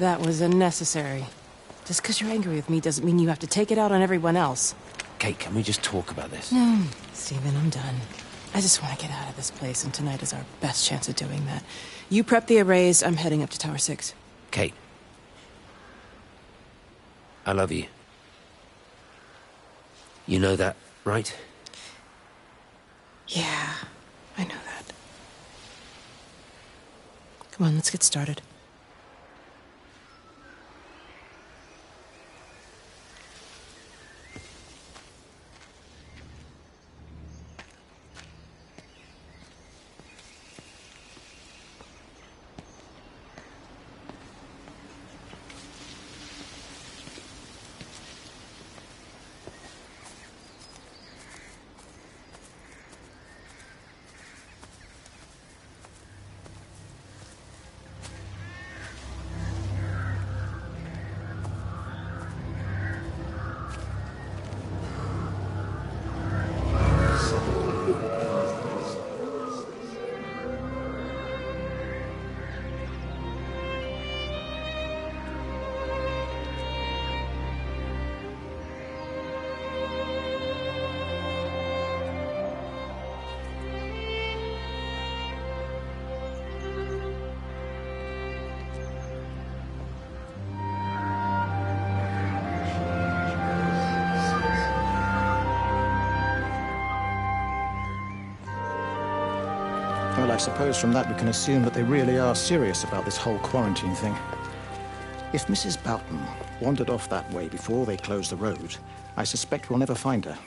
That was unnecessary. Just because you're angry with me doesn't mean you have to take it out on everyone else. Kate, can we just talk about this? No, Stephen, I'm done. I just want to get out of this place, and tonight is our best chance of doing that. You prep the arrays, I'm heading up to Tower 6. Kate. I love you. You know that, right? Yeah, I know that. Come on, let's get started. Well, I suppose from that we can assume that they really are serious about this whole quarantine thing. If Mrs. Boughton wandered off that way before they closed the road, I suspect we'll never find her.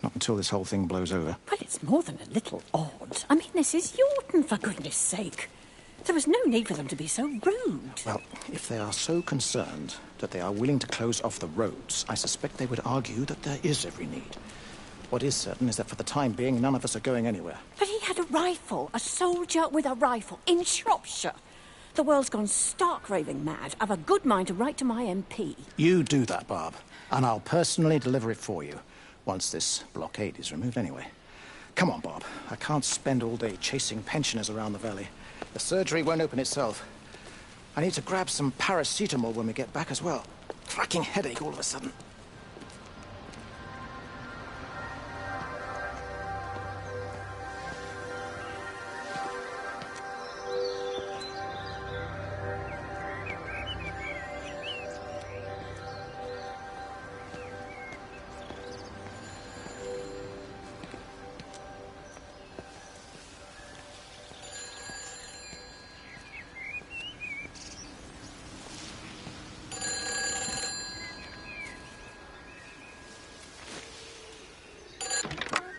Not until this whole thing blows over. Well, it's more than a little odd. I mean, this is Yorton, for goodness sake. There was no need for them to be so rude. Well, if they are so concerned that they are willing to close off the roads, I suspect they would argue that there is every need. What is certain is that for the time being, none of us are going anywhere. But he had a rifle, a soldier with a rifle, in Shropshire. The world's gone stark raving mad. I've a good mind to write to my MP. You do that, Barb, and I'll personally deliver it for you, once this blockade is removed anyway. Come on, Bob. I can't spend all day chasing pensioners around the valley. The surgery won't open itself. I need to grab some paracetamol when we get back as well. Cracking headache all of a sudden.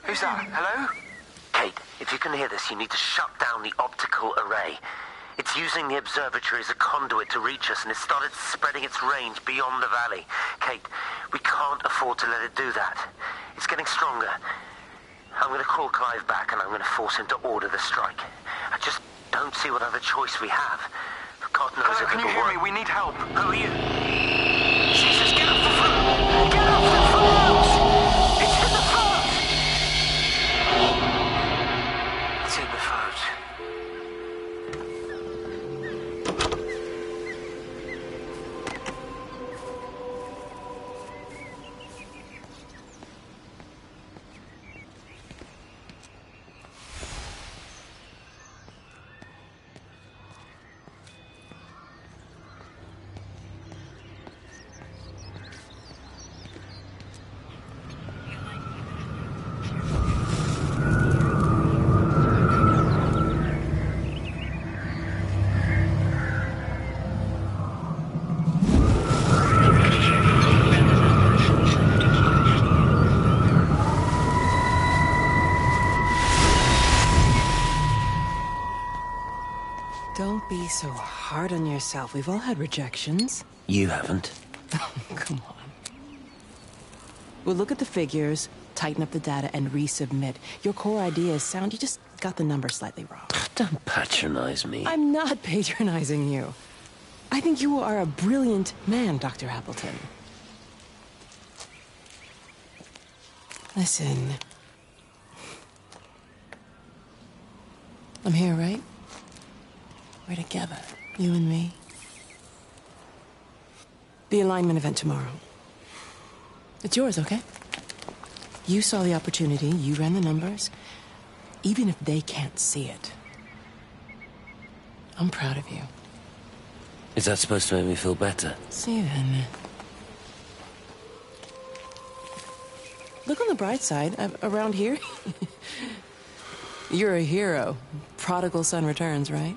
Who's that? Hello? Kate, if you can hear this, you need to shut down the optical array. It's using the observatory as a conduit to reach us, and it's started spreading its range beyond the valley. Kate, we can't afford to let it do that. It's getting stronger. I'm going to call Clive back, and I'm going to force him to order the strike. I just don't see what other choice we have. God knows Hello, if can you it'll hear work. me? We need help. Who are you? Jesus, get off the phone! Get off the phone! It's in the phone! It's in the phone. Don't be so hard on yourself. We've all had rejections. You haven't. Come on. We'll look at the figures, tighten up the data, and resubmit. Your core idea is sound. You just got the number slightly wrong. Don't patronize me. I'm not patronizing you. I think you are a brilliant man, Dr. Appleton. Listen. I'm here, right? We're together, you and me. The alignment event tomorrow. It's yours, okay? You saw the opportunity, you ran the numbers. Even if they can't see it, I'm proud of you. Is that supposed to make me feel better? Steven. Look on the bright side. Around here, you're a hero. Prodigal son returns, right?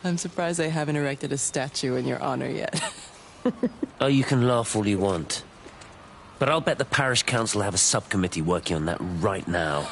I'm surprised they haven't erected a statue in your honor yet. Oh, you can laugh all you want. But I'll bet the parish council have a subcommittee working on that right now.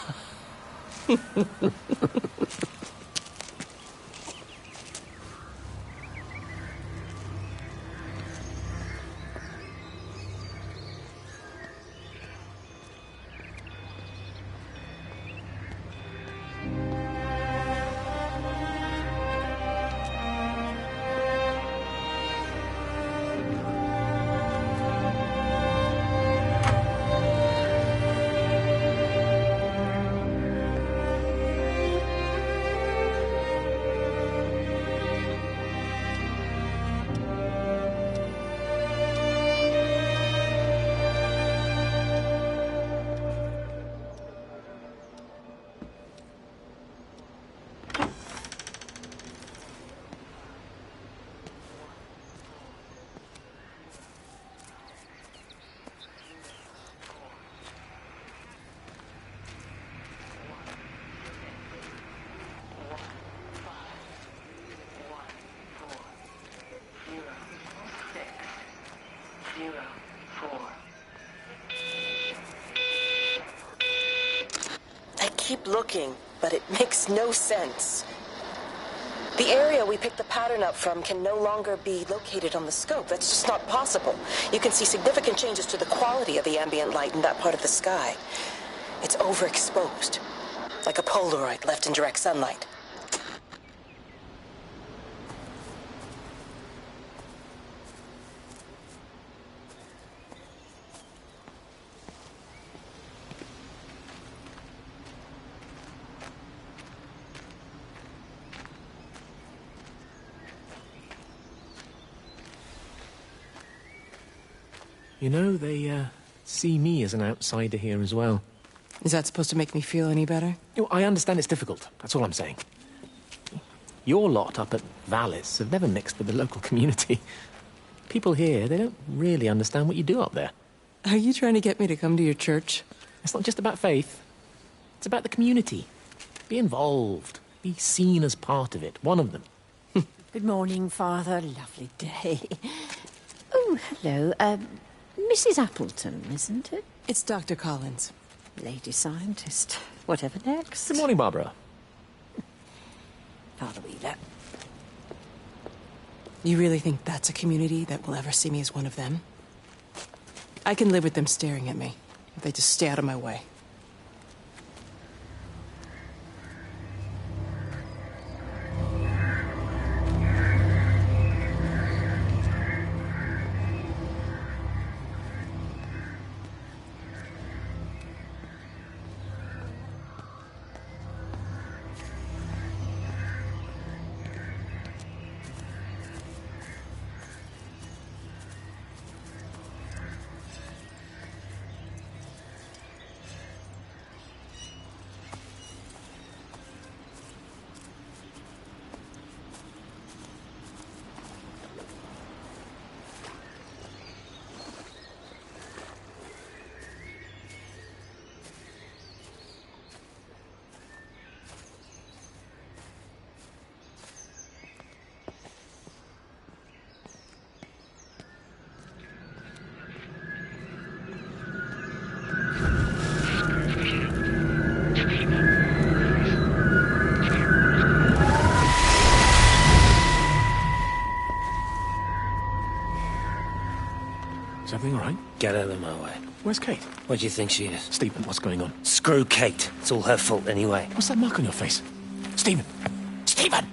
I keep looking, but it makes no sense. The area we picked the pattern up from can no longer be located on the scope. That's just not possible. You can see significant changes to the quality of the ambient light in that part of the sky. It's overexposed, like a Polaroid left in direct sunlight. You know, they see me as an outsider here as well. Is that supposed to make me feel any better? You know, I understand it's difficult. That's all I'm saying. Your lot up at Vallis have never mixed with the local community. People here, they don't really understand what you do up there. Are you trying to get me to come to your church? It's not just about faith. It's about the community. Be involved. Be seen as part of it. One of them. Good morning, Father. Lovely day. Oh, hello. Mrs. Appleton, isn't it? It's Dr. Collins. Lady scientist. Whatever next? Good morning, Barbara. Father Wheeler. You really think that's a community that will ever see me as one of them? I can live with them staring at me, if they just stay out of my way. Is everything all right? Get out of my way. Where's Kate? Where do you think she is? Stephen, what's going on? Screw Kate. It's all her fault anyway. What's that mark on your face? Stephen! Stephen!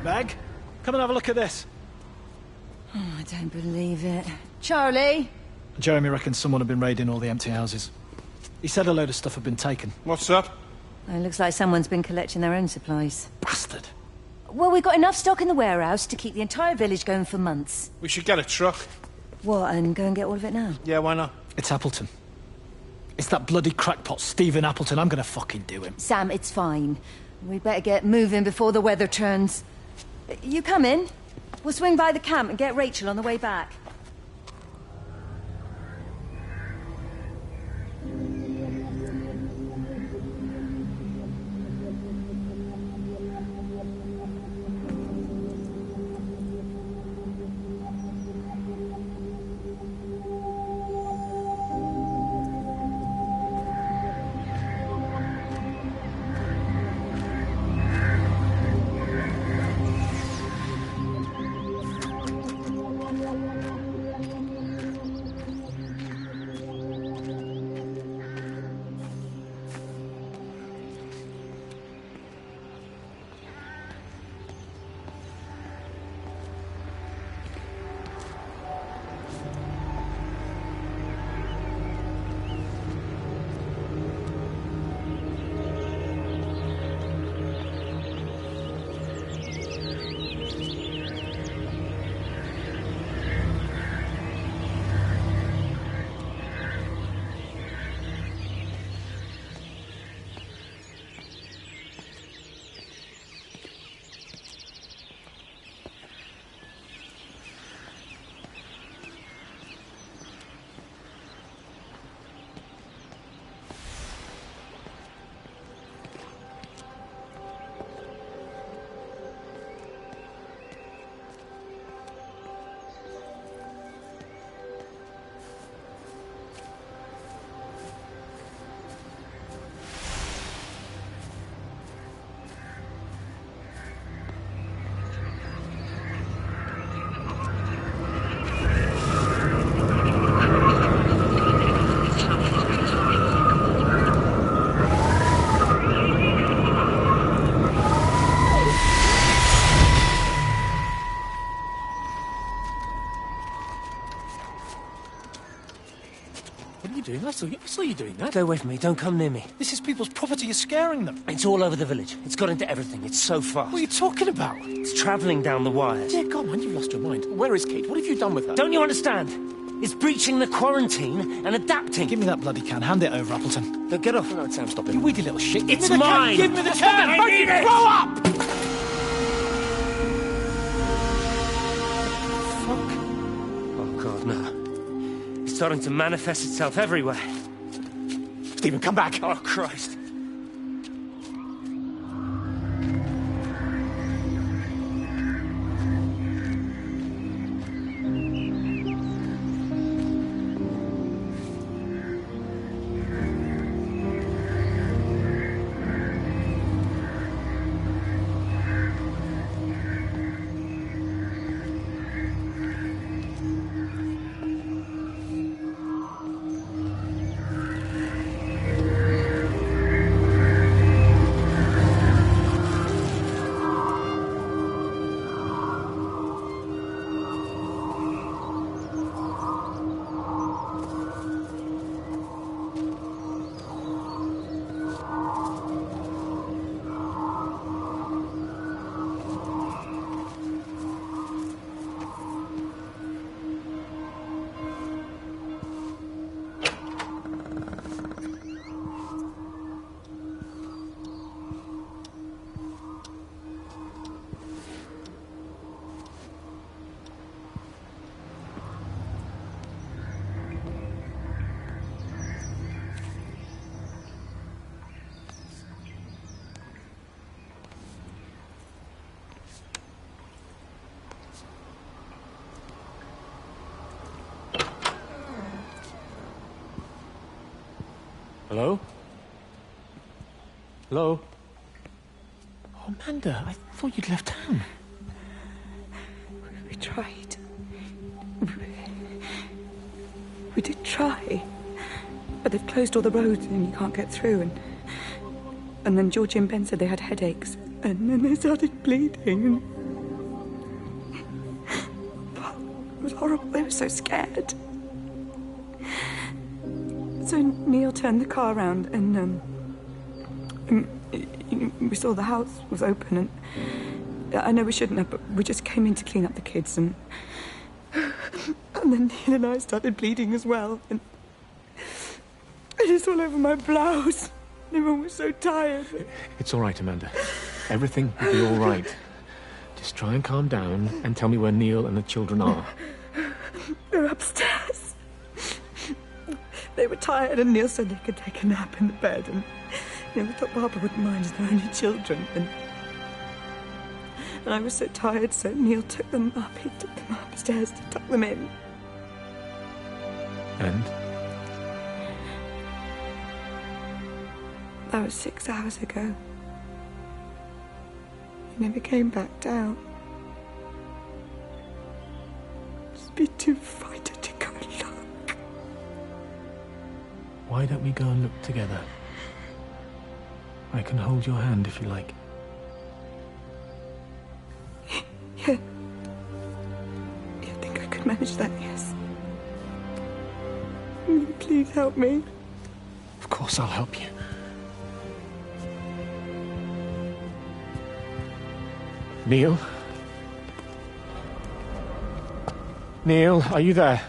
Meg, come and have a look at this. Oh, I don't believe it. Charlie? Jeremy reckons someone had been raiding all the empty houses. He said a load of stuff had been taken. What's up? Oh, it looks like someone's been collecting their own supplies. Bastard. Well, we've got enough stock in the warehouse to keep the entire village going for months. We should get a truck. What, and go and get all of it now? Yeah, why not? It's Appleton. It's that bloody crackpot, Stephen Appleton. I'm gonna fucking do him. Sam, it's fine. We'd better get moving before the weather turns. You come in. We'll swing by the camp and get Rachel on the way back. What are you doing? I saw you doing that. Stay away from me. Don't come near me. This is people's property. You're scaring them. It's all over the village. It's got into everything. It's so fast. What are you talking about? It's travelling down the wires. Yeah, go on, you've lost your mind. Where is Kate? What have you done with her? Don't you understand? It's breaching the quarantine and adapting. Give me that bloody can. Hand it over, Appleton. No, get off. No, Sam, stop it. You weedy little shit. It's Give me the mine. Can. Give me the can. I need it. Grow up! Fuck. Oh, God, no. It's starting to manifest itself everywhere. Stephen, come back. Oh, Christ. Hello? Hello? Oh, Amanda, I thought you'd left town. We tried. We did try. But they've closed all the roads and you can't get through. And then Georgie and Ben said they had headaches. And then they started bleeding. It was horrible. They were so scared. So Neil turned the car around and we saw the house was open, and I know we shouldn't have, but we just came in to clean up the kids, and then Neil and I started bleeding as well, and it is all over my blouse. Everyone was so tired. It's all right, Amanda. Everything will be all right. Just try and calm down and tell me where Neil and the children are. They're upstairs. They were tired, and Neil said they could take a nap in the bed, and we thought Barbara wouldn't mind as they're only children, and I was so tired, so Neil took them up. He took them upstairs to tuck them in. And? That was 6 hours ago. He never came back down. Just be too frightened to go and look. Why don't we go and look together? I can hold your hand if you like. Yeah. I think I could manage that, yes. Please help me. Of course I'll help you. Neil? Neil, are you there?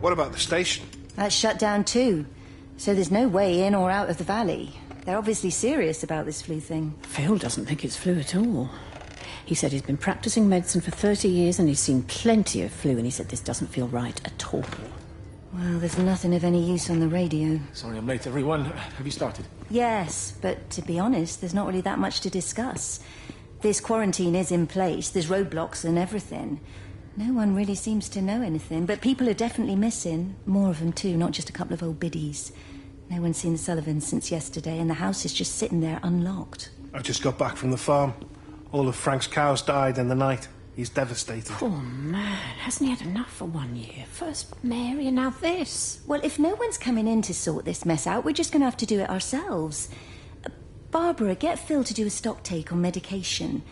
What about the station? That's shut down too. So there's no way in or out of the valley. They're obviously serious about this flu thing. Phil doesn't think it's flu at all. He said he's been practicing medicine for 30 years and he's seen plenty of flu, and he said this doesn't feel right at all. Well, there's nothing of any use on the radio. Sorry I'm late, everyone. Have you started? Yes, but to be honest, there's not really that much to discuss. This quarantine is in place, there's roadblocks and everything. No one really seems to know anything, but people are definitely missing. More of them too, not just a couple of old biddies. No one's seen the Sullivans since yesterday, and the house is just sitting there unlocked. I just got back from the farm. All of Frank's cows died in the night. He's devastated. Poor man, hasn't he had enough for 1 year? First Mary and now this. Well, if no one's coming in to sort this mess out, we're just going to have to do it ourselves. Barbara, get Phil to do a stock take on medication.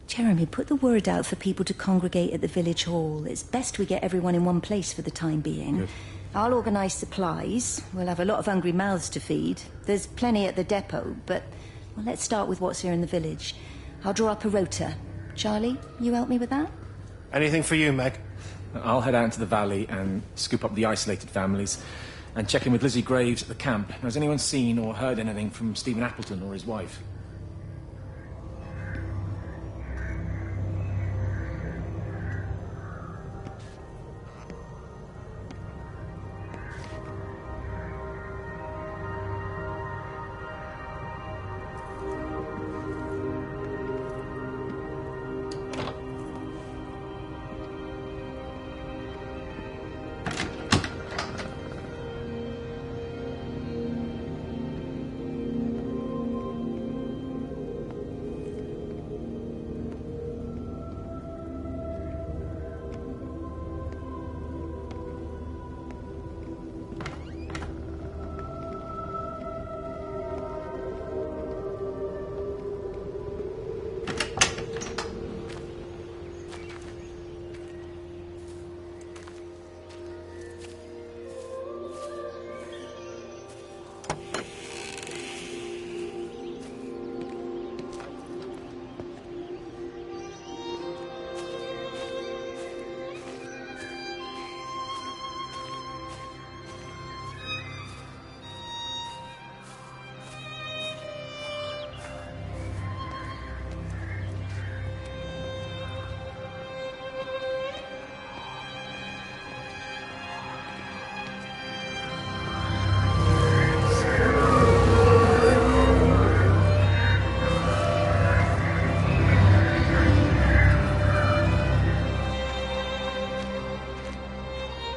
Jeremy, put the word out for people to congregate at the village hall. It's best we get everyone in one place for the time being. Good. I'll organise supplies. We'll have a lot of hungry mouths to feed. There's plenty at the depot, but well, let's start with what's here in the village. I'll draw up a rota. Charlie, you help me with that? Anything for you, Meg? I'll head out into the valley and scoop up the isolated families and check in with Lizzie Graves at the camp. Has anyone seen or heard anything from Stephen Appleton or his wife?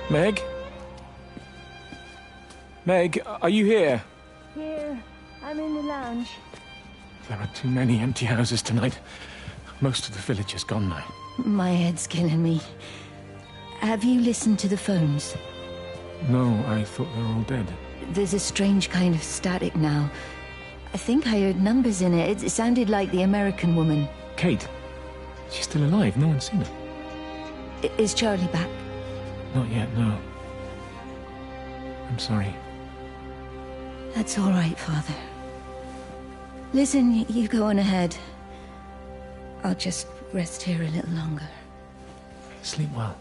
Meg? Meg, are you here? Here. I'm in the lounge. There are too many empty houses tonight. Most of the village is gone now. My head's killing me. Have you listened to the phones? No, I thought they were all dead. There's a strange kind of static now. I think I heard numbers in it. It sounded like the American woman. Kate? She's still alive. No one's seen her. Is Charlie back? Not yet, no. I'm sorry. That's all right, Father. Listen, you go on ahead. I'll just rest here a little longer. Sleep well.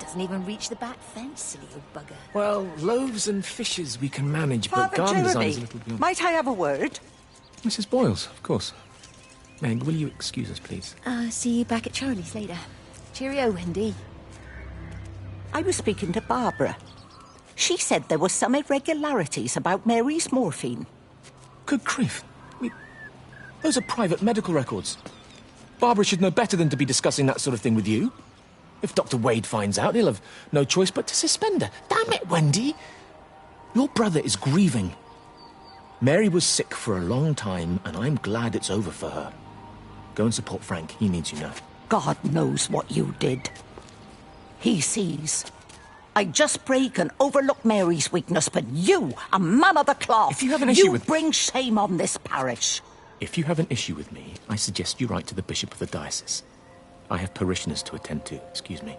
doesn't even reach the back fence, silly old bugger. Well, loaves and fishes we can manage, but Father garden design Jeremy, is a little beyond. might I have a word? Mrs. Boyles, of course. Meg, will you excuse us, please? See you back at Charlie's later. Cheerio, Wendy. I was speaking to Barbara. She said there were some irregularities about Mary's morphine. Good grief. Those are private medical records. Barbara should know better than to be discussing that sort of thing with you. If Dr. Wade finds out, he'll have no choice but to suspend her. Damn it, Wendy! Your brother is grieving. Mary was sick for a long time, and I'm glad it's over for her. Go and support Frank. He needs you now. God knows what you did. He sees. I just break and overlook Mary's weakness, but you, a man of the cloth, If you have an issue you with- bring shame on this parish. If you have an issue with me, I suggest you write to the Bishop of the Diocese. I have parishioners to attend to. Excuse me.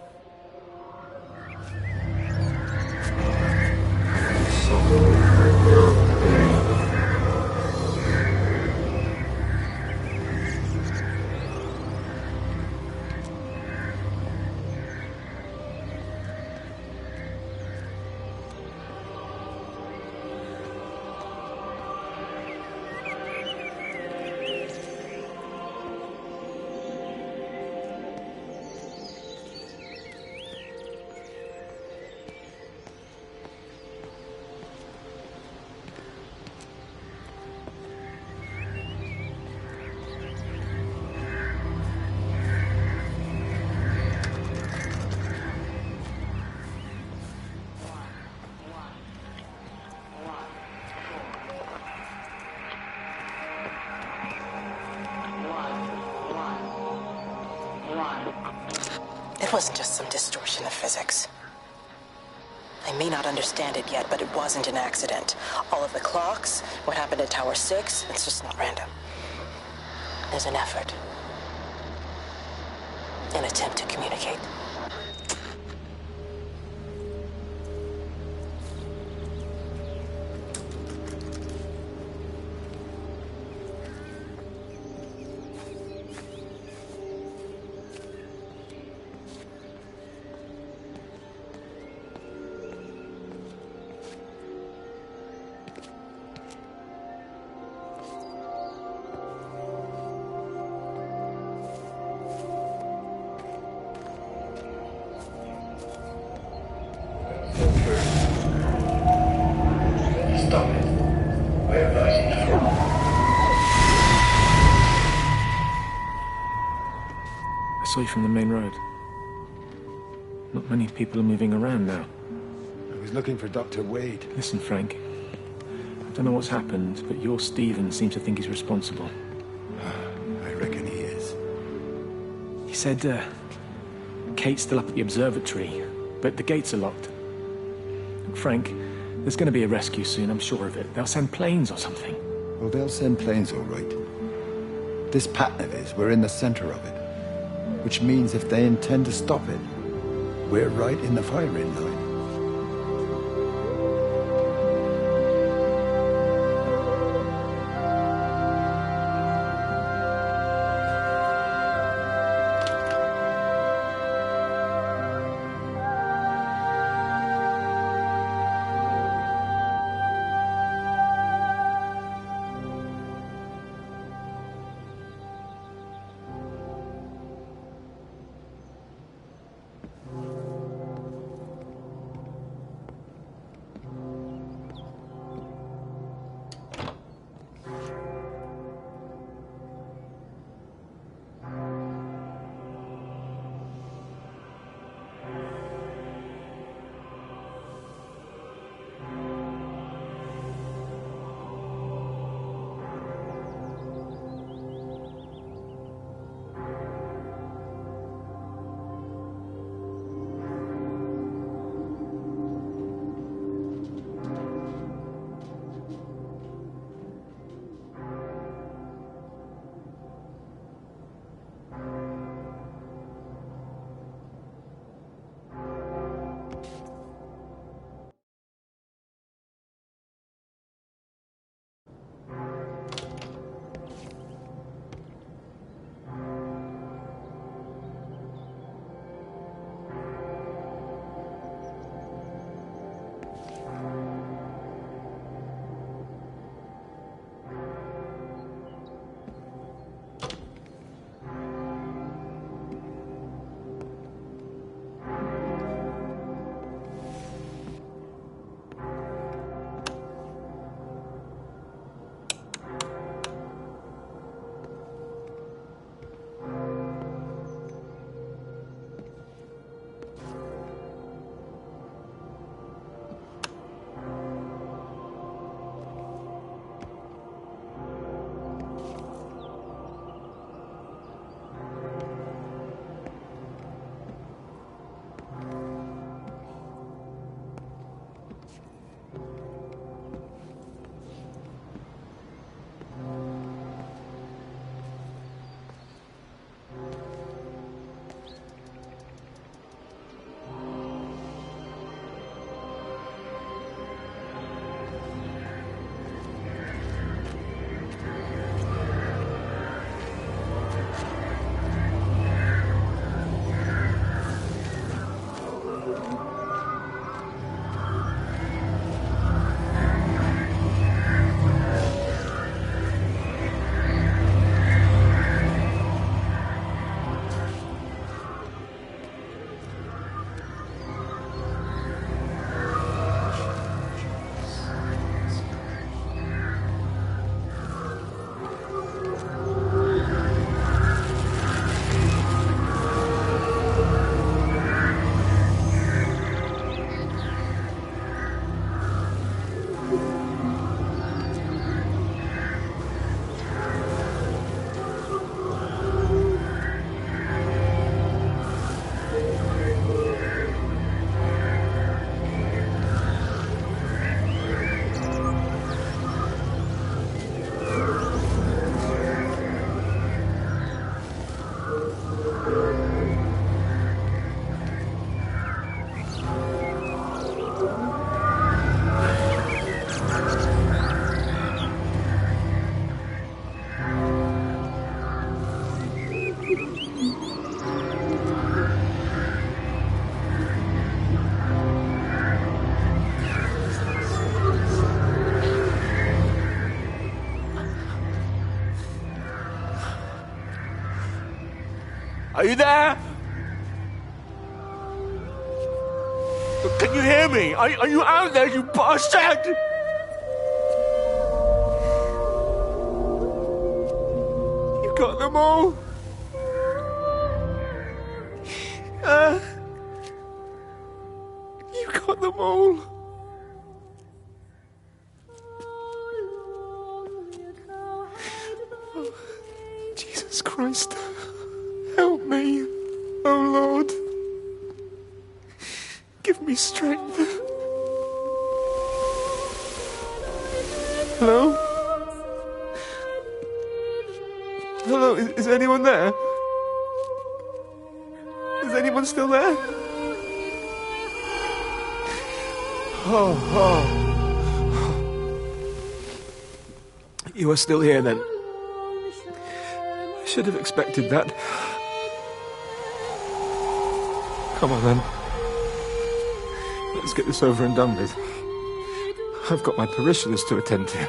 It wasn't just some distortion of physics. I may not understand it yet, but it wasn't an accident. All of the clocks, what happened at Tower 6, it's just not random. There's an effort. An attempt to communicate. Stop it. We're rising from. I saw you from the main road. Not many people are moving around now. I was looking for Dr. Wade. Listen, Frank. I don't know what's happened, but your Stephen seems to think he's responsible. I reckon he is. He said, Kate's still up at the observatory, but the gates are locked. Frank, there's going to be a rescue soon, I'm sure of it. They'll send planes or something. Well, they'll send planes, all right. This pattern of his, we're in the center of it. Which means if they intend to stop it, we're right in the firing line. Are you there? Can you hear me? Are you out there, you bastard? You got them all? You got them all? Oh, Jesus Christ. Help me, oh Lord. Give me strength. Hello? Hello, is anyone there? Is anyone still there? Oh. You are still here then? I should have expected that. Come on then. Let's get this over and done with. I've got my parishioners to attend to.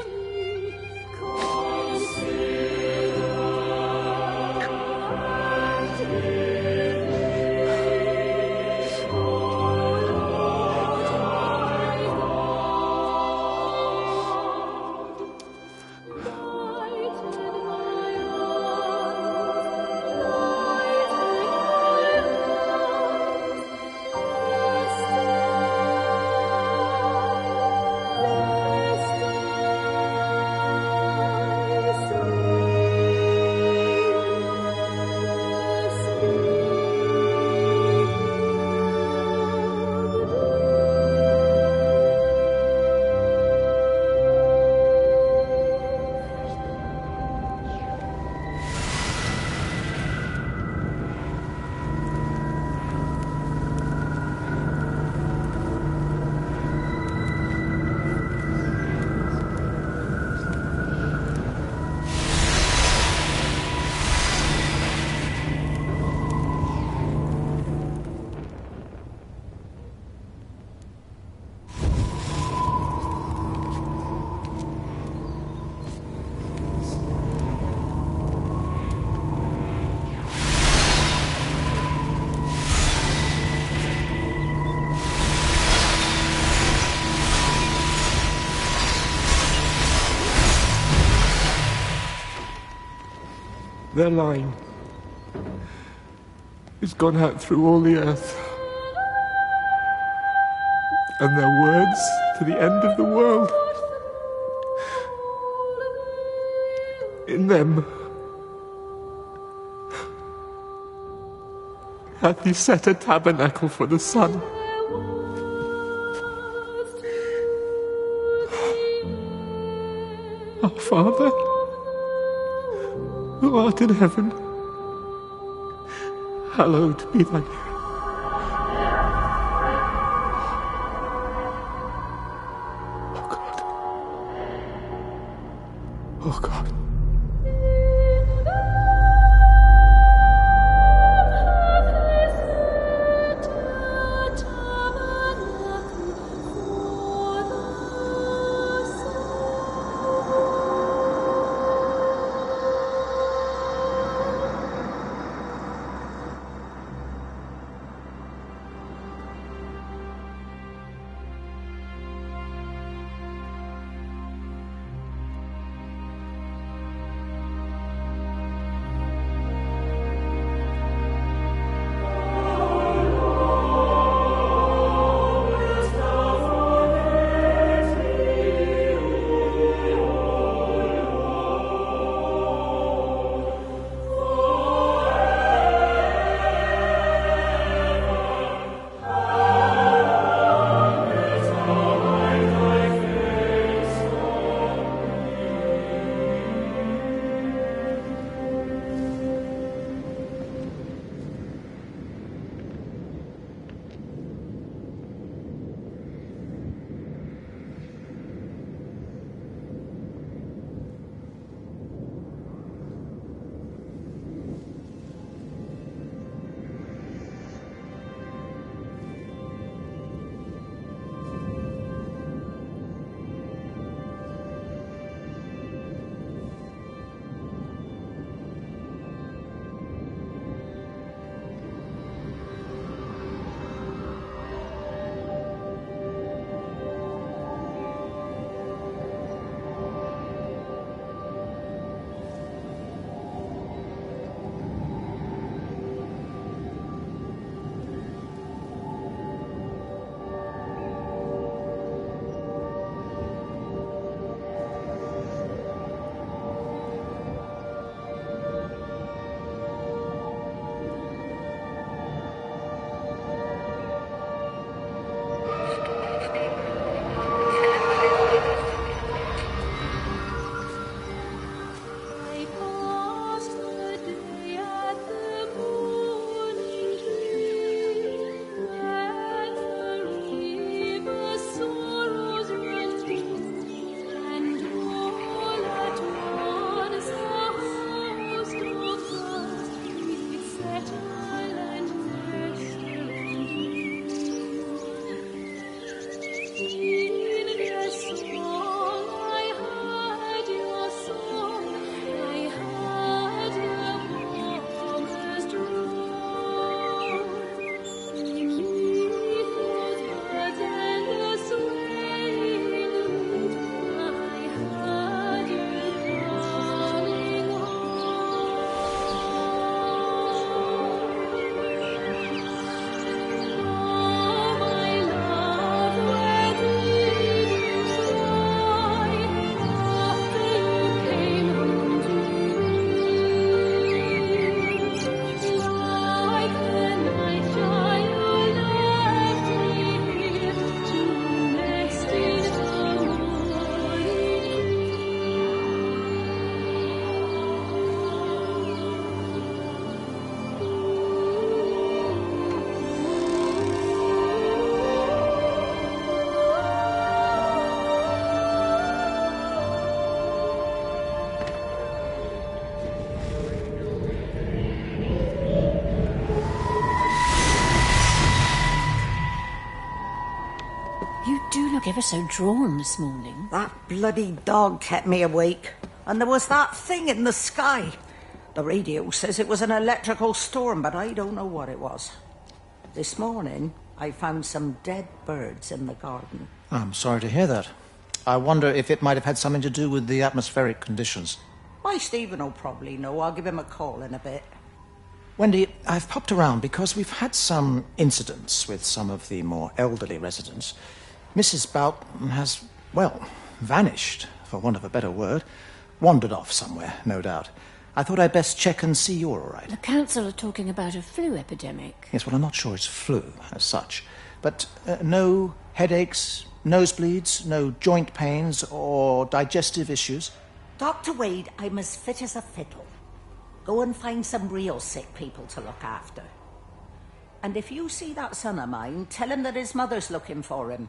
Their line has gone out through all the earth, and their words to the end of the world. In them hath he set a tabernacle for the sun. Our Father, who art in heaven, hallowed be thy name. Oh God. Oh God. You do look ever so drawn this morning. That bloody dog kept me awake. And there was that thing in the sky. The radio says it was an electrical storm, but I don't know what it was. This morning, I found some dead birds in the garden. I'm sorry to hear that. I wonder if it might have had something to do with the atmospheric conditions. Why, Stephen will probably know. I'll give him a call in a bit. Wendy, I've popped around because we've had some incidents with some of the more elderly residents. Mrs. Bout has, well, vanished, for want of a better word. Wandered off somewhere, no doubt. I thought I'd best check and see you're all right. The council are talking about a flu epidemic. Yes, well, I'm not sure it's flu as such. But no headaches, nosebleeds, no joint pains or digestive issues? Dr. Wade, I'm as fit as a fiddle. Go and find some real sick people to look after. And if you see that son of mine, tell him that his mother's looking for him.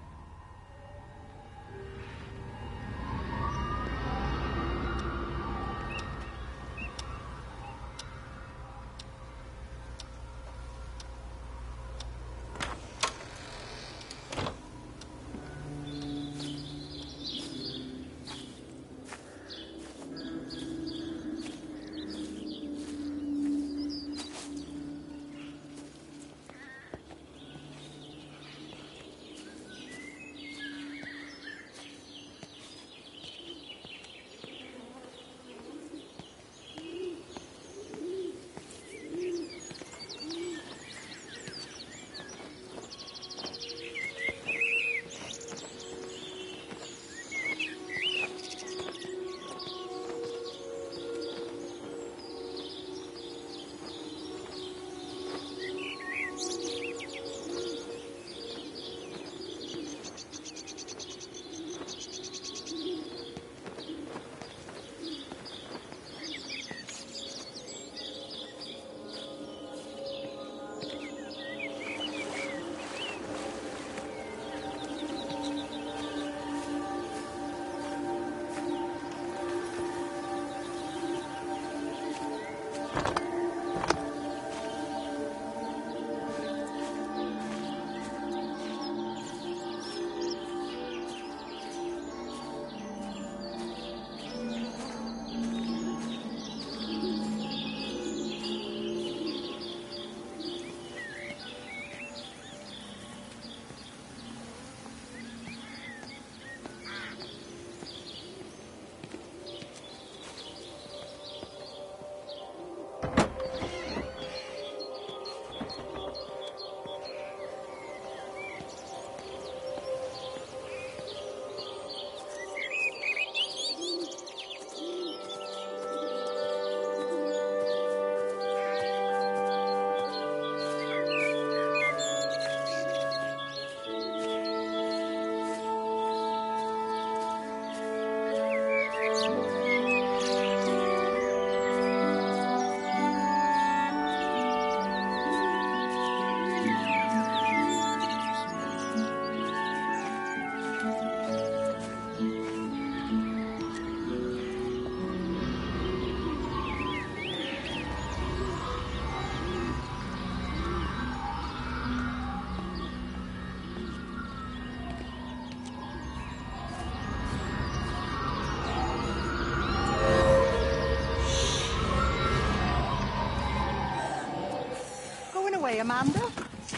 away, Amanda?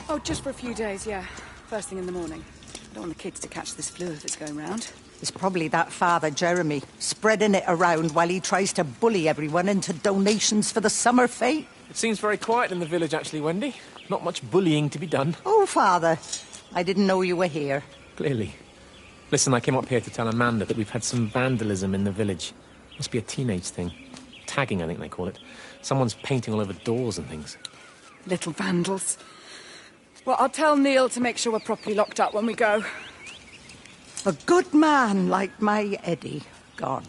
Oh, just for a few days, yeah. First thing in the morning. I don't want the kids to catch this flu if it's going round. It's probably that father, Jeremy, spreading it around while he tries to bully everyone into donations for the summer fete. It seems very quiet in the village, actually, Wendy. Not much bullying to be done. Oh, Father, I didn't know you were here. Clearly. Listen, I came up here to tell Amanda that we've had some vandalism in the village. Must be a teenage thing. Tagging, I think they call it. Someone's painting all over doors and things. Little vandals. Well, I'll tell Neil to make sure we're properly locked up when we go. A good man like my Eddie gone.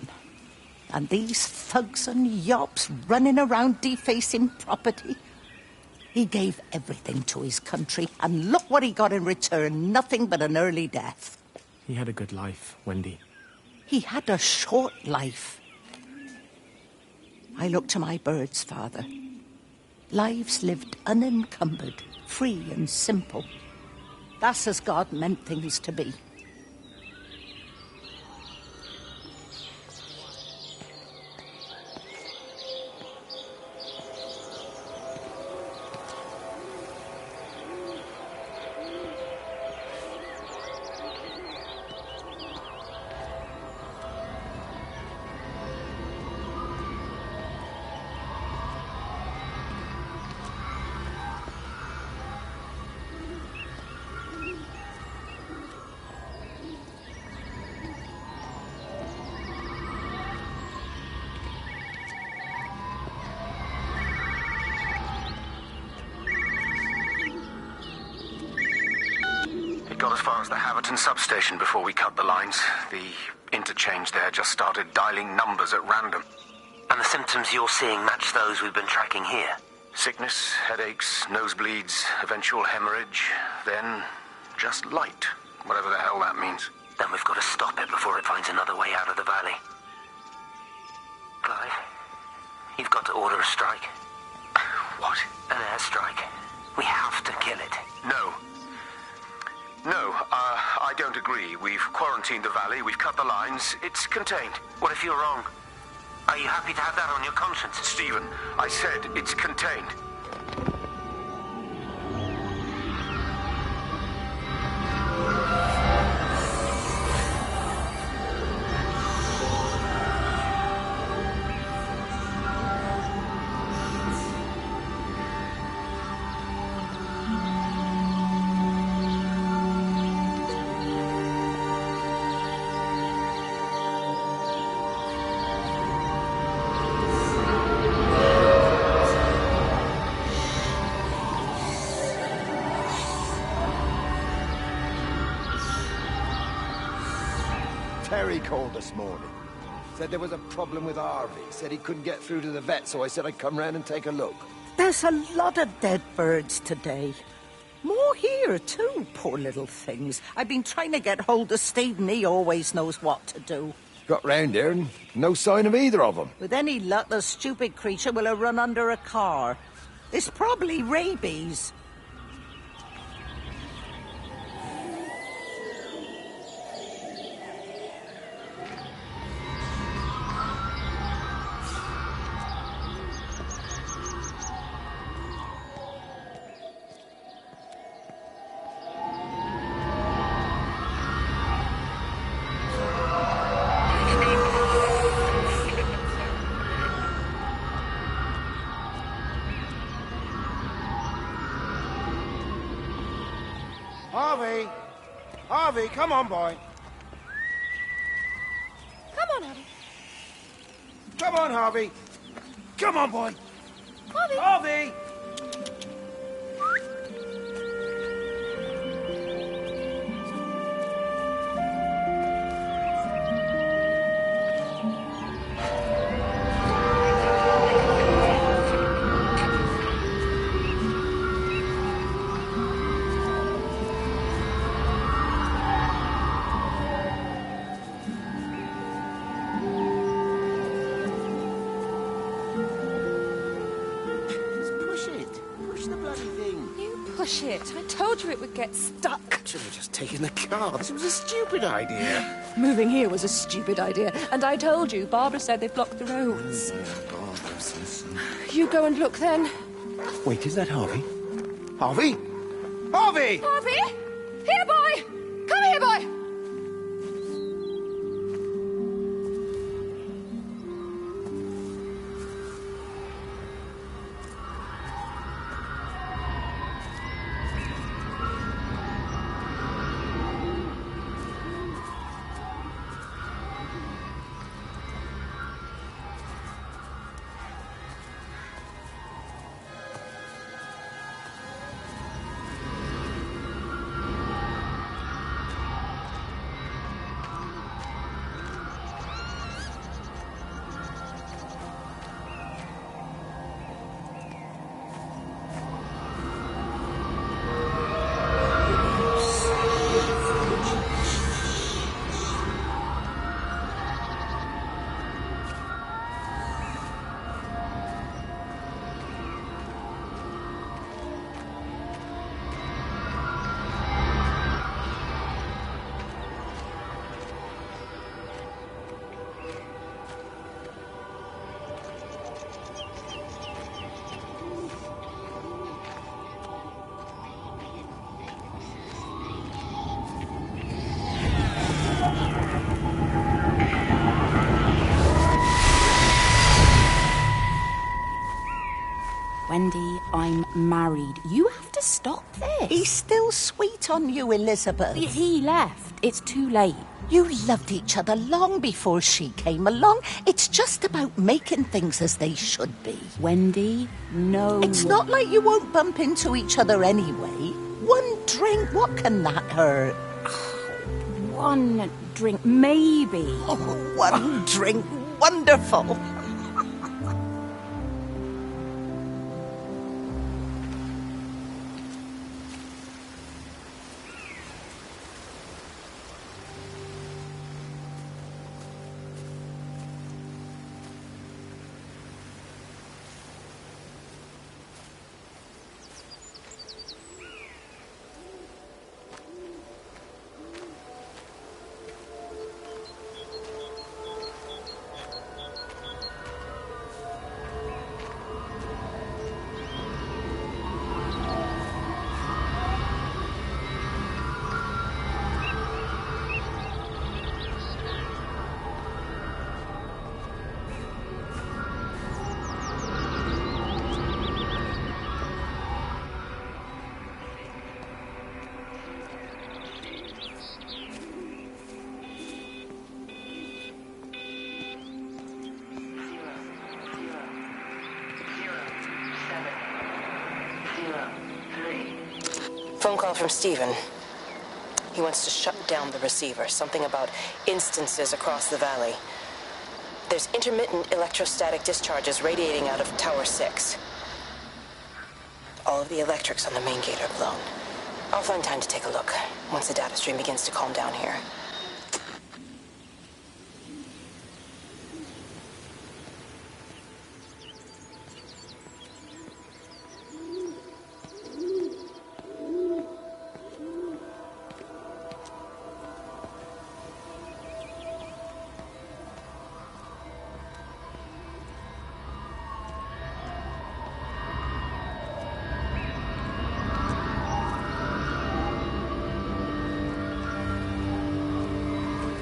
And these thugs and yops running around defacing property. He gave everything to his country, and look what he got in return. Nothing but an early death. He had a good life, Wendy. He had a short life. I look to my birds, Father. Lives lived unencumbered, free and simple. That's as God meant things to be. Got as far as the Haverton substation before we cut the lines. The interchange there just started dialing numbers at random. And the symptoms you're seeing match those we've been tracking here? Sickness, headaches, nosebleeds, eventual hemorrhage, then just light, whatever the hell that means. Then we've got to stop it before it finds another way out of the valley. Clive, you've got to order a strike. What? An airstrike. We have to kill it. No, I don't agree. We've quarantined the valley, we've cut the lines, it's contained. What if you're wrong? Are you happy to have that on your conscience? Stephen, I said it's contained. Terry called this morning. Said there was a problem with Harvey. Said he couldn't get through to the vet, so I said I'd come round and take a look. There's a lot of dead birds today. More here, too, poor little things. I've been trying to get hold of Stephen. He always knows what to do. Got round here and no sign of either of them. With any luck, the stupid creature will have run under a car. It's probably rabies. Harvey, come on, boy. Come on, Harvey. Come on, Harvey. Come on, boy. Harvey. Harvey! Push it. I told you it would get stuck. Should have just taken the car. This was a stupid idea. Moving here was a stupid idea. And I told you, Barbara said they've blocked the roads. Yeah, Barbara, You go and look then. Wait, is that Harvey? Harvey? Harvey! Harvey! Here, boy! Come here, boy! Wendy, I'm married. You have to stop this. He's still sweet on you, Elizabeth. He left. It's too late. You loved each other long before she came along. It's just about making things as they should be. Wendy, no. It's not like you won't bump into each other anyway. One drink, what can that hurt? One drink, maybe. Oh, one drink, wonderful. Phone call from Stephen. He wants to shut down the receiver. Something about instances across the valley. There's intermittent electrostatic discharges radiating out of Tower 6. All of the electrics on the main gate are blown. I'll find time to take a look once the data stream begins to calm down here.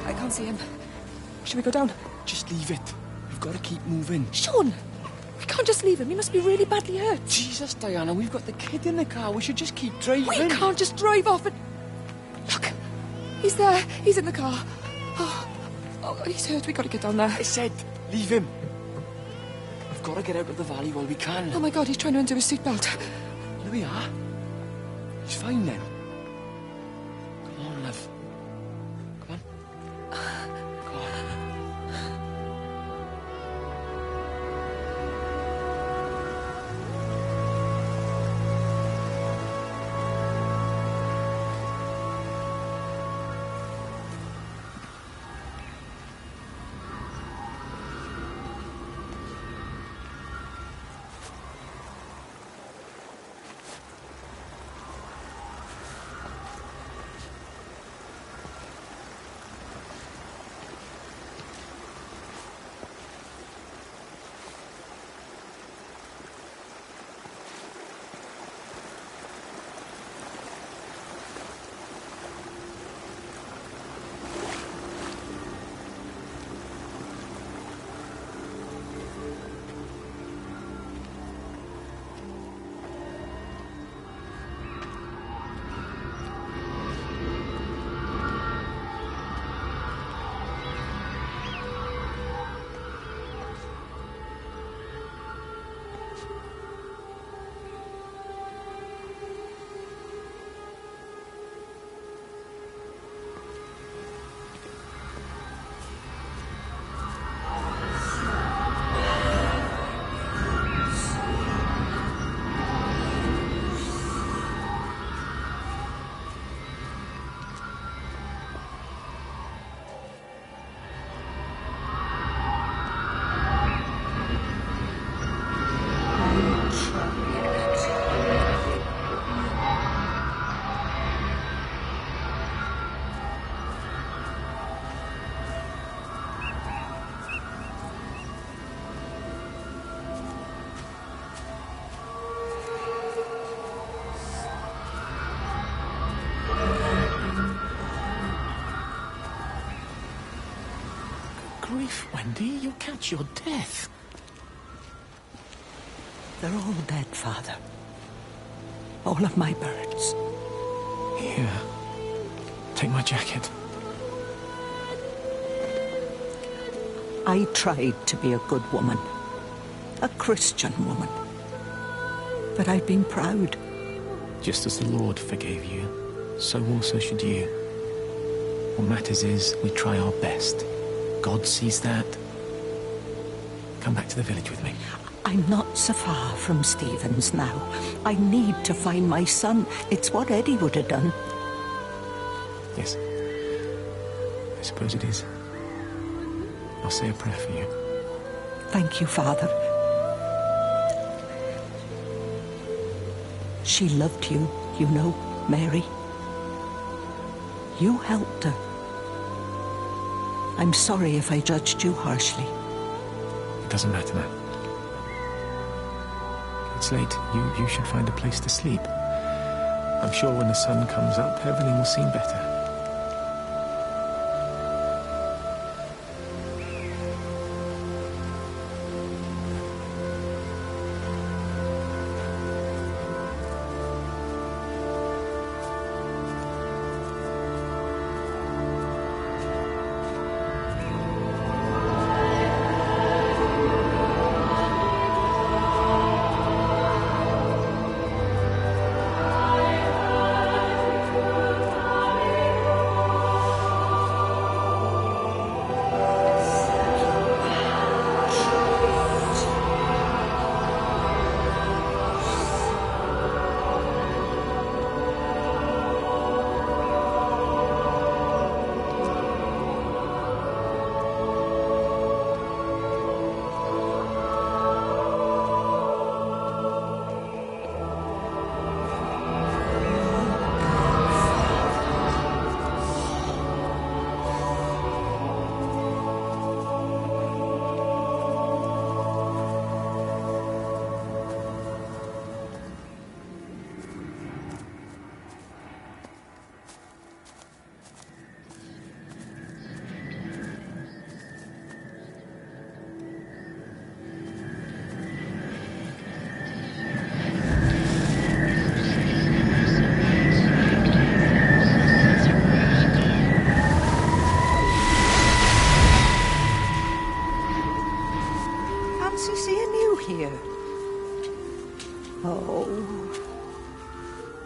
I can't see him. Should we go down? Just leave it. We've got to keep moving. Sean! We can't just leave him. He must be really badly hurt. Jesus, Diana, we've got the kid in the car. We should just keep driving. We can't just drive off and... Look! He's there. He's in the car. Oh, he's hurt. We've got to get down there. I said, leave him. We've got to get out of the valley while we can. Oh my God, he's trying to undo his seatbelt. There we are. He's fine then. Come on, love. Come on. Come on. grief, Wendy. You'll catch your death. They're all dead, Father. All of my birds. Here. Take my jacket. I tried to be a good woman. A Christian woman. But I've been proud. Just as the Lord forgave you, so also should you. What matters is we try our best. God sees that. Come back to the village with me. I'm not so far from Stephen's now. I need to find my son. It's what Eddie would have done. Yes. I suppose it is. I'll say a prayer for you. Thank you, Father. She loved you, you know, Mary. You helped her. I'm sorry if I judged you harshly. It doesn't matter now. It's late. You should find a place to sleep. I'm sure when the sun comes up, everything will seem better.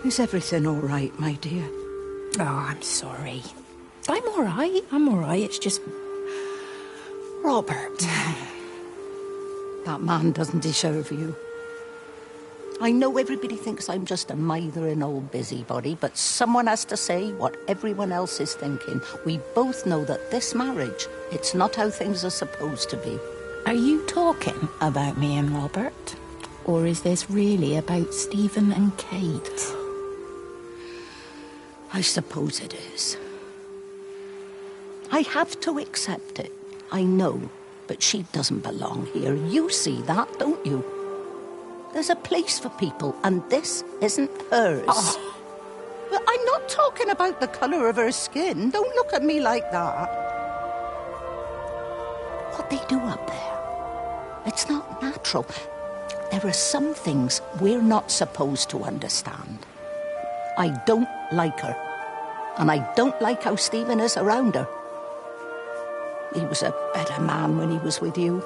Is everything all right, my dear? Oh, I'm sorry. I'm all right. It's just... Robert. That man doesn't deserve you. I know everybody thinks I'm just a mithering old busybody, but someone has to say what everyone else is thinking. We both know that this marriage, it's not how things are supposed to be. Are you talking about me and Robert? Or is this really about Stephen and Kate? I suppose it is. I have to accept it. I know, but she doesn't belong here. You see that, don't you? There's a place for people, and this isn't hers. Oh. Well, I'm not talking about the colour of her skin. Don't look at me like that. What they do up there, it's not natural. There are some things we're not supposed to understand. I don't like her. And I don't like how Stephen is around her. He was a better man when he was with you.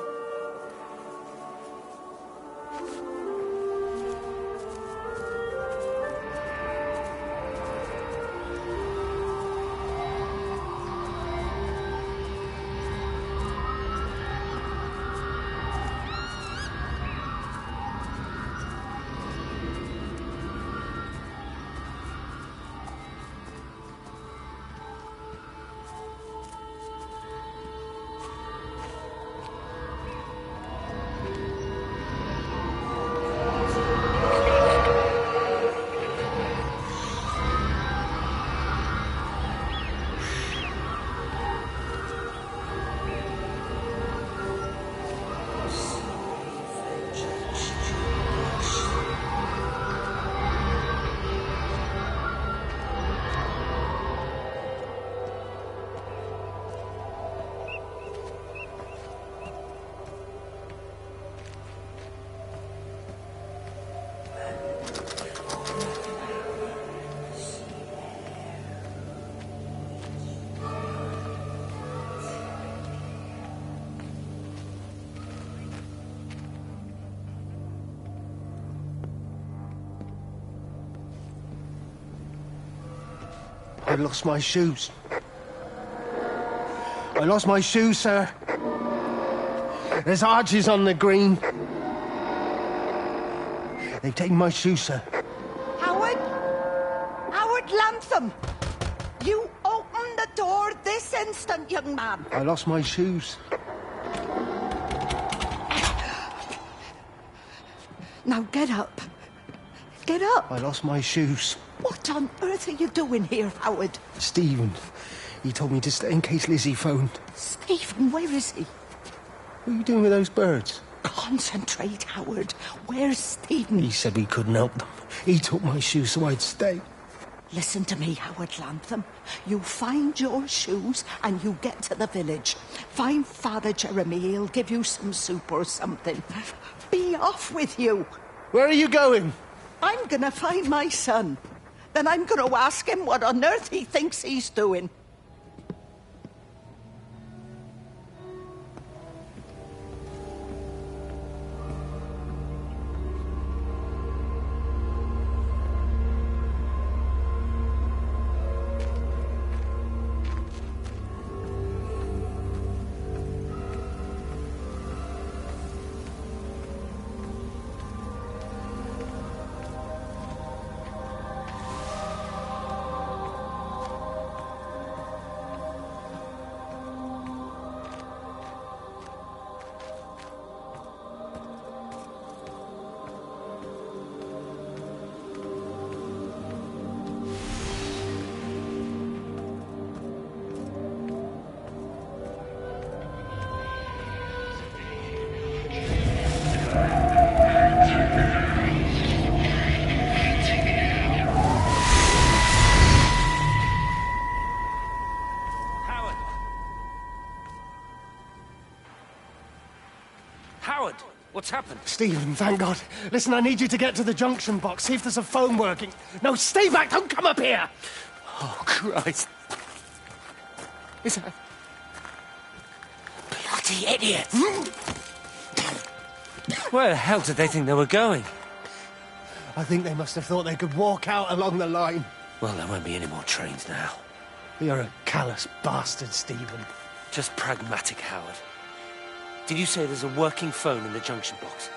I lost my shoes. I lost my shoes, sir. There's arches on the green. They've taken my shoes, sir. Howard? Howard Lantham! You open the door this instant, young man. I lost my shoes. Now get up. Get up. I lost my shoes. What on earth are you doing here, Howard? Stephen, he told me to stay in case Lizzie phoned. Stephen, where is he? What are you doing with those birds? Concentrate, Howard. Where's Stephen? He said we couldn't help them. He took my shoes so I'd stay. Listen to me, Howard Lantham. You find your shoes and you get to the village. Find Father Jeremy. He'll give you some soup or something. Be off with you. Where are you going? I'm gonna find my son. Then I'm gonna ask him what on earth he thinks he's doing. Howard, what's happened? Stephen, thank God. Listen, I need you to get to the junction box, see if there's a phone working. No, stay back, don't come up here! Oh, Christ. Is that... Bloody idiots! Where the hell did they think they were going? I think they must have thought they could walk out along the line. Well, there won't be any more trains now. You're a callous bastard, Stephen. Just pragmatic, Howard. Did you say there's a working phone in the junction box?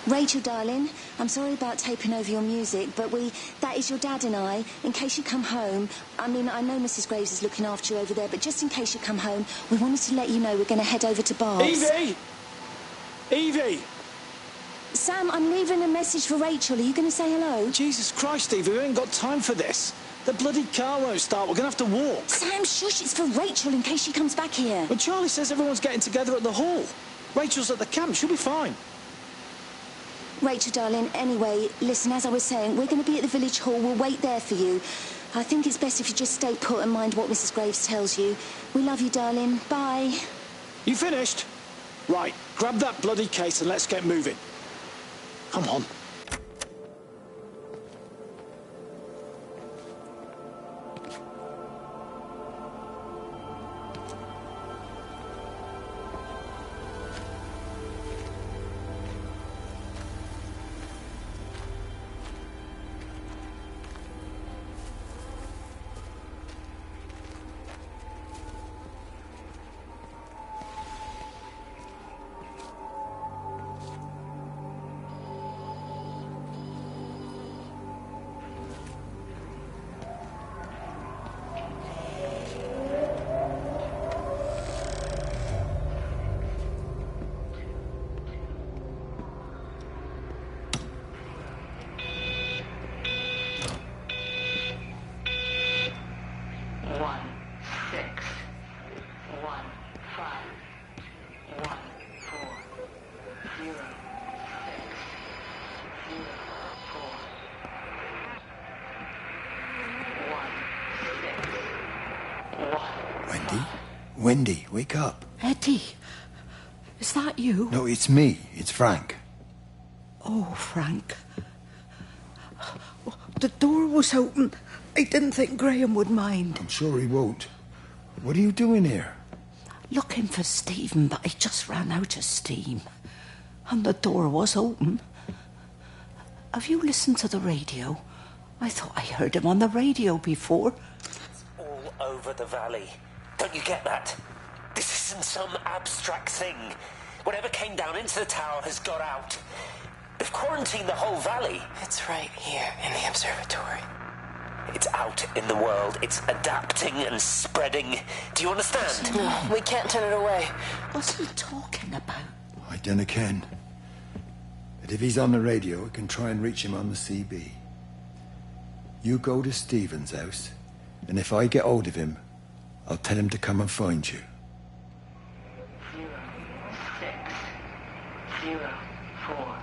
Rachel, darling, I'm sorry about taping over your music, but that is your dad and I. In case you come home, I mean, I know Mrs. Graves is looking after you over there, but just in case you come home, we wanted to let you know we're going to head over to Barb's. Evie! Evie! Sam, I'm leaving a message for Rachel. Are you going to say hello? Jesus Christ, Evie, we ain't got time for this. The bloody car won't start. We're going to have to walk. Sam, shush, it's for Rachel in case she comes back here. But Charlie says everyone's getting together at the hall. Rachel's at the camp. She'll be fine. Rachel, darling, anyway, listen, as I was saying, we're going to be at the village hall. We'll wait there for you. I think it's best if you just stay put and mind what Mrs. Graves tells you. We love you, darling. Bye. You finished? Right, grab that bloody case and let's get moving. Come on. Wendy, wake up. Eddie, is that you? No, it's me. It's Frank. Oh, Frank. The door was open. I didn't think Graham would mind. I'm sure he won't. What are you doing here? Looking for Stephen, but he just ran out of steam. And the door was open. Have you listened to the radio? I thought I heard him on the radio before. It's all over the valley. Don't you get that? This isn't some abstract thing. Whatever came down into the tower has got out. They've quarantined the whole valley. It's right here in the observatory. It's out in the world. It's adapting and spreading. Do you understand? No, we can't turn it away. What's he talking about? I dunno ken. But if he's on the radio, we can try and reach him on the CB. You go to Stephen's house, and if I get hold of him, I'll tell him to come and find you. 0604.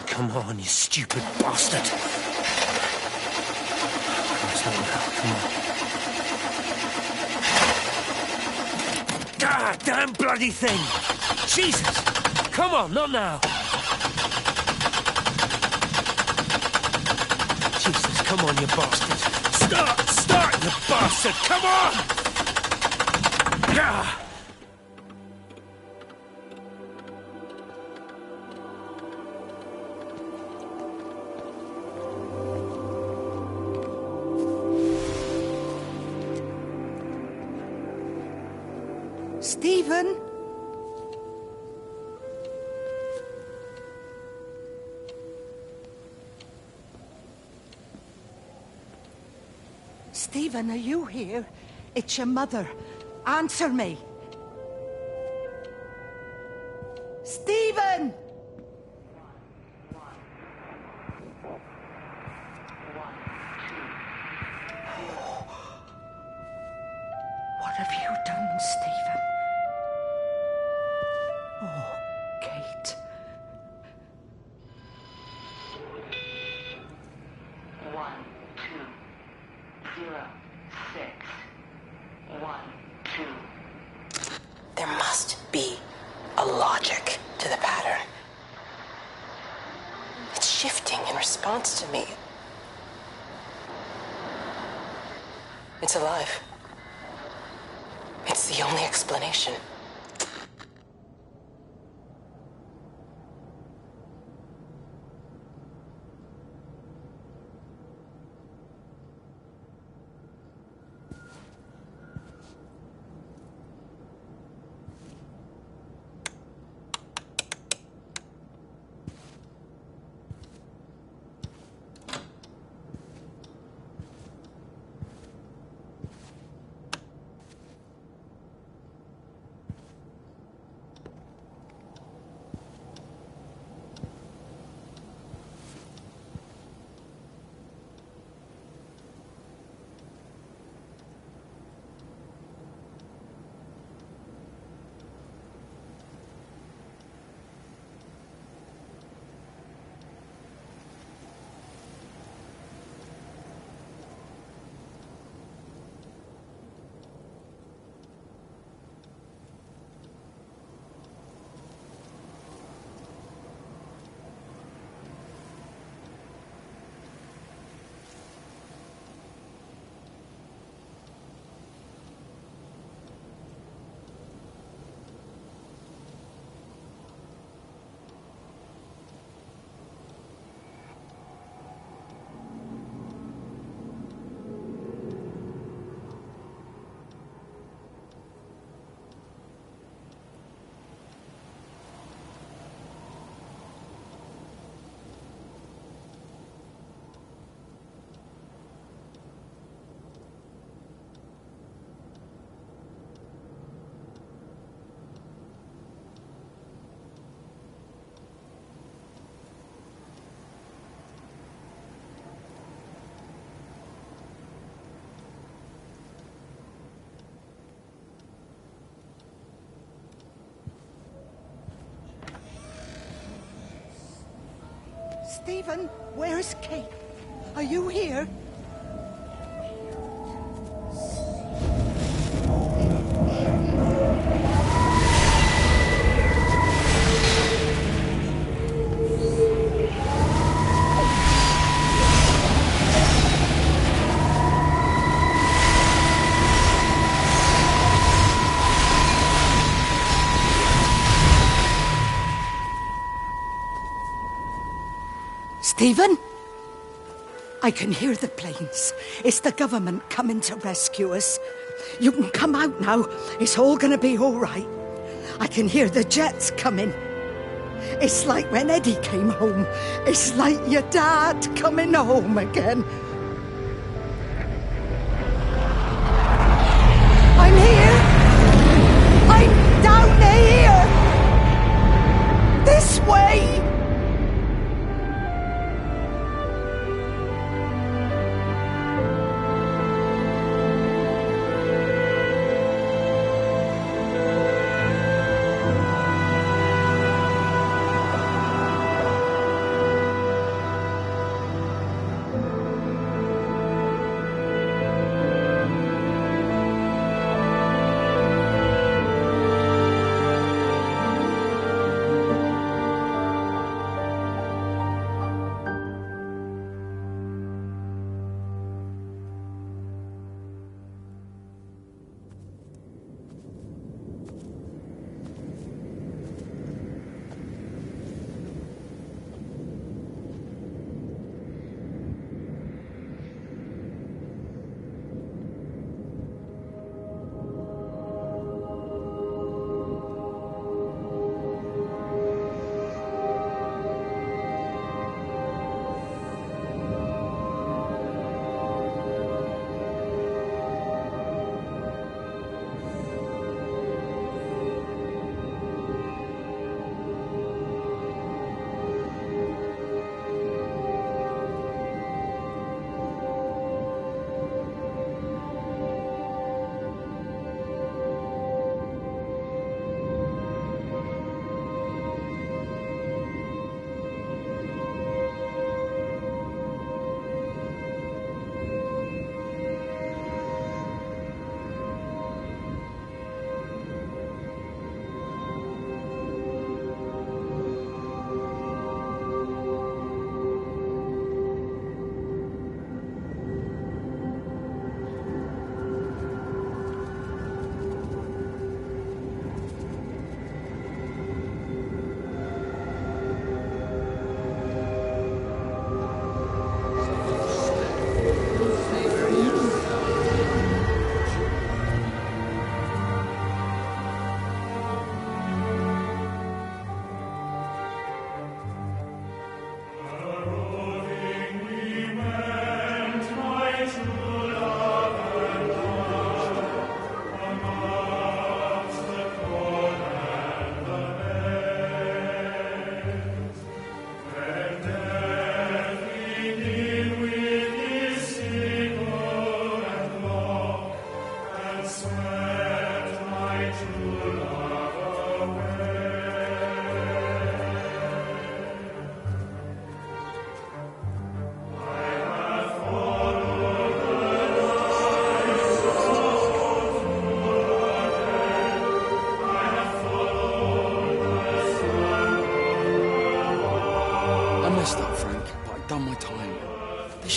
Come on, you stupid bastard. Come on. Ah, damn bloody thing! Jesus! Come on, not now! Jesus, come on, you bastard! Start, you bastard! Come on! Ah! Stephen? Stephen, are you here? It's your mother. Answer me. Stephen! What have you done, Stephen? Oh, Kate. 1, 2, 0, 6, 1, 2. There must be a logic to the pattern. It's shifting in response to me. It's alive. It's the only explanation. Stephen, where's Kate? Are you here? Stephen? I can hear the planes. It's the government coming to rescue us. You can come out now. It's all gonna be all right. I can hear the jets coming. It's like when Eddie came home. It's like your dad coming home again. I'm here. I'm down here. This way.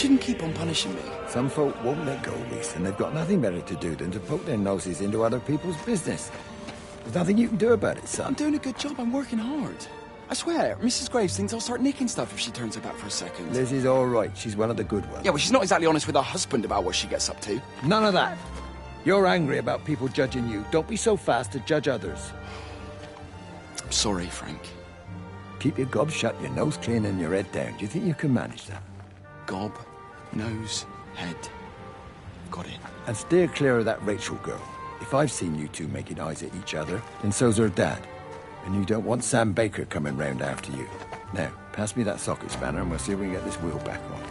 shouldn't keep on punishing me. Some folk won't let go, Reese, and they've got nothing better to do than to poke their noses into other people's business. There's nothing you can do about it, son. I'm doing a good job. I'm working hard. I swear, Mrs. Graves thinks I'll start nicking stuff if she turns her back for a second. Liz is all right. She's one of the good ones. Yeah, well, she's not exactly honest with her husband about what she gets up to. None of that. You're angry about people judging you. Don't be so fast to judge others. I'm sorry, Frank. Keep your gob shut, your nose clean, and your head down. Do you think you can manage that? Gob, nose, head. Got it. And steer clear of that Rachel girl. If I've seen you two making eyes at each other, then so's her dad. And you don't want Sam Baker coming round after you. Now, pass me that socket spanner and we'll see if we can get this wheel back on.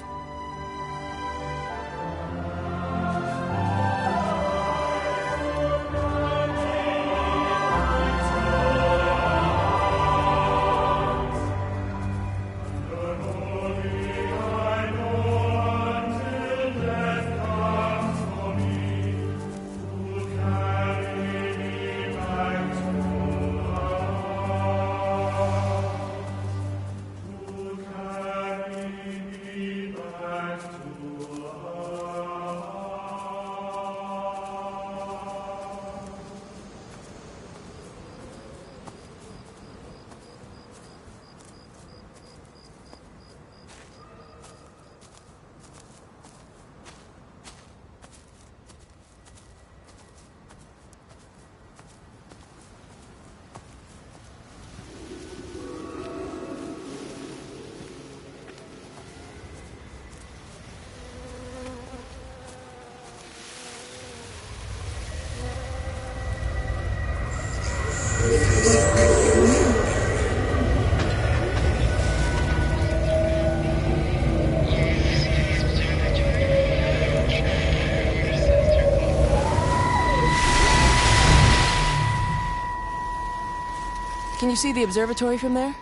Can you see the observatory from there?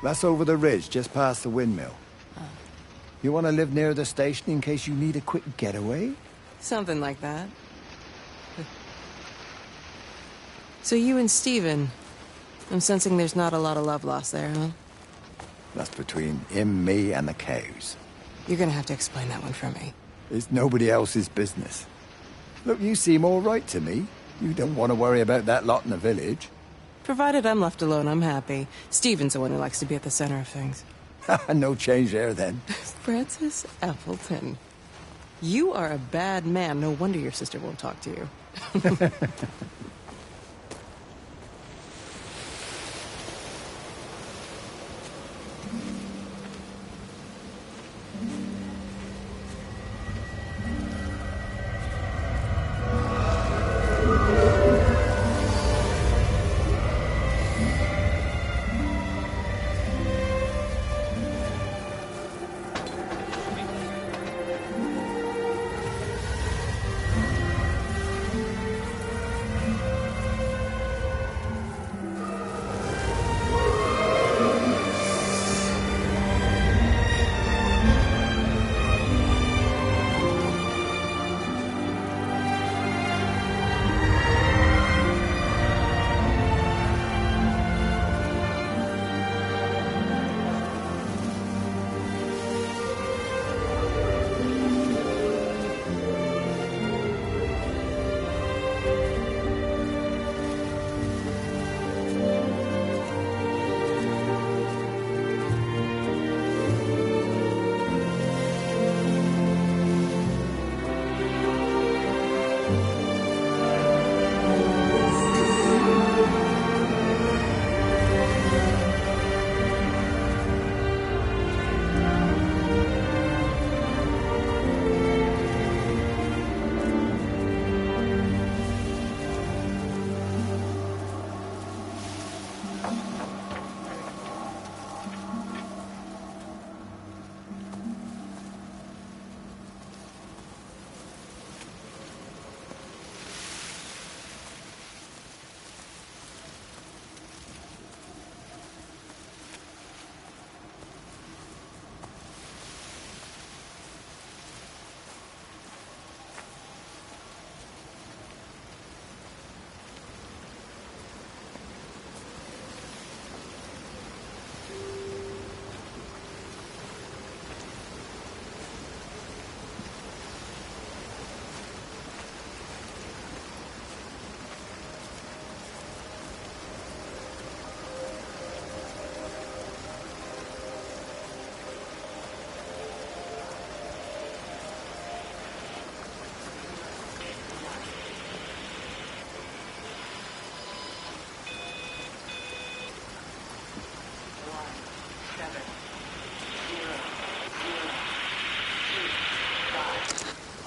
That's over the ridge, just past the windmill. You want to live near the station in case you need a quick getaway? Something like that. So you and Stephen, I'm sensing there's not a lot of love lost there, huh? That's between him, me, and the cows. You're gonna have to explain that one for me. It's nobody else's business. Look, you seem all right to me. You don't want to worry about that lot in the village. Provided I'm left alone, I'm happy. Stephen's the one who likes to be at the center of things. No change there, then. Francis Appleton. You are a bad man. No wonder your sister won't talk to you.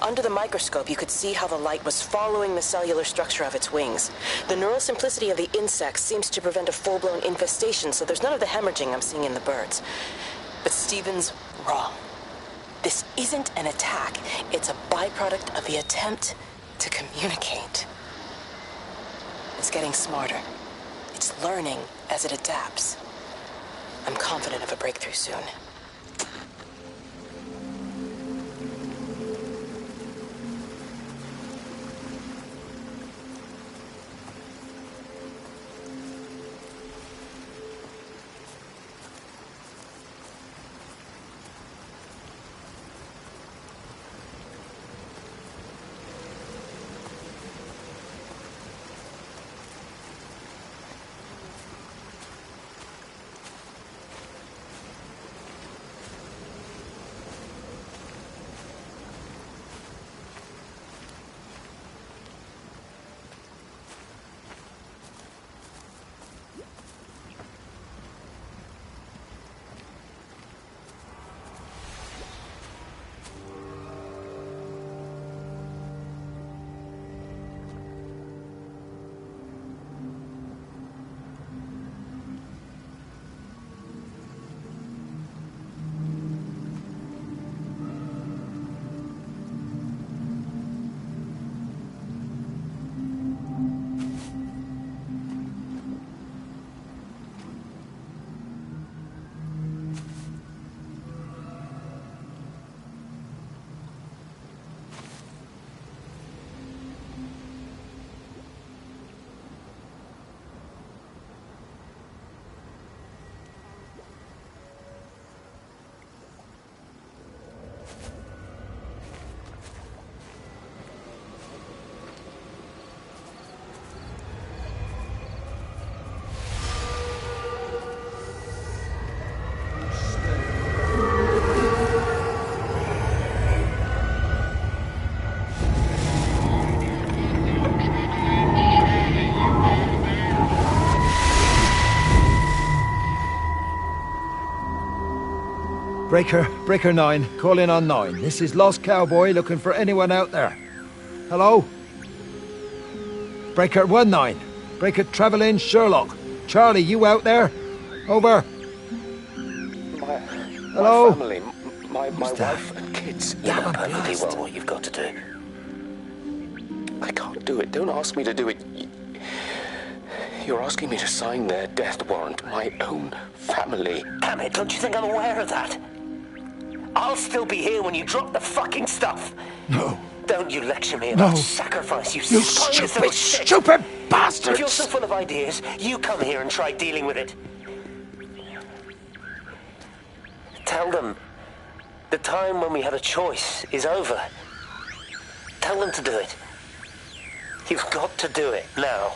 Under the microscope, you could see how the light was following the cellular structure of its wings. The neural simplicity of the insects seems to prevent a full-blown infestation, so there's none of the hemorrhaging I'm seeing in the birds. But Stephen's wrong. This isn't an attack. It's a byproduct of the attempt to communicate. It's getting smarter. It's learning as it adapts. I'm confident of a breakthrough soon. Breaker 9, call in on 9. This is Lost Cowboy looking for anyone out there. Hello? Breaker 19. Breaker Travelin Sherlock. Charlie, you out there? Over. Hello? My family, my wife and kids. You know perfectly well what you've got to do. I can't do it. Don't ask me to do it. You're asking me to sign their death warrant. My own family. Damn it, don't you think I'm aware of that? I'll still be here when you drop the fucking stuff. No. Don't you lecture me about sacrifice, you stupid bastards! If you're so full of ideas, you come here and try dealing with it. Tell them the time when we had a choice is over. Tell them to do it. You've got to do it now.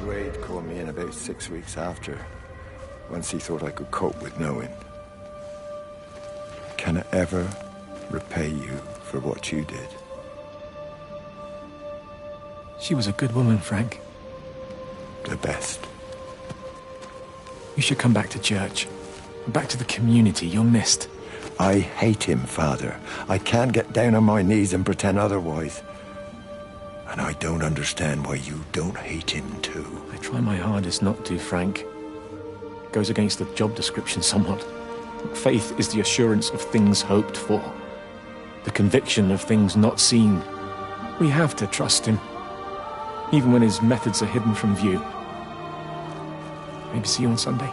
Wade called me in about 6 weeks after, once he thought I could cope with knowing. Can I ever repay you for what you did? She was a good woman, Frank. The best. You should come back to church. Back to the community. You're missed. I hate him, Father. I can't get down on my knees and pretend otherwise. And I don't understand why you don't hate him too. I try my hardest not to, Frank. Goes against the job description somewhat. Faith is the assurance of things hoped for. The conviction of things not seen. We have to trust him. Even when his methods are hidden from view. Maybe see you on Sunday.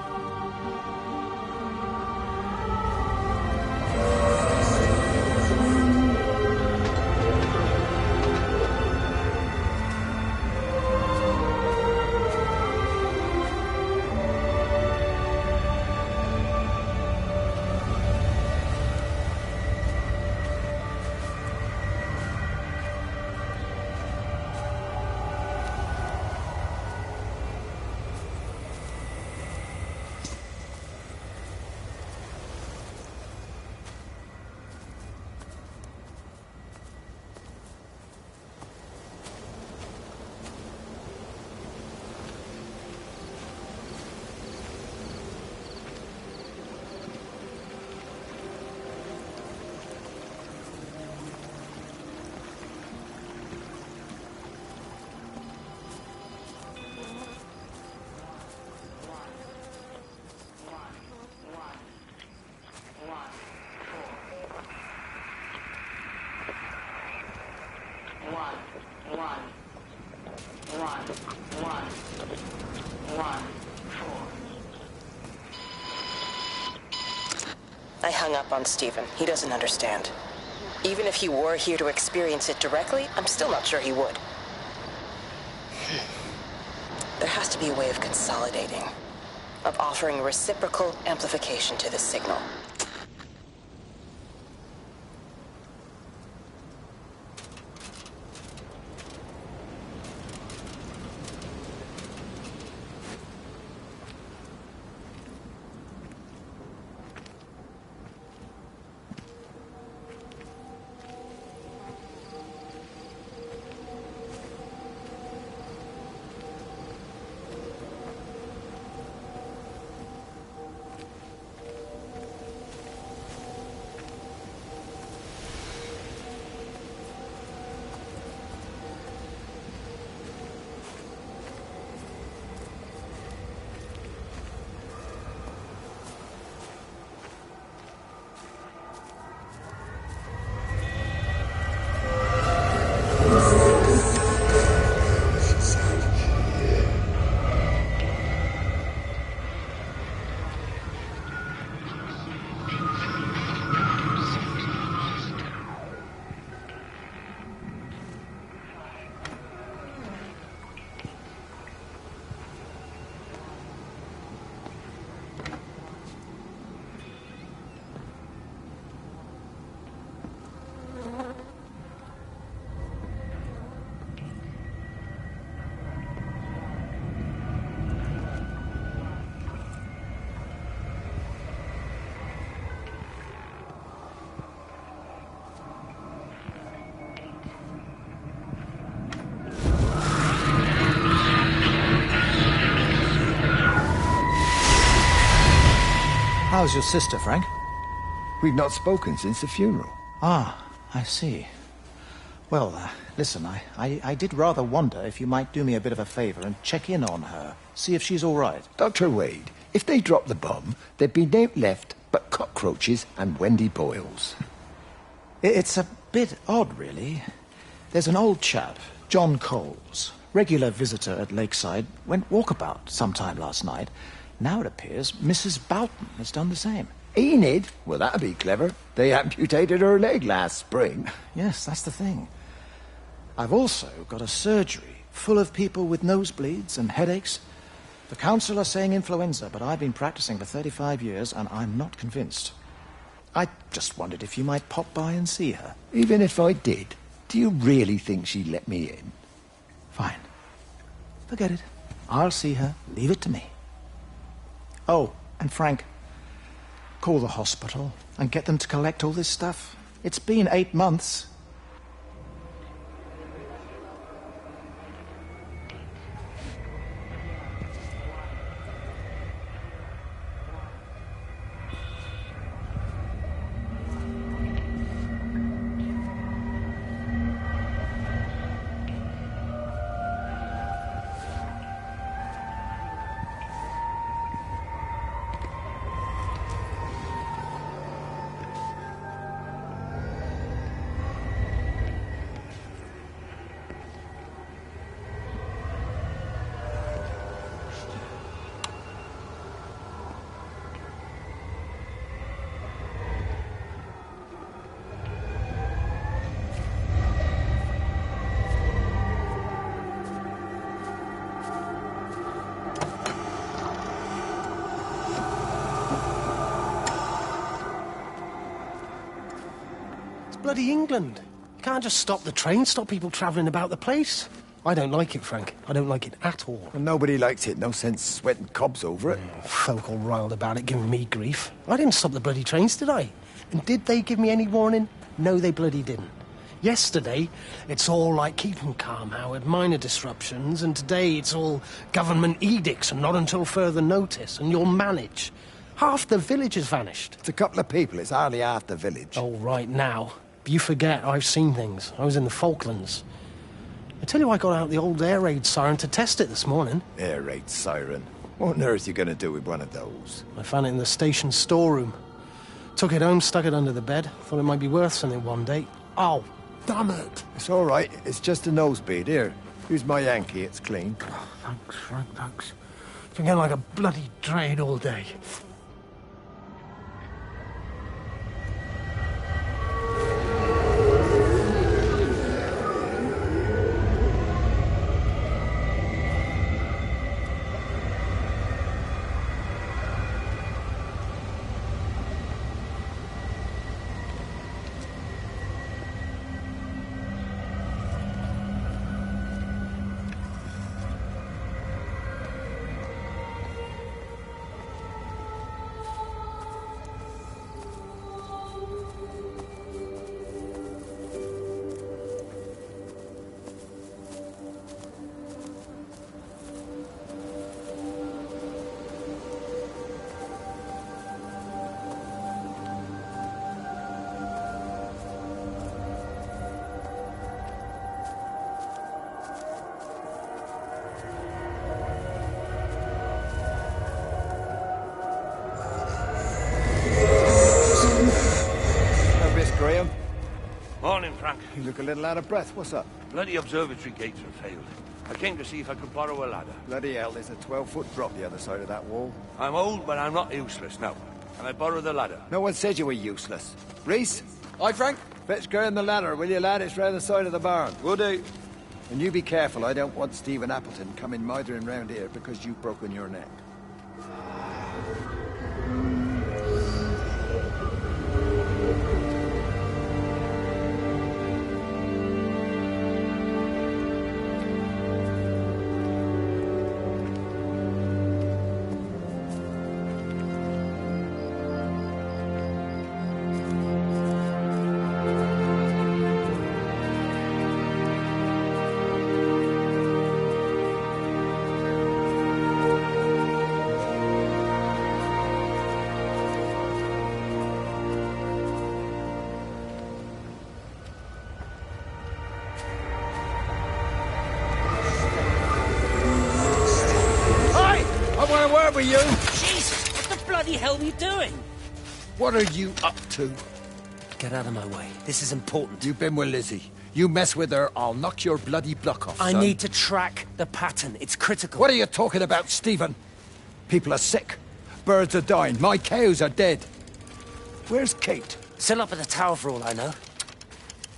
I hung up on Stephen. He doesn't understand. Even if he were here to experience it directly, I'm still not sure he would. There has to be a way of consolidating, of offering reciprocal amplification to the signal. How's your sister, Frank? We've not spoken since the funeral. Ah, I see. Well, listen, I did rather wonder if you might do me a bit of a favor and check in on her, see if she's all right. Dr. Wade, if they dropped the bomb, there'd be no left but cockroaches and Wendy Boyles. It's a bit odd, really. There's an old chap, John Coles, regular visitor at Lakeside, went walkabout sometime last night. Now it appears Mrs. Boughton has done the same. Enid? Well, that'd be clever. They amputated her leg last spring. Yes, that's the thing. I've also got a surgery full of people with nosebleeds and headaches. The council are saying influenza, but I've been practicing for 35 years and I'm not convinced. I just wondered if you might pop by and see her. Even if I did, do you really think she'd let me in? Fine. Forget it. I'll see her. Leave it to me. Oh, and Frank, call the hospital and get them to collect all this stuff. It's been 8 months. Bloody England. You can't just stop the train, stop people travelling about the place. I don't like it, Frank. I don't like it at all. And nobody likes it. No sense sweating cobs over it. Folk all riled about it, giving me grief. I didn't stop the bloody trains, did I? And did they give me any warning? No, they bloody didn't. Yesterday, it's all like, keep them calm, Howard, minor disruptions, and today it's all government edicts and not until further notice, and you'll manage. Half the village has vanished. It's a couple of people. It's hardly half the village. Oh, right now. But you forget, I've seen things. I was in the Falklands. I tell you, I got out the old air raid siren to test it this morning. Air raid siren? What on earth are you going to do with one of those? I found it in the station storeroom. Took it home, stuck it under the bed. Thought it might be worth something one day. Oh, damn it. It's all right. It's just a nosebleed. Here, here's my Yankee. It's clean. Thanks, Frank, thanks. Been getting like a bloody train all day. Graham, Morning, Frank. you look a little out of breath. What's up? Bloody observatory gates have failed. I came to see if I could borrow a ladder. Bloody hell, there's a 12-foot drop the other side of that wall. I'm old, but I'm not useless now. Can I borrow the ladder? No one said you were useless. Reese? Aye, Frank? Fetch Graham the ladder, will you, lad? It's round the side of the barn. Will do. And you be careful. I don't want Stephen Appleton coming mithering round here because you've broken your neck. Where were you? Jesus, what the bloody hell are you doing? What are you up to? Get out of my way. This is important. You've been with Lizzie. You mess with her, I'll knock your bloody block off, I son. need to track the pattern. It's critical. What are you talking about, Stephen? People are sick. Birds are dying. My cows are dead. Where's Kate? Still up at the tower for all I know.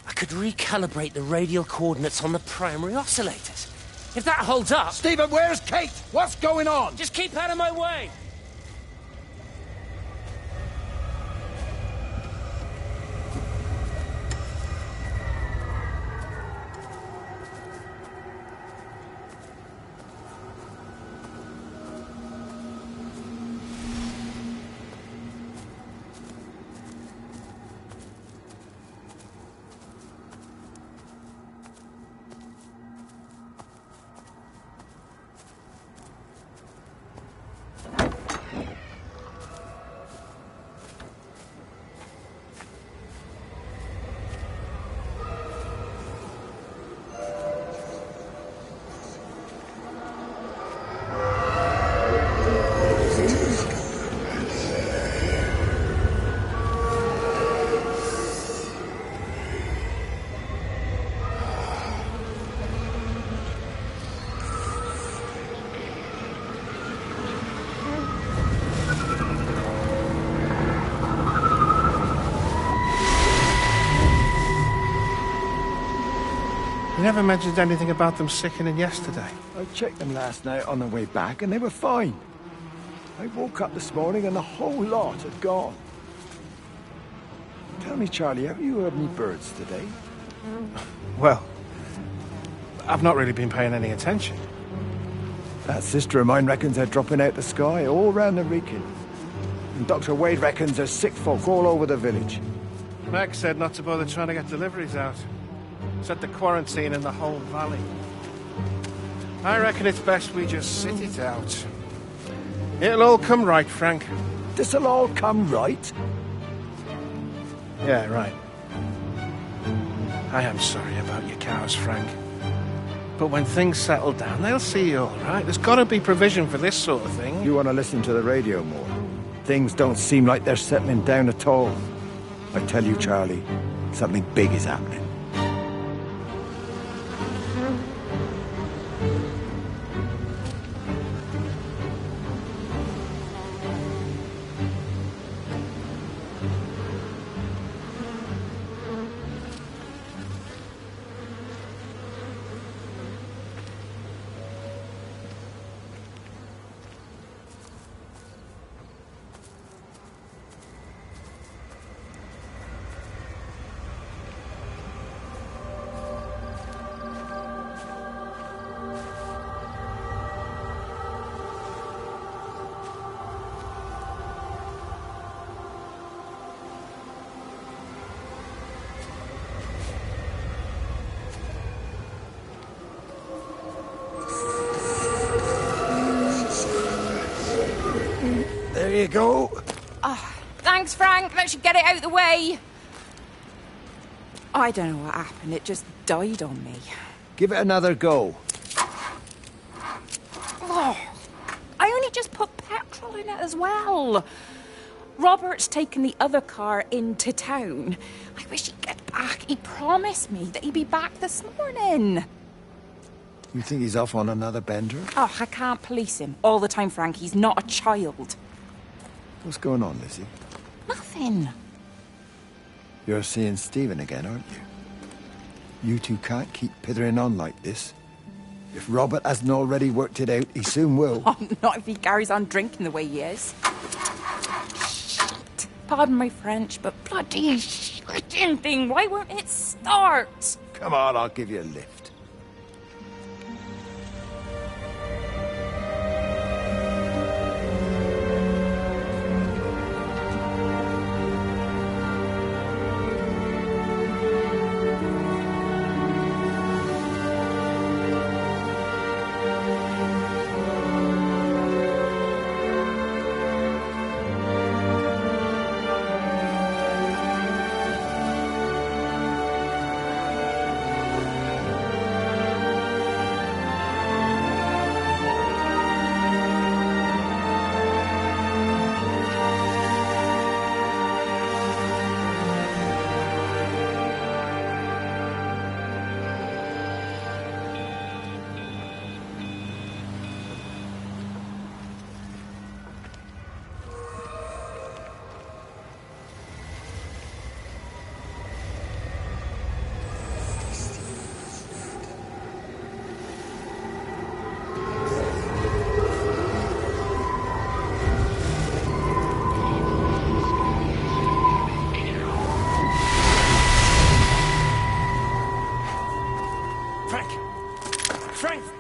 I could recalibrate the radial coordinates on the primary oscillators. If that holds up... Stephen, where's Kate? What's going on? Just keep out of my way! You never mentioned anything about them sickening yesterday. I checked them last night on the way back, and they were fine. I woke up this morning, and the whole lot had gone. Tell me, Charlie, have you heard any birds today? Well, I've not really been paying any attention. That sister of mine reckons they're dropping out the sky all round the Wrekin. And Dr. Wade reckons there's sick folk all over the village. Meg said not to bother trying to get deliveries out. Set the quarantine in the whole valley. I reckon it's best we just sit it out. It'll all come right, Frank. This'll all come right? Yeah, right. I am sorry about your cows, Frank. But when things settle down, they'll see you all right. There's got to be provision for this sort of thing. You want to listen to the radio more? Things don't seem like they're settling down at all. I tell you, Charlie, something big is happening. you go. Thanks, Frank. That should get it out of the way. I don't know what happened. It just died on me. Give it another go. Oh, I only just put petrol in it as well. Robert's taken the other car into town. I wish he'd get back. He promised me that he'd be back this morning. You think he's off on another bender? Oh, I can't police him all the time, Frank. He's not a child. What's going on, Lizzie? Nothing. You're seeing Stephen again, aren't you? You two can't keep pithering on like this. If Robert hasn't already worked it out, he soon will. Oh, not if he carries on drinking the way he is. Shit. Pardon my French, but bloody shitting thing, why won't it start? Come on, I'll give you a lift.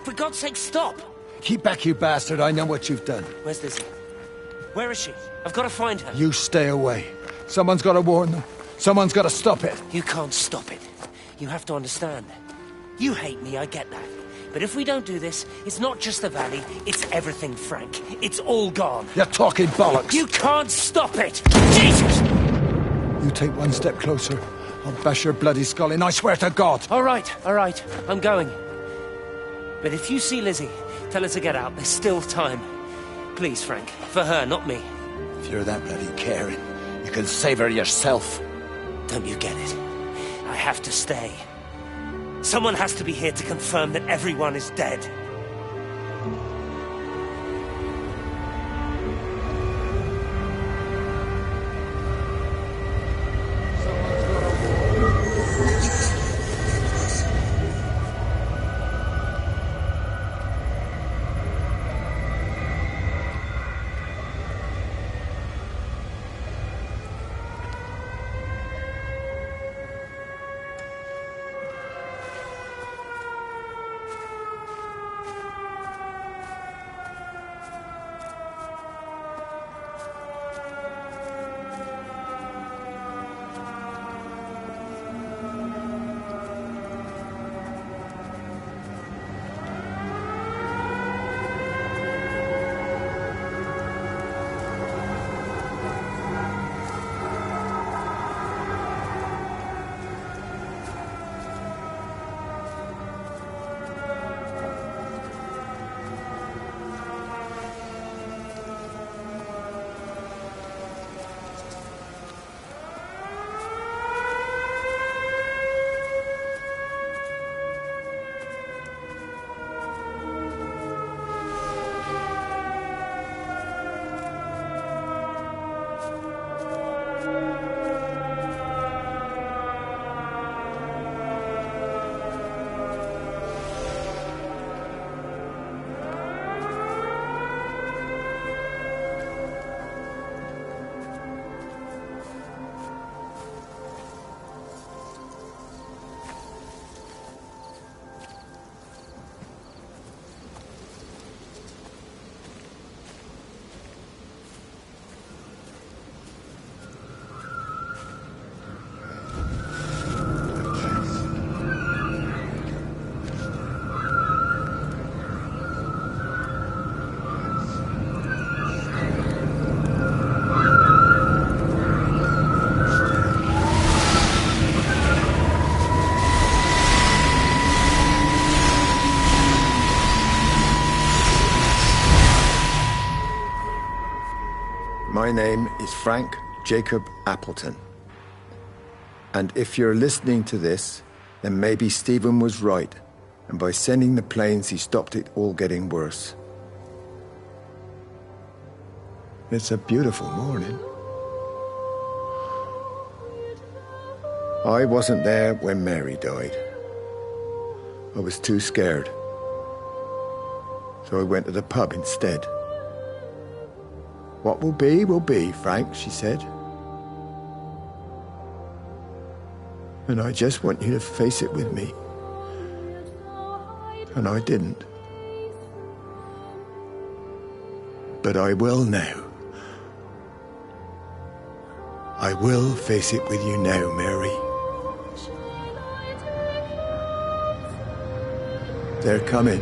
For God's sake, stop! Keep back, you bastard. I know what you've done. Where's Lizzie? Where is she? I've got to find her. You stay away. Someone's got to warn them. Someone's got to stop it. You can't stop it. You have to understand. You hate me, I get that. But if we don't do this, it's not just the valley, it's everything, Frank. It's all gone. You're talking bollocks. You can't stop it! Jesus! You take one step closer, I'll bash your bloody skull in, I swear to God. All right. I'm going. But if you see Lizzie, tell her to get out. There's still time. Please, Frank. For her, not me. If you're that bloody caring, you can save her yourself. Don't you get it? I have to stay. Someone has to be here to confirm that everyone is dead. My name is Frank Jacob Appleton. And if you're listening to this, then maybe Stephen was right. And by sending the planes, he stopped it all getting worse. It's a beautiful morning. I wasn't there when Mary died. I was too scared. So I went to the pub instead. What will be, Frank, she said. And I just want you to face it with me. And I didn't. But I will now. I will face it with you now, Mary. They're coming.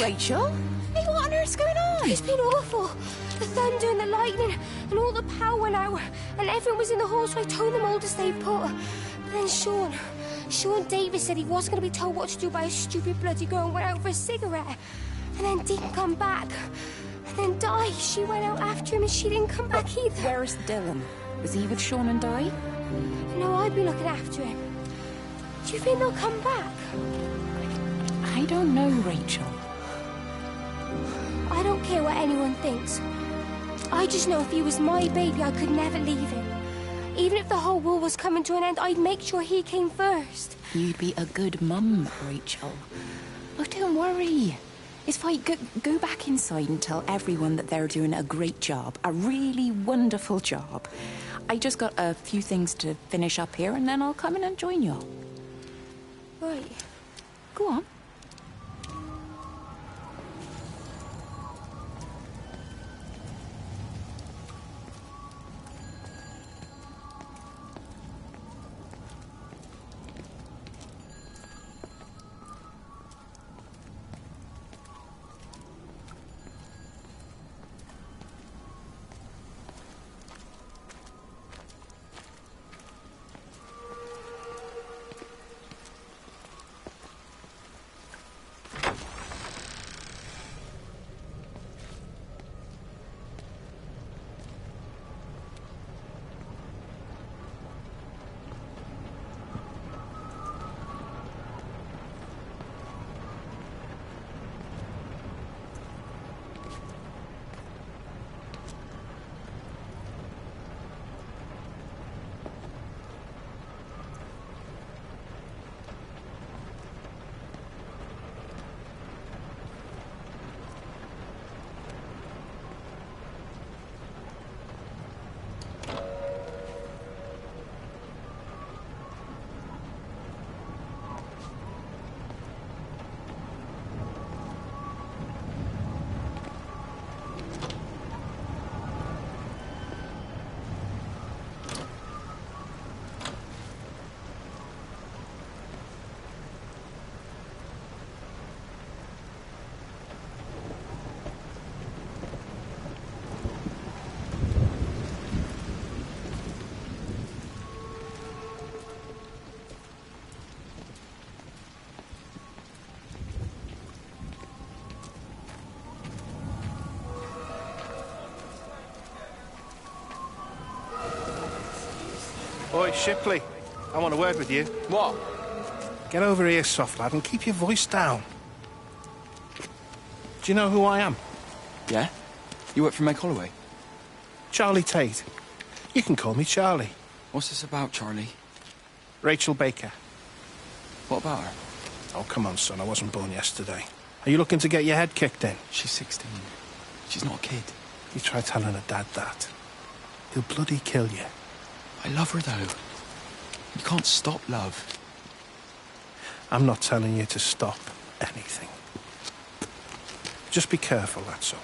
Rachel? Hey, what on earth's going on? It's been awful. The thunder and the lightning and all the power went out and everyone was in the hall, so I told them all to stay put. But then Sean Davis said he wasn't going to be told what to do by a stupid bloody girl and went out for a cigarette. And then didn't come back. And then Di, she went out after him and she didn't come back either. Where's Dylan? Was he with Sean and Di? No, I'd be looking after him. Do you think they'll come back? I don't know, Rachel. I don't care what anyone thinks. I just know if he was my baby, I could never leave him. Even if the whole world was coming to an end, I'd make sure he came first. You'd be a good mum, Rachel. Oh, don't worry. It's fine. Go back inside and tell everyone that they're doing a great job. A really wonderful job. I just got a few things to finish up here, and then I'll come in and join you all. Right. Go on. Oi, Shipley. I want a word with you. What? Get over here, soft lad, and keep your voice down. Do you know who I am? Yeah? You work for Meg Holloway? Charlie Tate. You can call me Charlie. What's this about, Charlie? Rachel Baker. What about her? Oh, come on, son. I wasn't born yesterday. Are you looking to get your head kicked in? She's 16. She's not a kid. You try telling her dad that. He'll bloody kill you. I love her, though. You can't stop love. I'm not telling you to stop anything. Just be careful, that's all.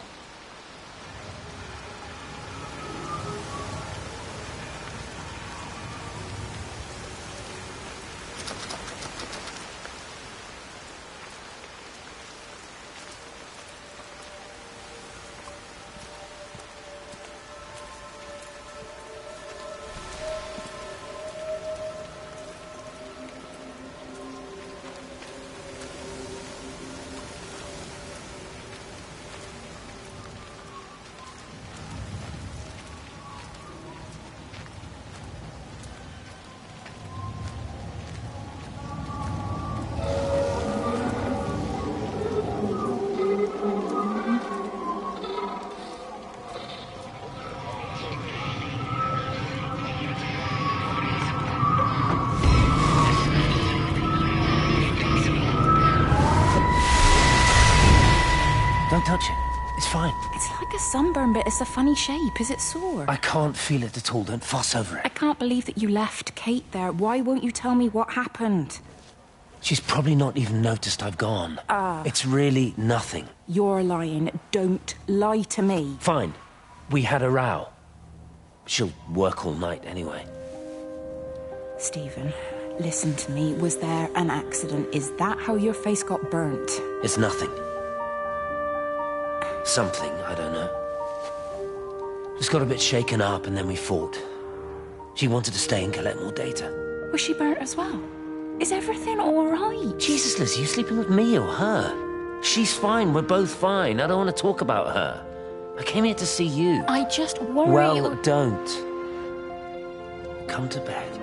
Don't touch it. It's fine. It's like a sunburn, but it's a funny shape. Is it sore? I can't feel it at all. Don't fuss over it. I can't believe that you left Kate there. Why won't you tell me what happened? She's probably not even noticed I've gone. It's really nothing. You're lying. Don't lie to me. Fine. We had a row. She'll work all night anyway. Stephen, listen to me. Was there an accident? Is that how your face got burnt? It's nothing. Something, I don't know. Just got a bit shaken up and then we fought. She wanted to stay and collect more data. Was she burnt as well? Is everything all right? Jesus, Liz, are you sleeping with me or her? She's fine, we're both fine. I don't want to talk about her. I came here to see you. I just worry... Well, don't. Come to bed.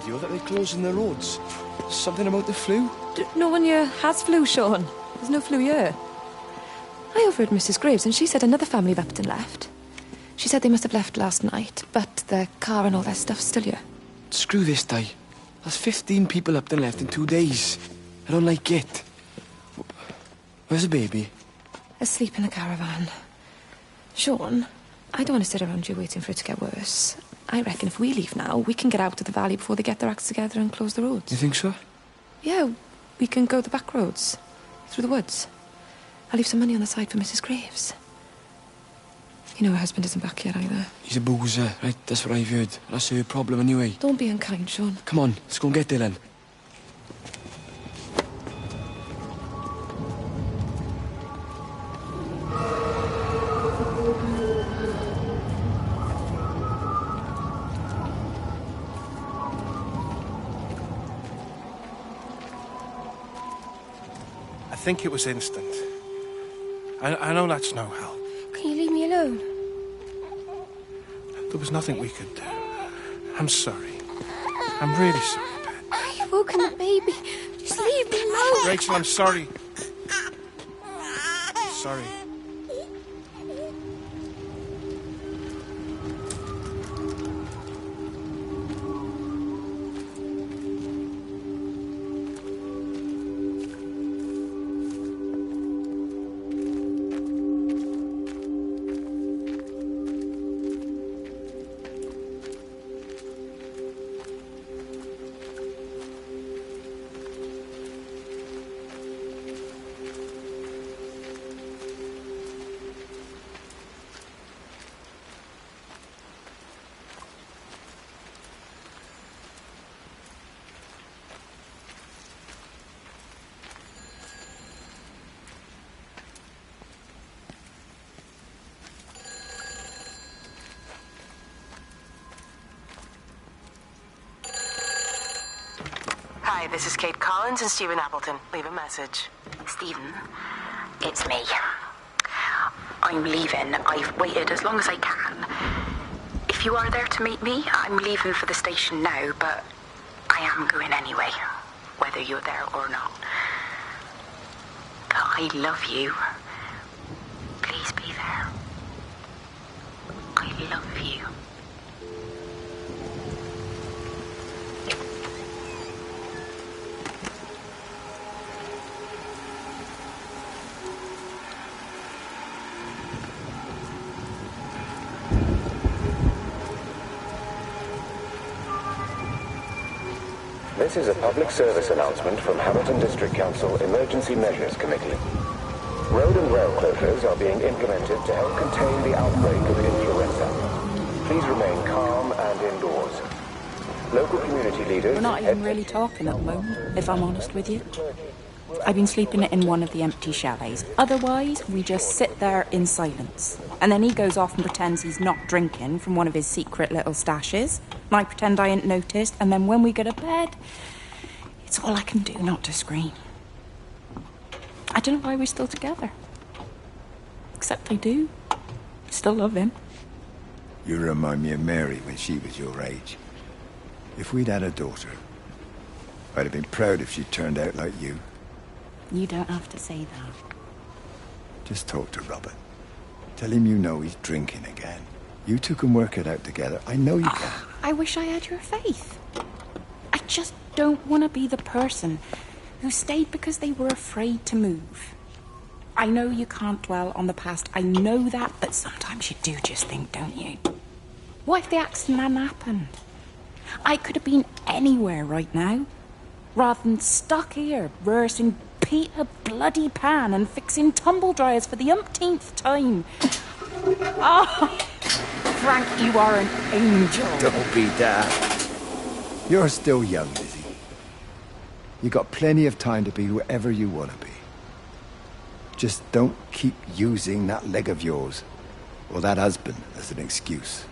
That they're closing the roads. Something about the flu? No one here has flu, Sean. There's no flu here. I overheard Mrs. Graves, and she said another family of Upton left. She said they must have left last night, but their car and all their stuff's still here. Screw this, Di. There's 15 people Upton left in 2 days. I don't like it. Where's the baby? Asleep in the caravan. Sean, I don't want to sit around here waiting for it to get worse. I reckon if we leave now, we can get out of the valley before they get their acts together and close the roads. You think so? Yeah, we can go the back roads, through the woods. I'll leave some money on the side for Mrs. Graves. You know her husband isn't back yet either. He's a boozer, right? That's what I've heard. That's her problem anyway. Don't be unkind, Sean. Come on, let's go and get there then. I think it was instant. I know that's no help. Can you leave me alone? There was nothing we could do. I'm sorry. I'm really sorry, Pet. You've woken the baby. Just leave me alone. Rachel, I'm sorry. Sorry. Hi, this is Kate Collins and Stephen Appleton. Leave a message. Stephen, it's me. I'm leaving. I've waited as long as I can. If you are there to meet me, I'm leaving for the station now, but I am going anyway, whether you're there or not. But I love you. Please be there. I love you. This is a public service announcement from Hamilton District Council Emergency Measures Committee. Road and rail closures are being implemented to help contain the outbreak of influenza. Please remain calm and indoors. Local community leaders... We're not even really talking at the moment, if I'm honest with you. I've been sleeping in one of the empty chalets. Otherwise, we just sit there in silence. And then he goes off and pretends he's not drinking from one of his secret little stashes. And I pretend I ain't noticed. And then when we go to bed, it's all I can do not to scream. I don't know why we're still together. Except I do. Still love him. You remind me of Mary when she was your age. If we'd had a daughter, I'd have been proud if she turned out like you. You don't have to say that. Just talk to Robert. Tell him you know he's drinking again. You two can work it out together. I know you can. I wish I had your faith. I just don't want to be the person who stayed because they were afraid to move. I know you can't dwell on the past. I know that, but sometimes you do just think, don't you? What if the accident hadn't happened? I could have been anywhere right now, rather than stuck here rehearsing Peter bloody Pan and fixing tumble dryers for the umpteenth time. Oh, Frank, you are an angel. Don't be daft. You're still young, Lizzie. You got plenty of time to be whoever you want to be. Just don't keep using that leg of yours or that husband as an excuse.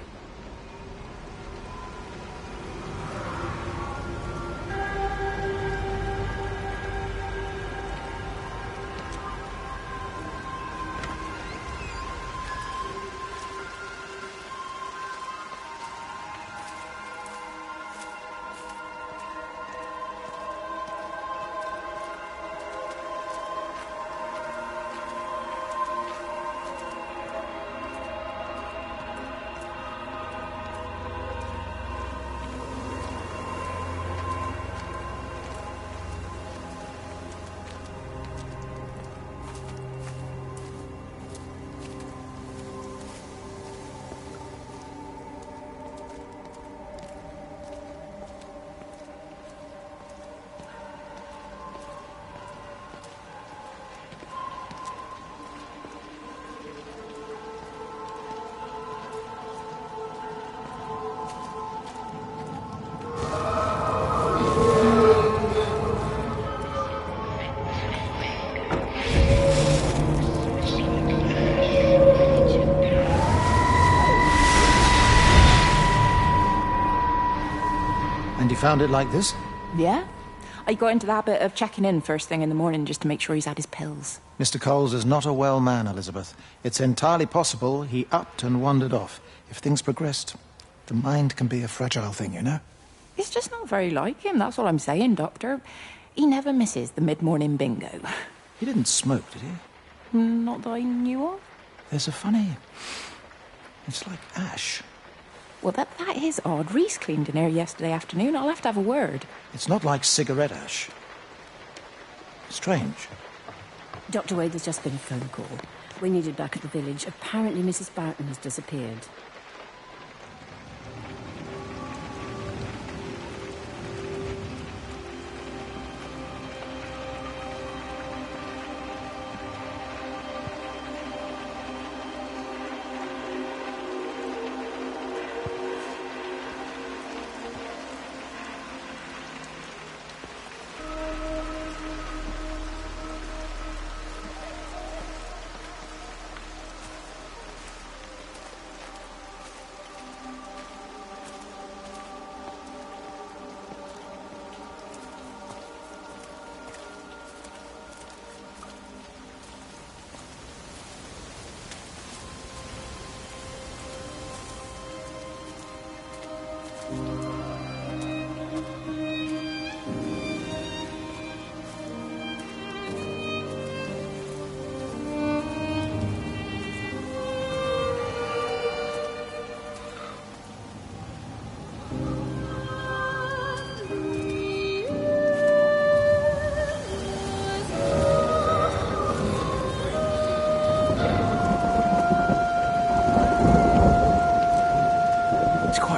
And you found it like this? Yeah. I got into the habit of checking in first thing in the morning just to make sure he's had his pills. Mr. Coles is not a well man, Elizabeth. It's entirely possible he upped and wandered off. If things progressed, the mind can be a fragile thing, you know? It's just not very like him, that's all I'm saying, Doctor. He never misses the mid-morning bingo. He didn't smoke, did he? Not that I knew of. There's a funny... It's like ash. Well, that is odd. Reese cleaned in here yesterday afternoon. I'll have to have a word. It's not like cigarette ash. Strange. Dr. Wade, there's just been a phone call. We needed back at the village. Apparently Mrs. Barton has disappeared.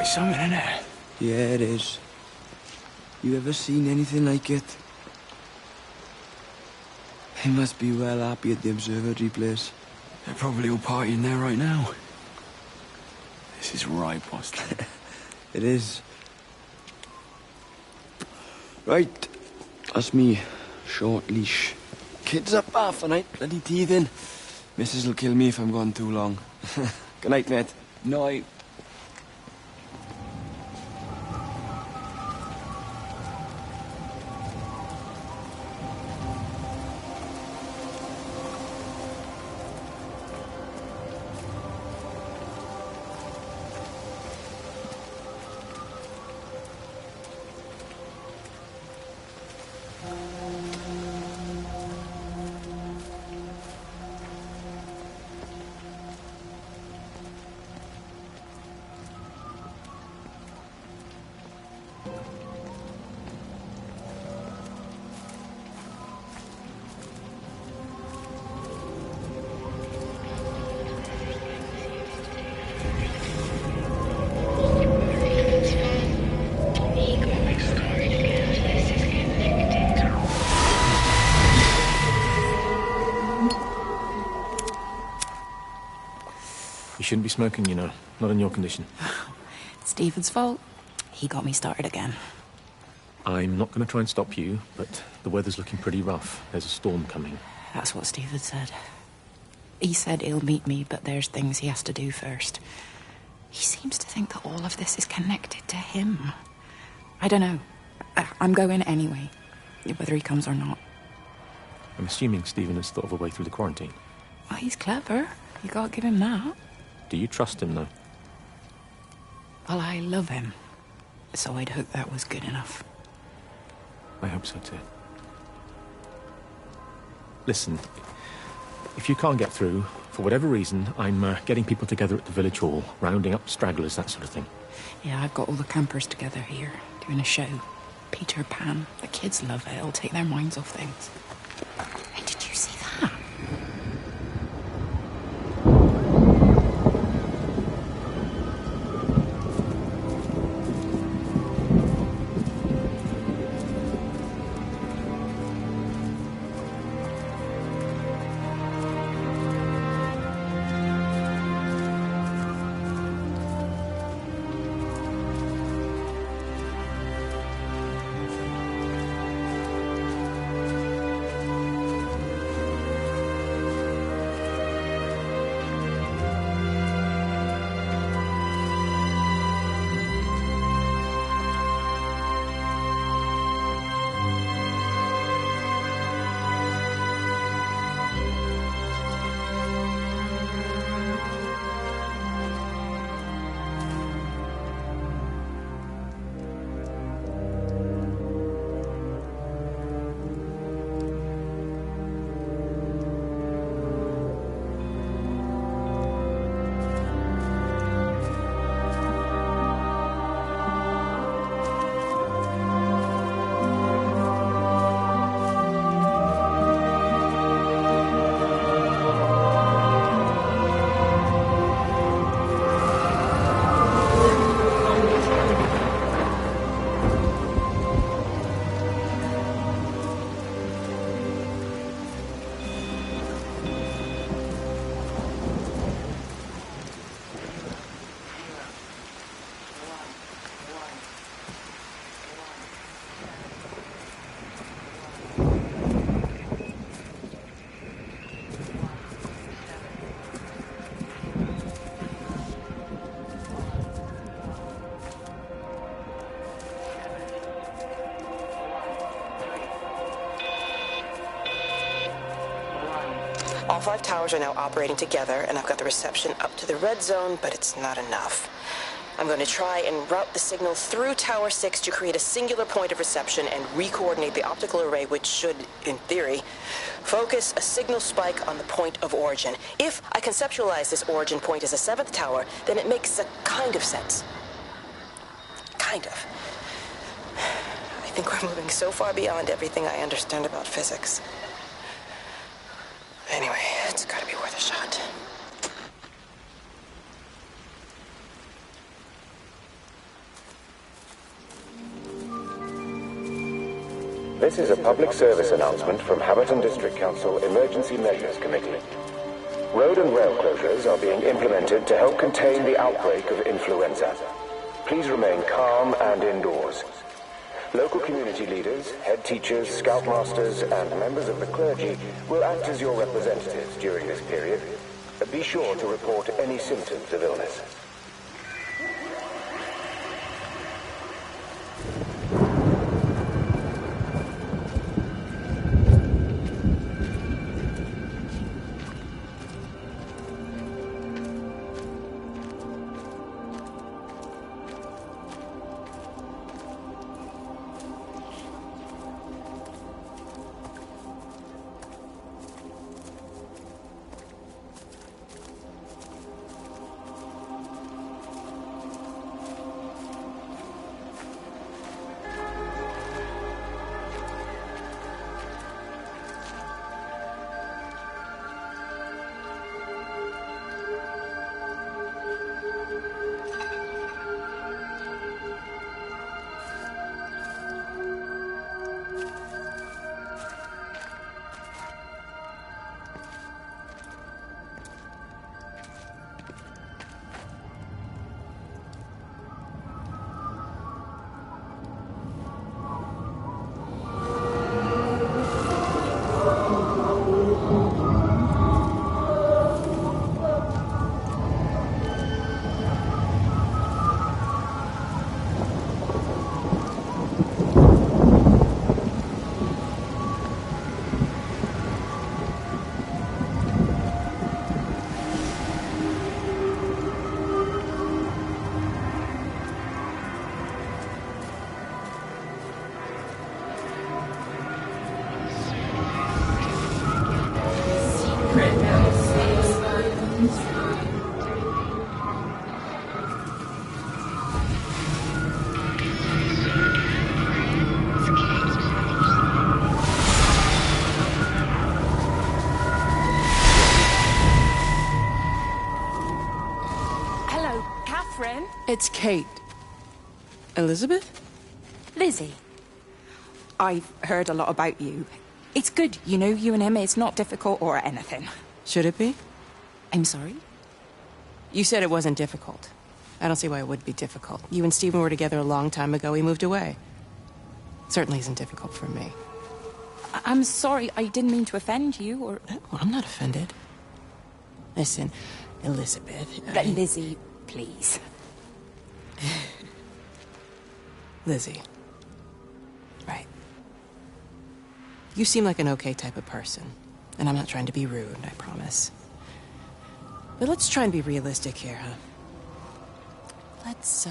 something, isn't it? Yeah, it is. You ever seen anything like it? They must be well happy at the observatory place. They're probably all partying there right now. This is right, Boston. It is. Right. That's me. Short leash. Kids up half a night, bloody teething. Missus will kill me if I'm gone too long. Good night, mate. Night. You shouldn't be smoking, you know. Not in your condition. It's Stephen's fault. He got me started again. I'm not going to try and stop you, but the weather's looking pretty rough. There's a storm coming. That's what Stephen said. He said he'll meet me, but there's things he has to do first. He seems to think that all of this is connected to him. I don't know. I'm going anyway, whether he comes or not. I'm assuming Stephen has thought of a way through the quarantine. Well, he's clever. You can't give him that. Do you trust him, though? Well, I love him. So I'd hope that was good enough. I hope so, too. Listen, if you can't get through, for whatever reason, I'm getting people together at the village hall, rounding up stragglers, that sort of thing. Yeah, I've got all the campers together here, doing a show. Peter Pan. The kids love it. It'll take their minds off things. Hey, did you see that? All 5 towers are now operating together, and I've got the reception up to the red zone, but it's not enough. I'm going to try and route the signal through Tower 6 to create a singular point of reception and re-coordinate the optical array, which should, in theory, focus a signal spike on the point of origin. If I conceptualize this origin point as a 7th tower, then it makes a kind of sense. Kind of. I think we're moving so far beyond everything I understand about physics. Anyway, it's gotta be worth a shot. This is a public service announcement from Haverton District Council Emergency Measures Committee. Road and rail closures are being implemented to help contain the outbreak of influenza. Please remain calm and indoors. Local community leaders, head teachers, scoutmasters, and members of the clergy will act as your representatives during this period. Be sure to report any symptoms of illness. It's Kate. Elizabeth? Lizzie. I've heard a lot about you. It's good, you know, you and him. It's not difficult or anything. Should it be? I'm sorry? You said it wasn't difficult. I don't see why it would be difficult. You and Stephen were together a long time ago. He moved away. Certainly isn't difficult for me. I'm sorry. I didn't mean to offend you, or... Well, I'm not offended. Listen, Elizabeth... Lizzie, please. Lizzie. Right. You seem like an okay type of person. And I'm not trying to be rude, I promise. But let's try and be realistic here, huh? Let's,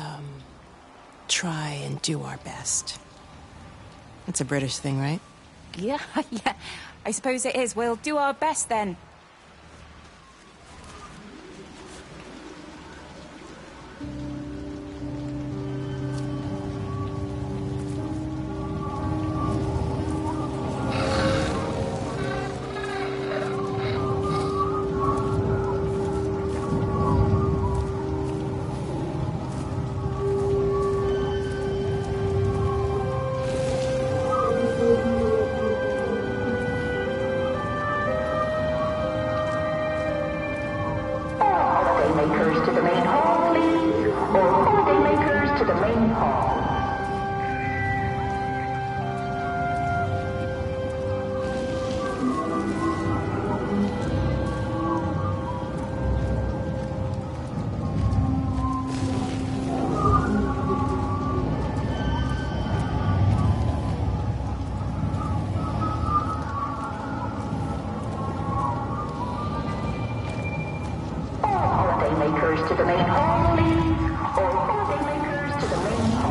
try and do our best. It's a British thing, right? Yeah. I suppose it is. We'll do our best, then. To the main hall, please. All holidaymakers to the main hall.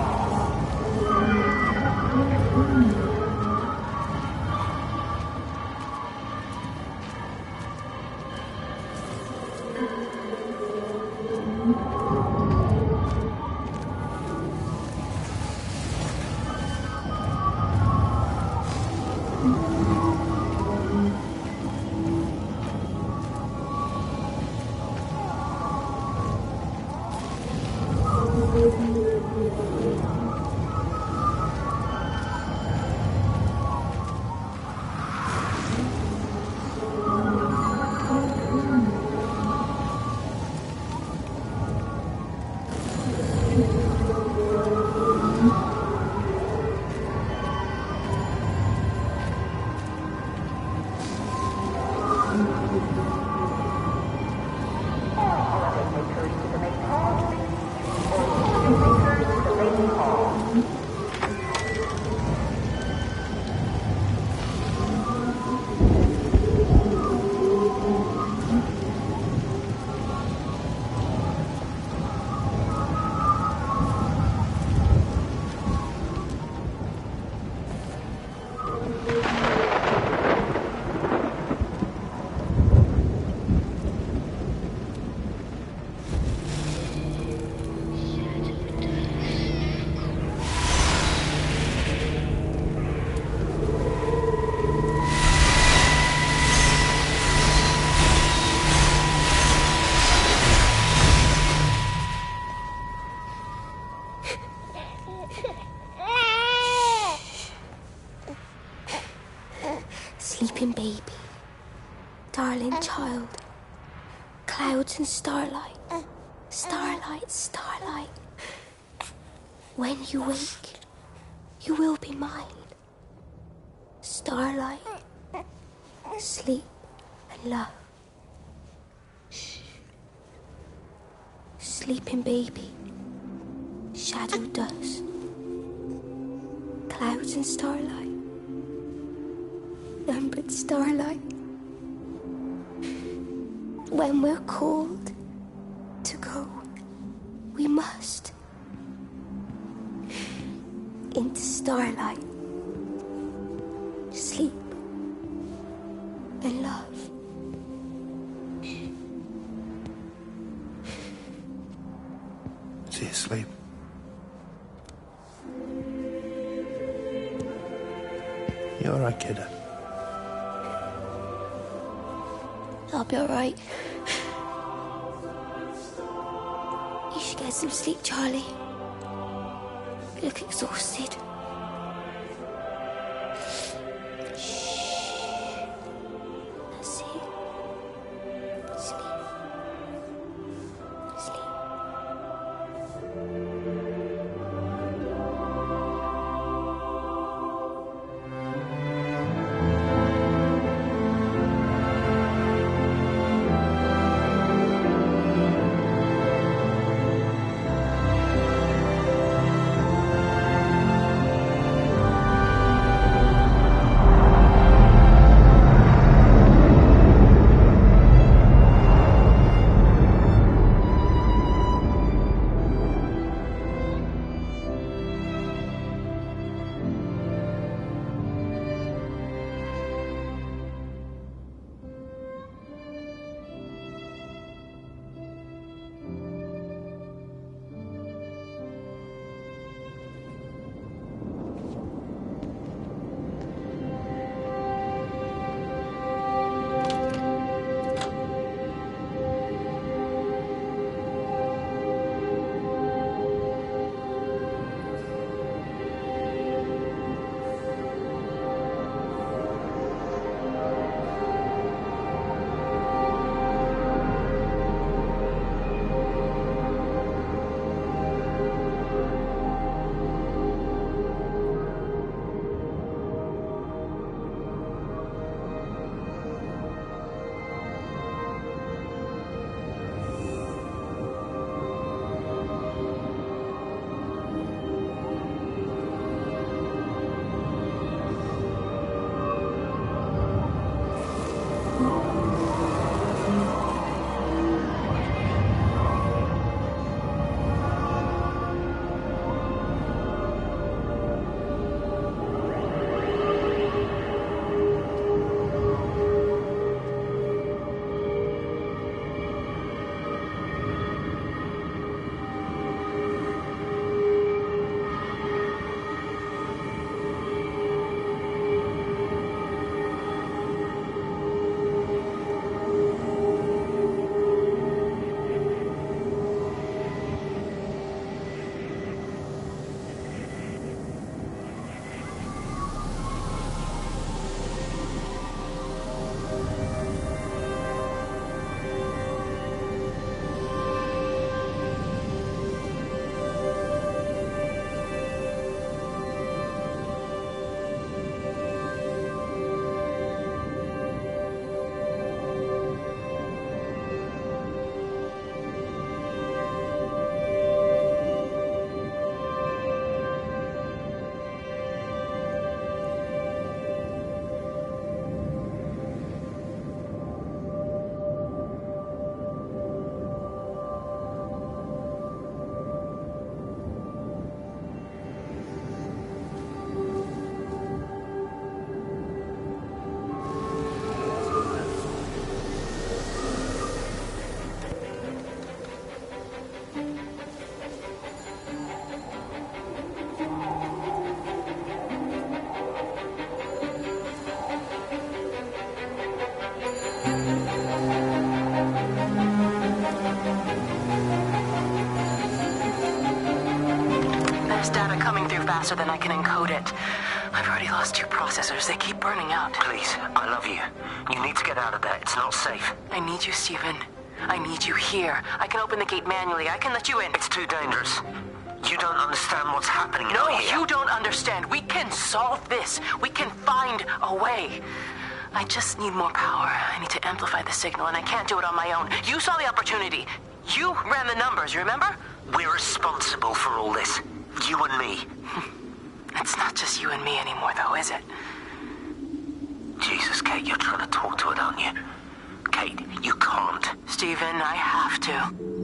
Sleeping baby. Darling child. Clouds and starlight. Starlight, starlight. When you wake, you will be mine. Starlight. Sleep and love. Shh. Sleeping baby. Shadow dust. Clouds and starlight. Numbered starlight. When we're called to go, we must. Into starlight. Sleep and love. Is he asleep? You all right, kiddo? I'll be all right. You should get some sleep, Charlie. You look exhausted. That's it. Sleep. Sleep. There's data coming through faster than I can encode it. I've already lost 2 processors. They keep burning out. Please, I love you. You need to get out of there. It's not safe. I need you, Stephen. I need you here. I can open the gate manually. I can let you in. It's too dangerous. You don't understand what's happening No, out here. you don't understand. We can solve this. We can find a way. I just need more power. I need to amplify the signal, and I can't do it on my own. You saw the opportunity. You ran the numbers, you remember? We're responsible for all this. You and me. It's not just you and me anymore, though, is it? Jesus, Kate, you're trying to talk to it, aren't you? Kate, you can't. Stephen, I have to.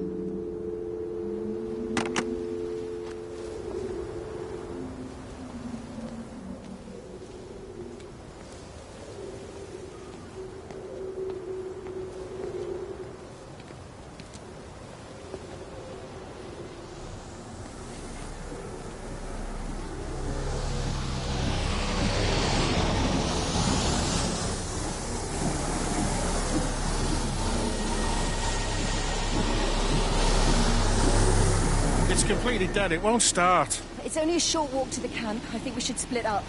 It's completely dead. It won't start. It's only a short walk to the camp. I think we should split up.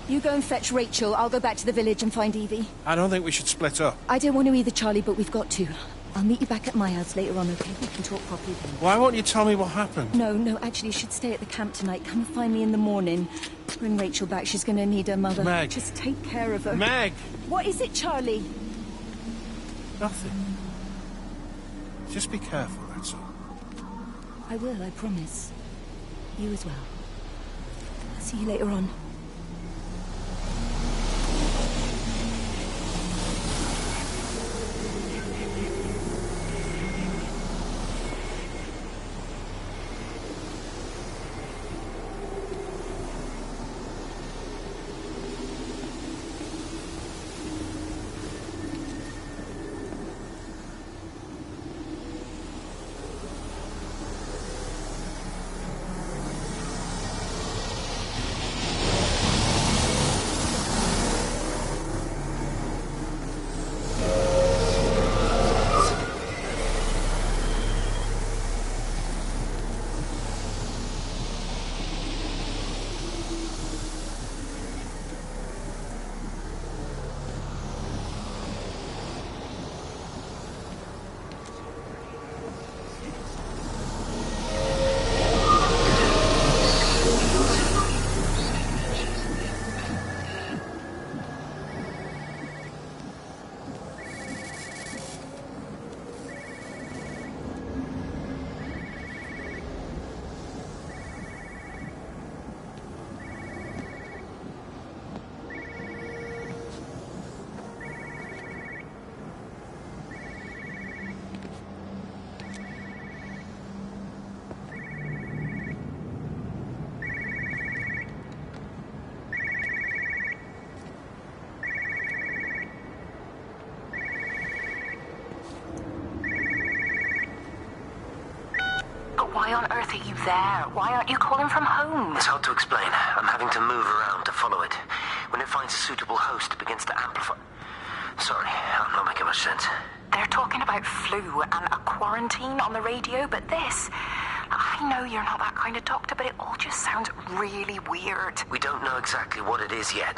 You go and fetch Rachel. I'll go back to the village and find Evie. I don't think we should split up. I don't want to either, Charlie, but we've got to. I'll meet you back at my house later on, okay? We can talk properly then. Why won't you tell me what happened? No, actually, you should stay at the camp tonight. Come and find me in the morning. Bring Rachel back. She's going to need her mother. Meg. Just take care of her. Meg! What is it, Charlie? Nothing. Just be careful, that's all. I will, I promise. You as well. I'll see you later on. Why on earth are you there? Why aren't you calling from home? It's hard to explain. I'm having to move around to follow it. When it finds a suitable host, it begins to amplify. Sorry, I'm not making much sense. They're talking about flu and a quarantine on the radio, but this... I know you're not that kind of doctor, but it all just sounds really weird. We don't know exactly what it is yet,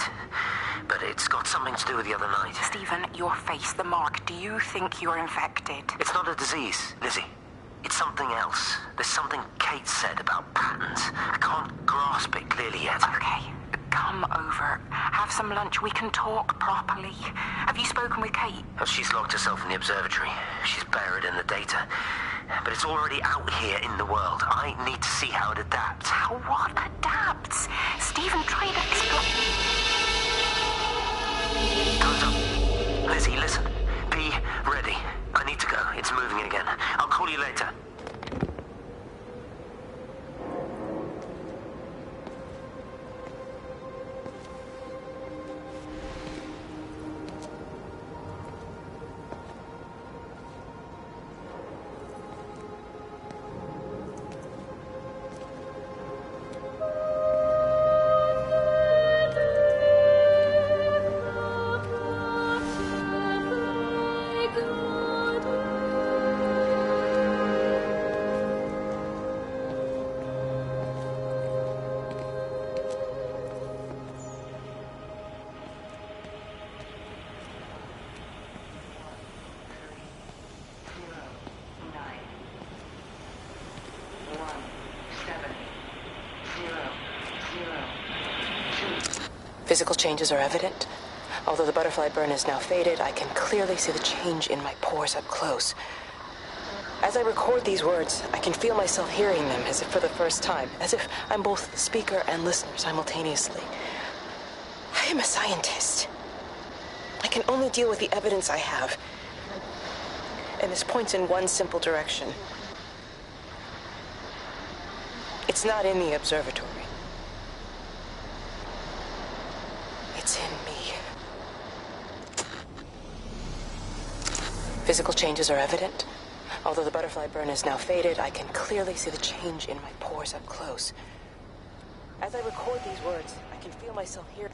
but it's got something to do with the other night. Stephen, your face, the mark, do you think you're infected? It's not a disease, Lizzie. It's something else. There's something Kate said about patterns. I can't grasp it clearly yet. Okay, come over. Have some lunch. We can talk properly. Have you spoken with Kate? Oh, she's locked herself in the observatory. She's buried in the data. But it's already out here in the world. I need to see how it adapts. How what adapts? Stephen, try to explain. Time's up. Lizzie, listen. Be ready. I need to go. It's moving again. I'll call you later. Physical changes are evident. Although the butterfly burn is now faded, I can clearly see the change in my pores up close. As I record these words, I can feel myself hearing them as if for the first time, as if I'm both speaker and listener simultaneously. I am a scientist. I can only deal with the evidence I have. And this points in one simple direction. It's not in the observatory. It's in me. Physical changes are evident. Although the butterfly burn is now faded, I can clearly see the change in my pores up close. As I record these words, I can feel myself hear.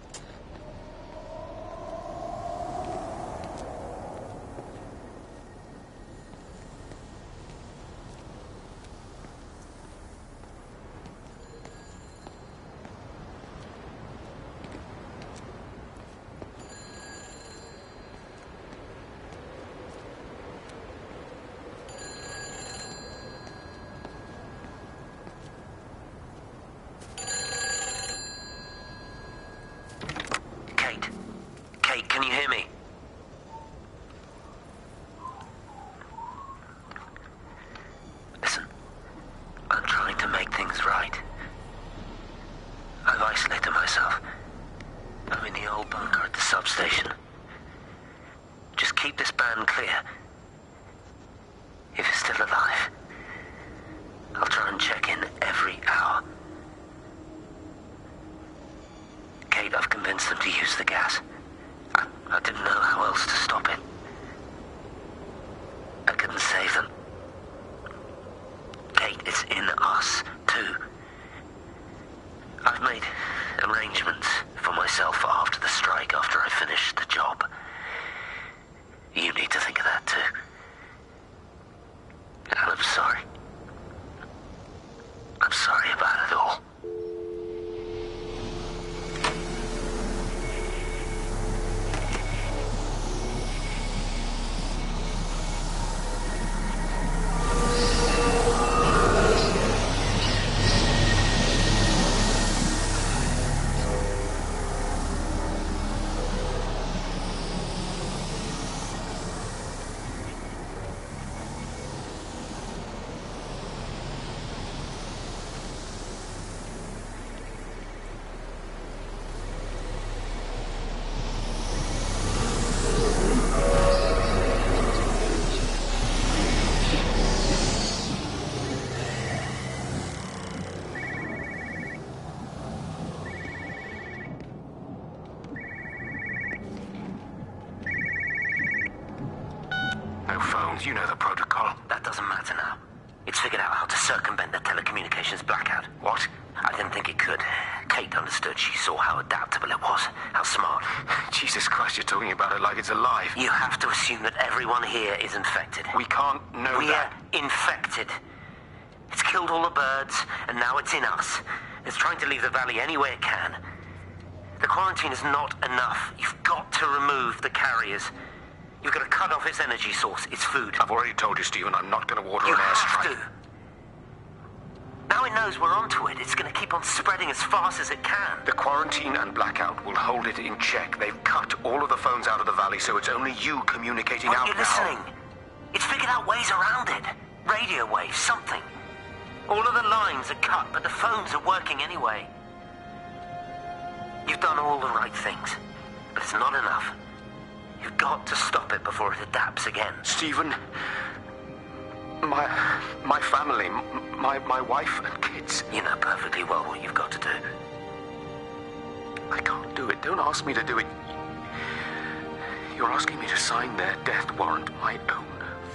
Can you hear me? Listen, I'm trying to make things right. I've isolated myself. I'm in the old bunker at the substation. Just keep this band clear. If it's still alive, I'll try and check in every hour. Kate, I've convinced them to use the gas. I didn't know how else to stop it. I couldn't save them. Kate, it's in us, too. I've made arrangements for myself after the strike, after I finish the job. You need to think of that, too. And I'm sorry. I'm sorry about it all. You know the protocol. That doesn't matter now. It's figured out how to circumvent the telecommunications blackout. What? I didn't think it could. Kate understood. She saw how adaptable it was. How smart. Jesus Christ, you're talking about it like it's alive. You have to assume that everyone here is infected. We can't know that. We're infected. It's killed all the birds, and now it's in us. It's trying to leave the valley any way it can. The quarantine is not enough. You've got to remove the carriers. You've got to cut off its energy source, its food. I've already told you, Stephen, I'm not going to order an airstrike. You have to. Now it knows we're onto it. It's going to keep on spreading as fast as it can. The quarantine and blackout will hold it in check. They've cut all of the phones out of the valley, so it's only you communicating out now. Aren't you listening? It's figured out ways around it. Radio waves, something. All of the lines are cut, but the phones are working anyway. You've done all the right things, but it's not enough. You've got to stop it before it adapts again. Stephen, my family, my wife and kids. You know perfectly well what you've got to do. I can't do it. Don't ask me to do it. You're asking me to sign their death warrant, my own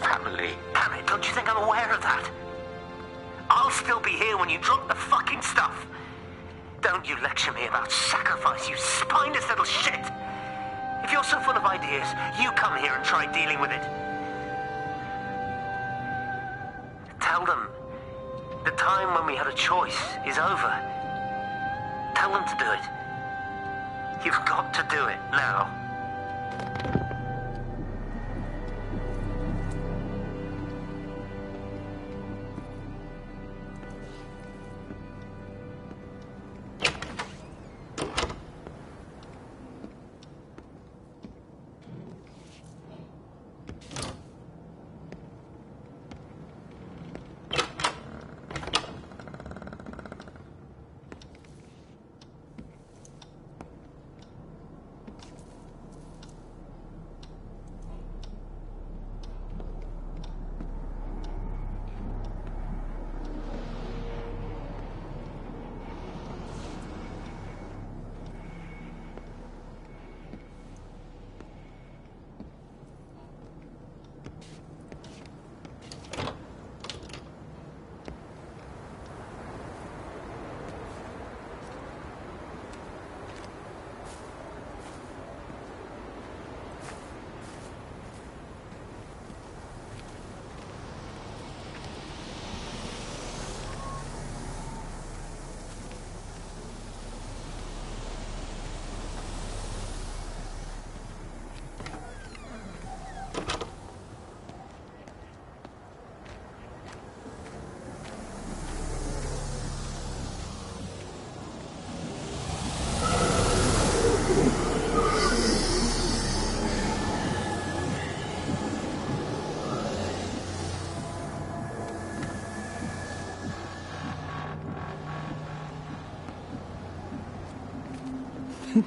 family. Damn it, don't you think I'm aware of that? I'll still be here when you drop the fucking stuff. Don't you lecture me about sacrifice, you spineless little shit. If you're so full of ideas, you come here and try dealing with it. Tell them the time when we had a choice is over. Tell them to do it. You've got to do it now.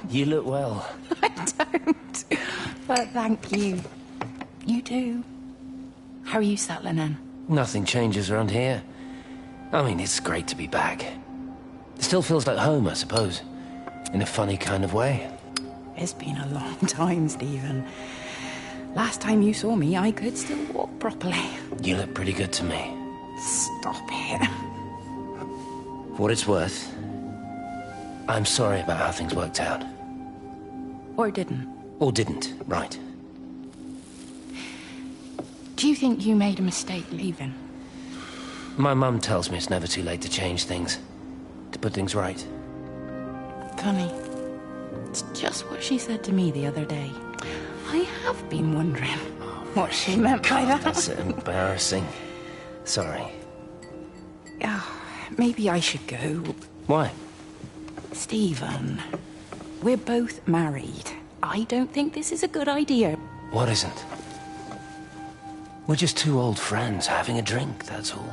You look well. I don't. But thank you. You do. How are you settling in? Nothing changes around here. I mean, it's great to be back. It still feels like home, I suppose. In a funny kind of way. It's been a long time, Stephen. Last time you saw me, I could still walk properly. You look pretty good to me. Stop it. For what it's worth, I'm sorry about how things worked out. Or didn't. Or didn't, right. Do you think you made a mistake leaving? My mum tells me it's never too late to change things. To put things right. Funny. It's just what she said to me the other day. I have been wondering what she meant by that. That's embarrassing. Sorry. Maybe I should go. Why? Stephen, we're both married. I don't think this is a good idea. What isn't? We're just two old friends having a drink, that's all.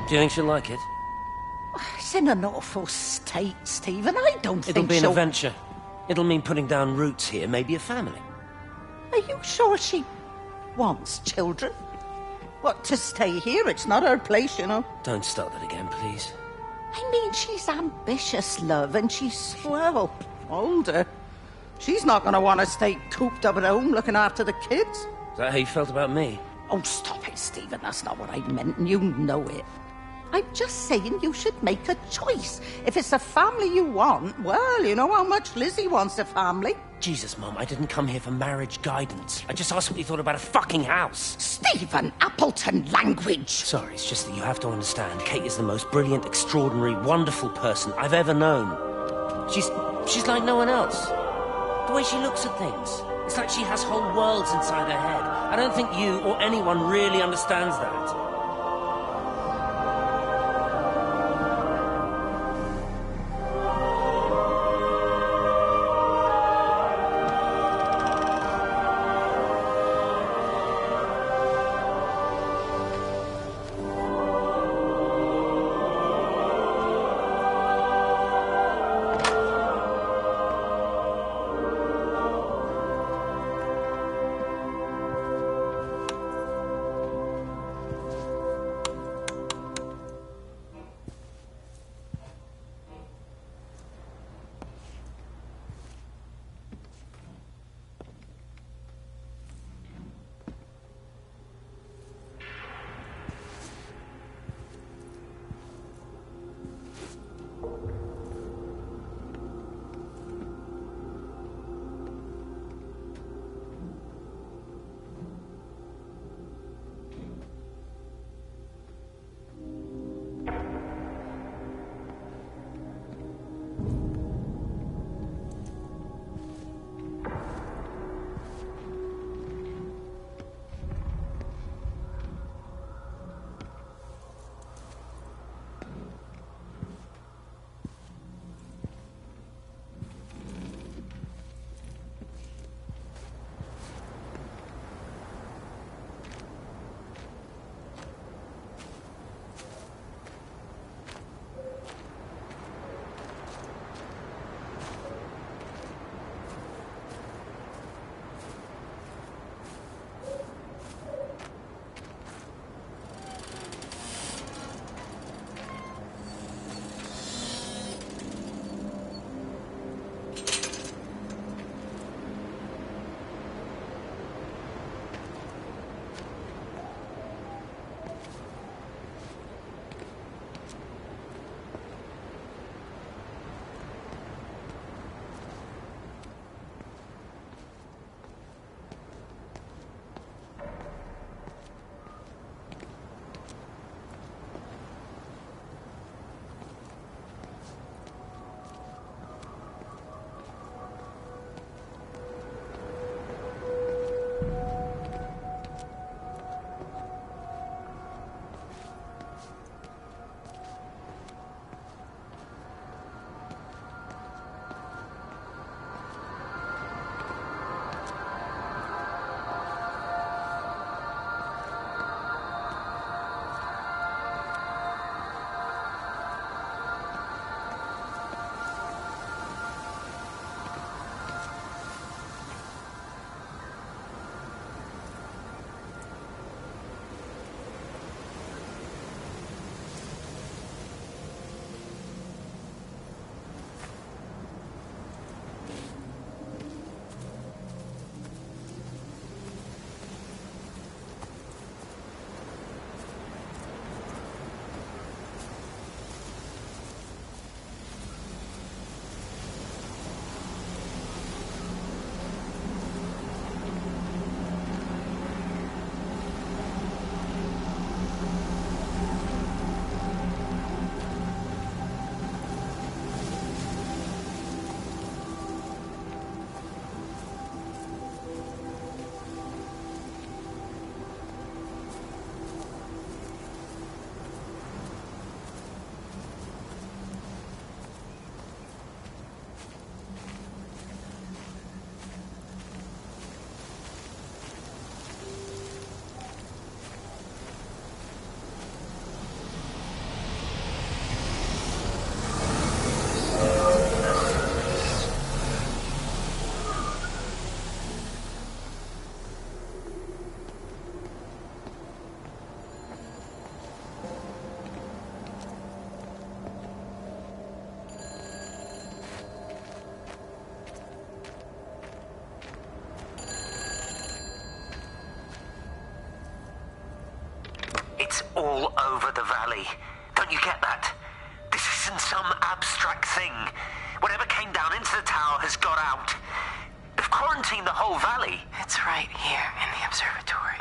Do you think she'll like it? It's in an awful state, Stephen. I don't It'll think be an she'll... adventure. It'll mean putting down roots here, maybe a family. Are you sure she wants children? What, to stay here? It's not her place, you know. Don't start that again, please. I mean, she's ambitious, love, and she's, well, older. She's not going to want to stay cooped up at home looking after the kids. Is that how you felt about me? Oh, stop it, Stephen. That's not what I meant, and you know it. I'm just saying you should make a choice. If it's a family you want, well, you know how much Lizzie wants a family. Jesus, Mum, I didn't come here for marriage guidance. I just asked what you thought about a fucking house. Stephen Appleton language. Sorry, it's just that you have to understand. Kate is the most brilliant, extraordinary, wonderful person I've ever known. She's like no one else. The way she looks at things. It's like she has whole worlds inside her head. I don't think you or anyone really understands that. over the valley. Don't you get that? This isn't some abstract thing. Whatever came down into the tower has got out. They've quarantined the whole valley. It's right here in the observatory.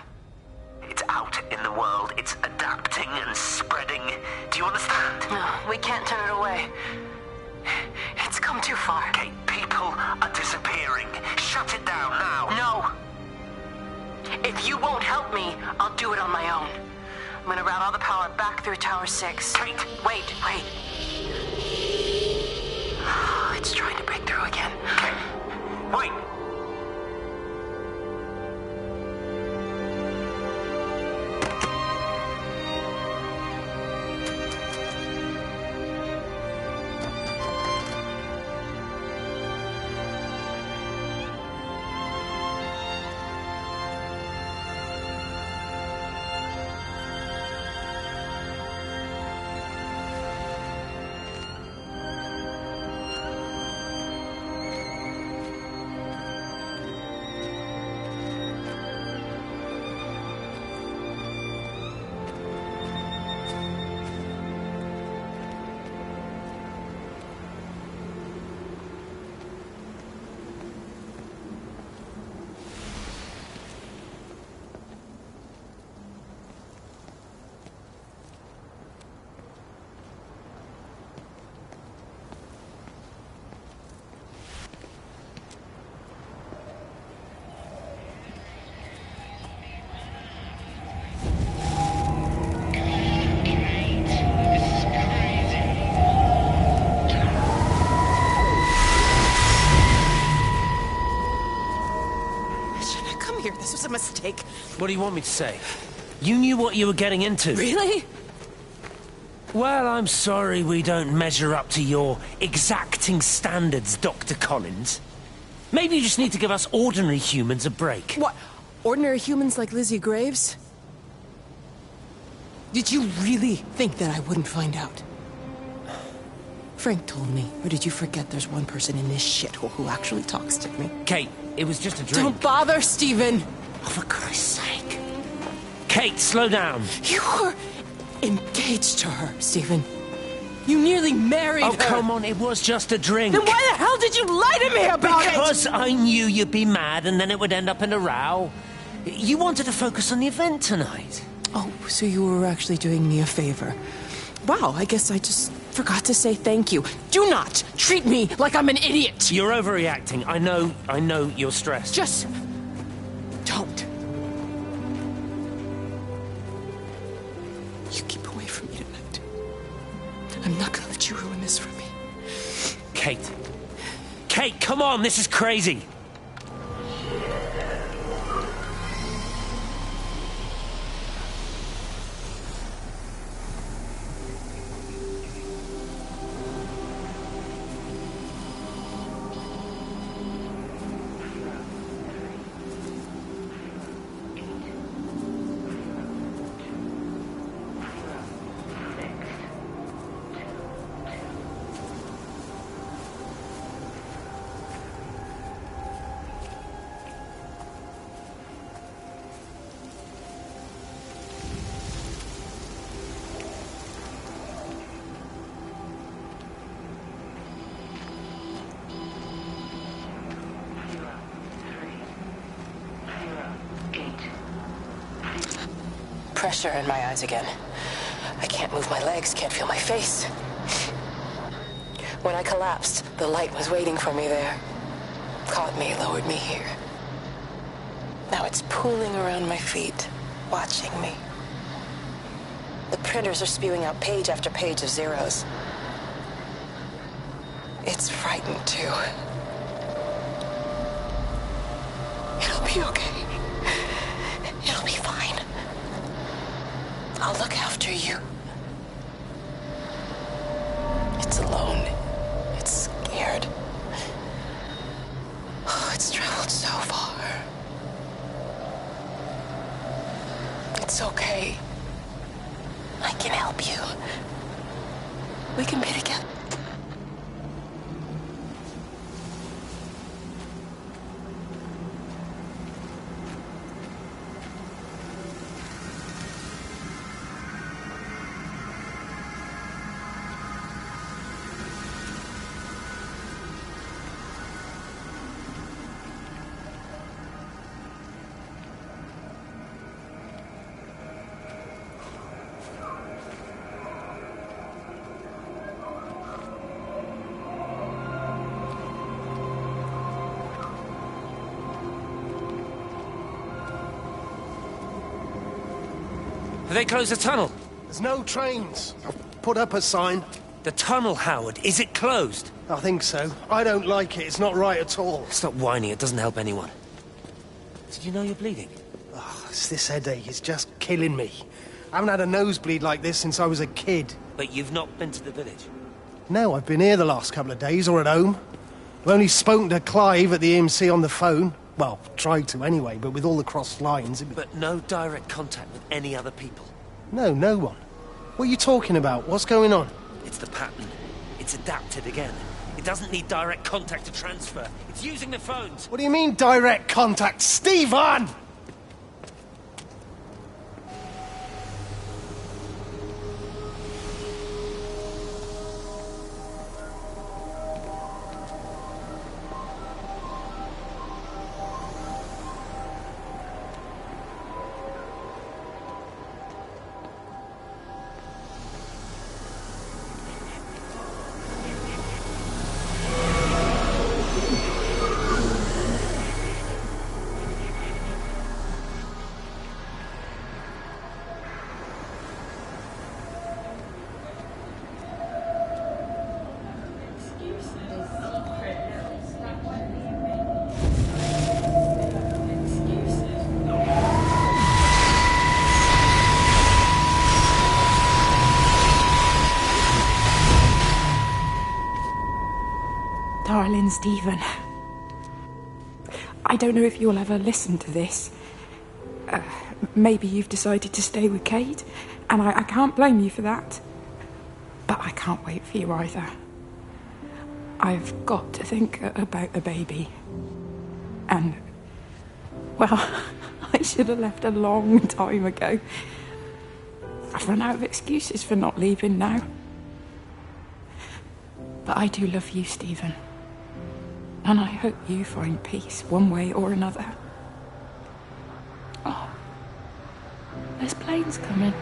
It's out in the world. It's adapting and spreading. Do you understand? No, we can't turn it away. It's come too far. Kate, people are disappearing. Shut it down now. No. If you won't help me, I'll do it on my own. I'm gonna route all the power back through Tower 6. Kate! Wait. It's trying to break through again. Kate! Wait! This was a mistake. What do you want me to say? You knew what you were getting into. Really? Well, I'm sorry we don't measure up to your exacting standards, Dr. Collins. Maybe you just need to give us ordinary humans a break. What? Ordinary humans like Lizzie Graves? Did you really think that I wouldn't find out? Frank told me. Or did you forget there's one person in this shithole who actually talks to me? Kate, it was just a drink. Don't bother, Stephen! Oh, for Christ's sake. Kate, slow down. You were engaged to her, Stephen. You nearly married her. Oh, come on, it was just a drink. Then why the hell did you lie to me about it? Because I knew you'd be mad and then it would end up in a row. You wanted to focus on the event tonight. Oh, so you were actually doing me a favor. Wow, I guess I just forgot to say thank you. Do not treat me like I'm an idiot. You're overreacting. I know you're stressed. Just don't. You keep away from me tonight. I'm not gonna let you ruin this for me. Kate. Kate, come on, this is crazy. Pressure in my eyes again. I can't move my legs, can't feel my face. When I collapsed, the light was waiting for me there. Caught me, lowered me here. Now it's pooling around my feet, watching me. The printers are spewing out page after page of zeros. It's frightened, too. It'll be okay. It'll be fine. I'll look after you. It's alone. It's scared. Oh, it's traveled so far. It's okay. I can help you. We can be together. Have they closed the tunnel? There's no trains. I've put up a sign. The tunnel, Howard, is it closed? I think so. I don't like it. It's not right at all. Stop whining, it doesn't help anyone. Did you know you're bleeding? Oh, it's this headache. It's just killing me. I haven't had a nosebleed like this since I was a kid. But you've not been to the village? No, I've been here the last couple of days, or at home. I've only spoken to Clive at the EMC on the phone. Well, tried to anyway, but with all the crossed lines... But no direct contact with any other people? No, no one. What are you talking about? What's going on? It's the pattern. It's adapted again. It doesn't need direct contact to transfer. It's using the phones. What do you mean, direct contact? Stephen! Darling Stephen, I don't know if you'll ever listen to this. Maybe you've decided to stay with Kate, and I can't blame you for that. But I can't wait for you either. I've got to think about the baby. And, well, I should have left a long time ago. I've run out of excuses for not leaving now. But I do love you, Stephen. And I hope you find peace one way or another. Oh, there's planes coming.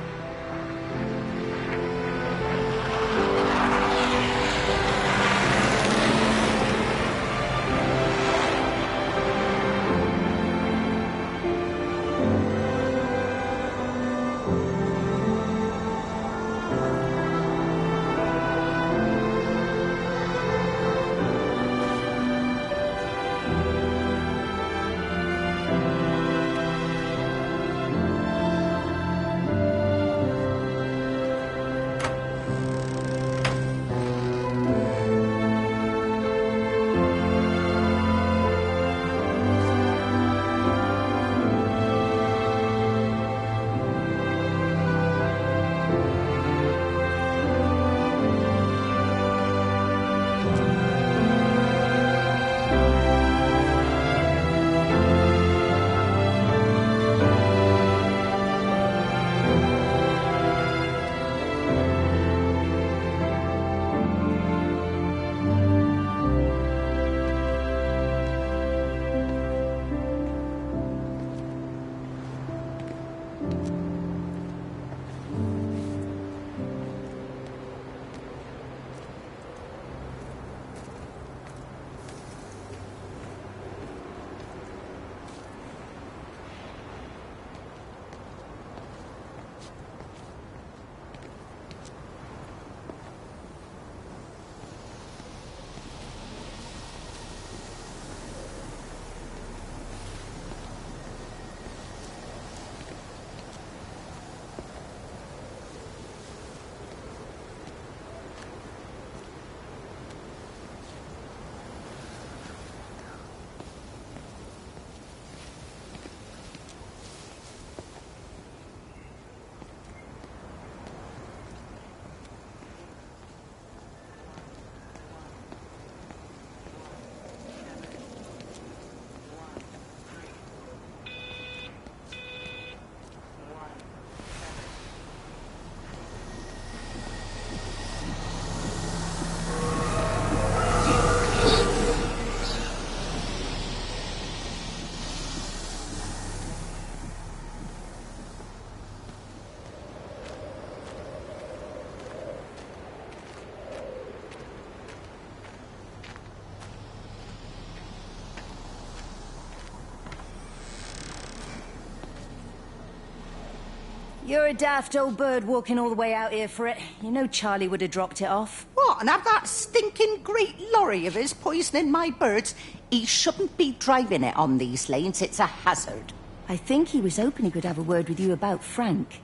You're a daft old bird walking all the way out here for it. You know Charlie would have dropped it off. What, and have that stinking great lorry of his poisoning my birds? He shouldn't be driving it on these lanes. It's a hazard. I think he was hoping he could have a word with you about Frank.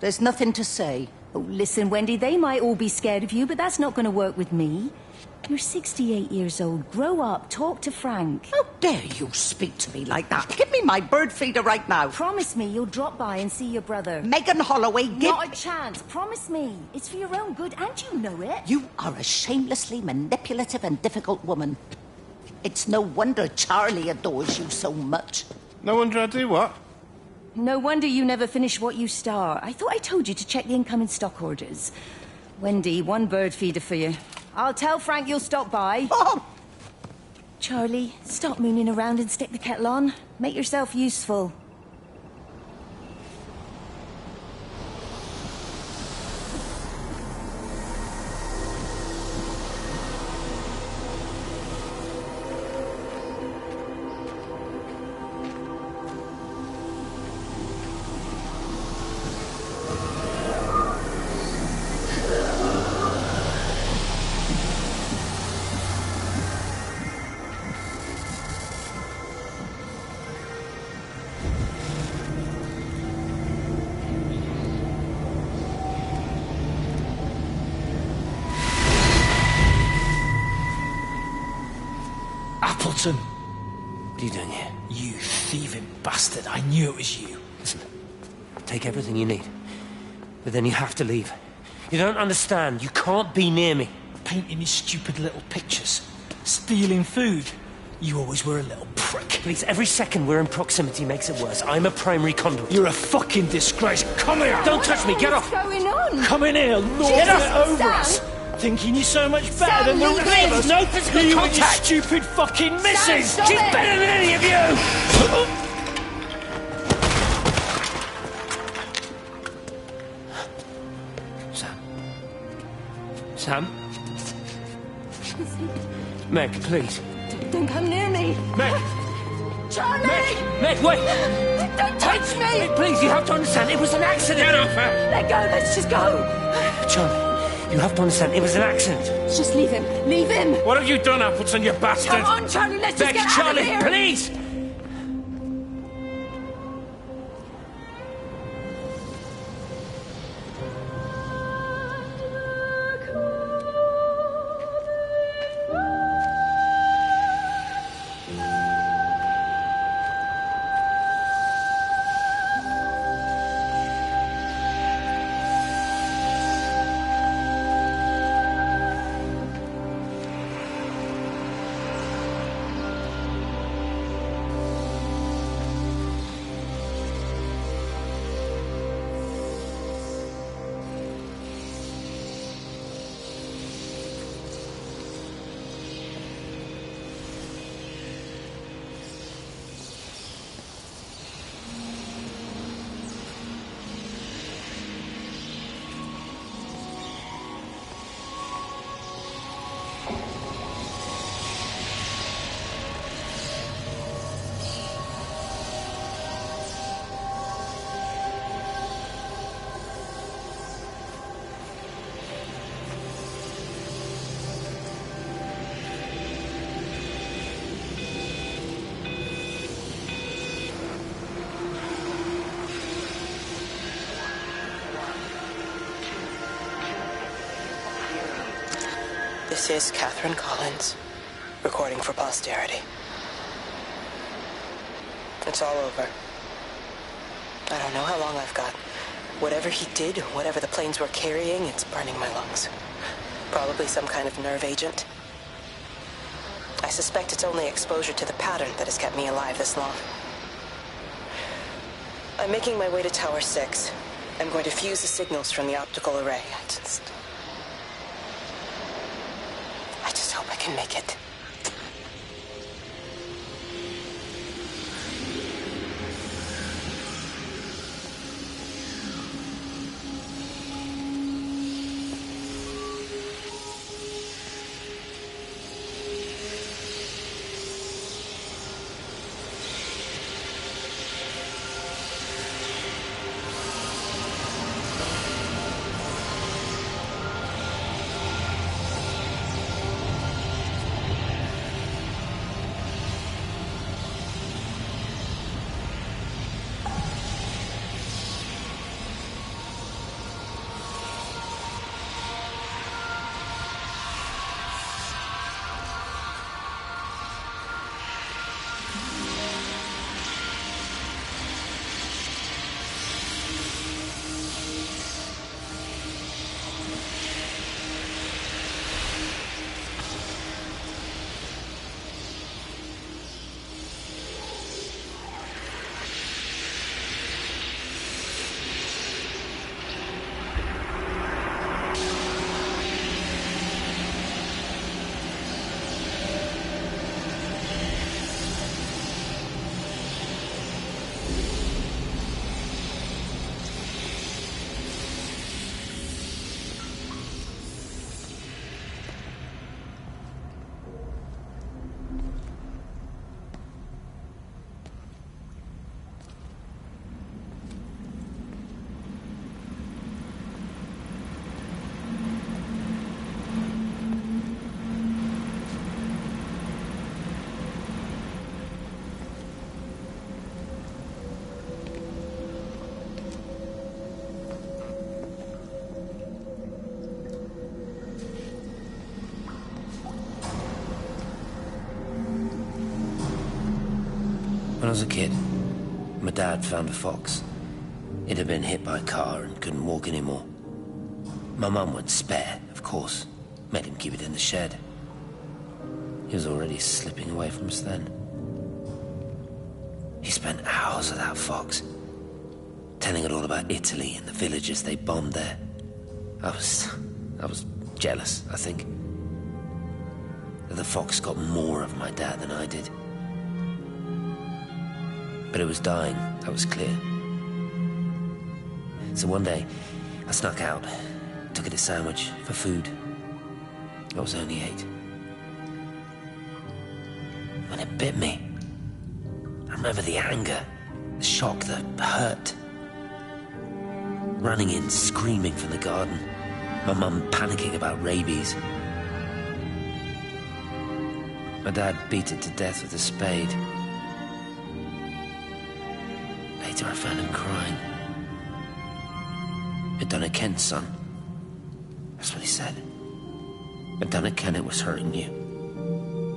There's nothing to say. Oh, listen, Wendy, they might all be scared of you, but that's not going to work with me. You're 68 years old. Grow up. Talk to Frank. How dare you speak to me like that? Give me my bird feeder right now. Promise me you'll drop by and see your brother. Megan Holloway, Not a chance. Promise me. It's for your own good, and you know it. You are a shamelessly manipulative and difficult woman. It's no wonder Charlie adores you so much. No wonder I do what? No wonder you never finish what you start. I thought I told you to check the incoming stock orders. Wendy, one bird feeder for you. I'll tell Frank you'll stop by. Oh! Charlie, stop mooning around and stick the kettle on. Make yourself useful. Appleton! What are you doing here? You thieving bastard. I knew it was you. Listen, take everything you need. But then you have to leave. You don't understand. You can't be near me. Painting me stupid little pictures. Stealing food. You always were a little prick. Please, every second we're in proximity makes it worse. I'm a primary conduit. You're a fucking disgrace. Come here! Don't touch me. Get off! What's going on? Come in here, Lord, Get it off! over us. Thinking you're so much better Sam, than the leave rest him. of us. No physical You and your contact. stupid fucking missus. stop She's it. better than any of you! Sam? Meg, please. Don't come near me. Meg! Charlie! Meg, wait! Don't touch me! Meg, please, you have to understand, it was an accident! Get off her! Let go, let's just go. Charlie, you have to understand, it was an accident. Just leave him. Leave him. What have you done, Appleton, you bastard? Come on, Charlie, let's just Meg, get Charlie, out of here. please! This is Catherine Collins, recording for posterity. It's all over. I don't know how long I've got. Whatever he did, whatever the planes were carrying, it's burning my lungs. Probably some kind of nerve agent. I suspect it's only exposure to the pattern that has kept me alive this long. I'm making my way to Tower 6. I'm going to fuse the signals from the optical array. I just hope I can make it. was a kid, my dad found a fox. It had been hit by a car and couldn't walk anymore. My mum went spare, of course. Made him keep it in the shed. He was already slipping away from us then. He spent hours with that fox, telling it all about Italy and the villages they bombed there. I was jealous, I think. That the fox got more of my dad than I did. But it was dying, that was clear. So one day, I snuck out, took it a sandwich for food. I was only 8. When it bit me, I remember the anger, the shock, the hurt. Running in, screaming from the garden. My mum panicking about rabies. My dad beat it to death with a spade. Later I found him crying. I'd done it, Ken's son. That's what he said. I'd done it, Ken, it was hurting you.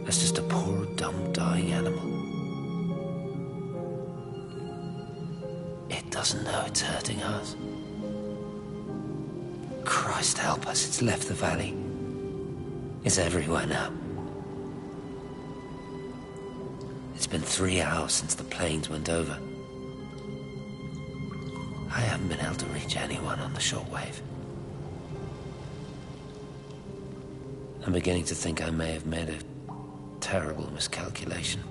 That's just a poor, dumb, dying animal. It doesn't know it's hurting us. Christ help us, it's left the valley. It's everywhere now. It's been 3 hours since the planes went over. I haven't been able to reach anyone on the shortwave. I'm beginning to think I may have made a terrible miscalculation.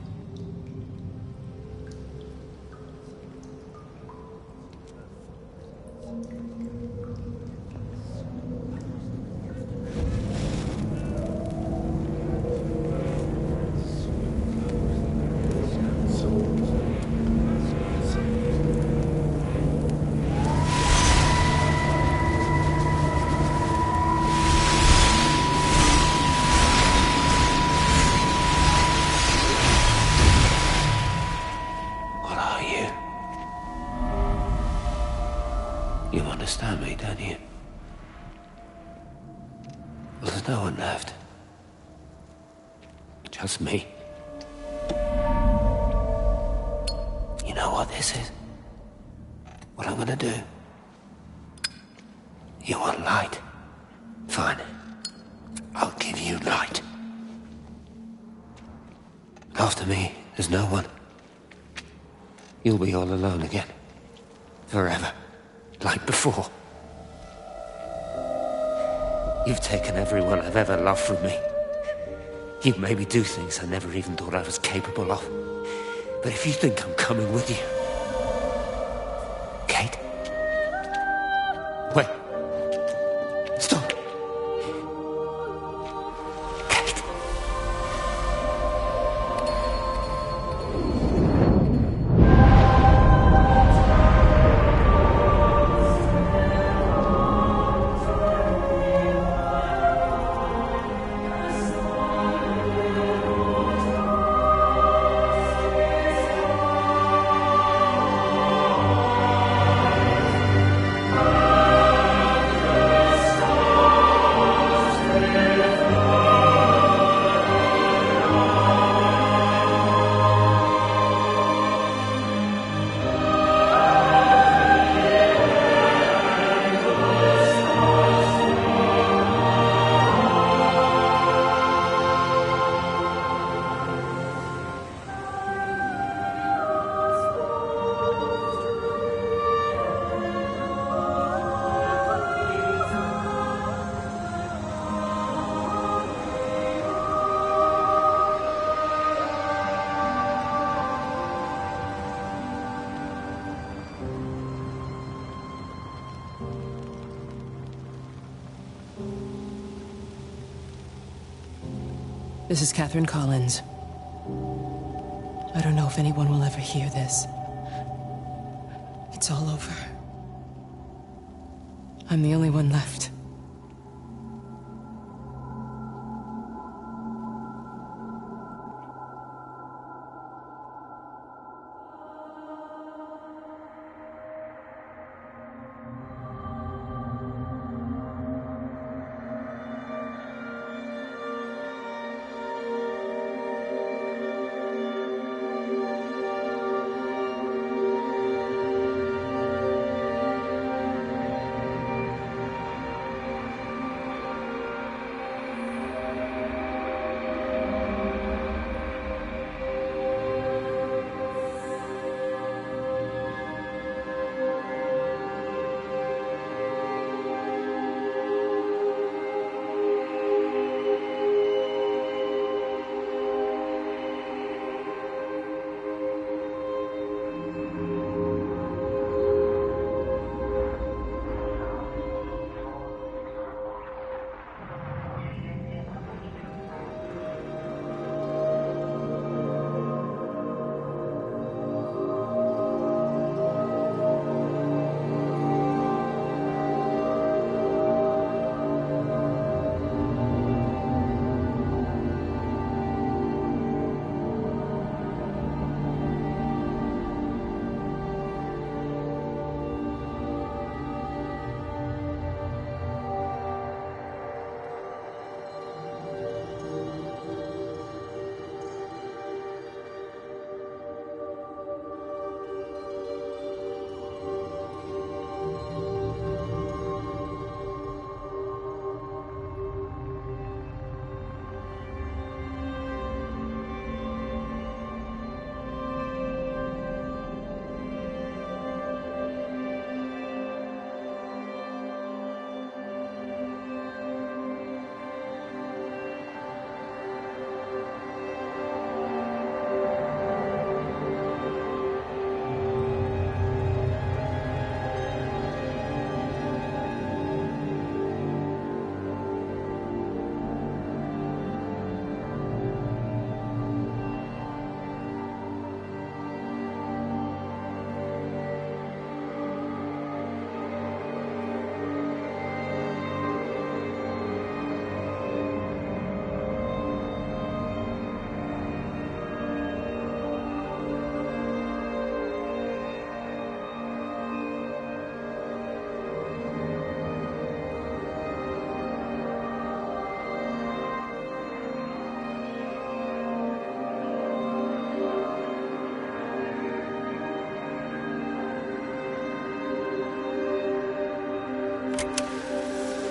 You understand me, don't you? Well, there's no one left. Just me. You know what this is? What I'm gonna do? You want light? Fine. I'll give you light. After me, there's no one. You'll be all alone again. Forever. Like before. You've taken everyone I've ever loved from me. You've made me do things I never even thought I was capable of. But if you think I'm coming with you... Kate? Wait. Stop. Kate. This is Catherine Collins. I don't know if anyone will ever hear this. It's all over. I'm the only one left.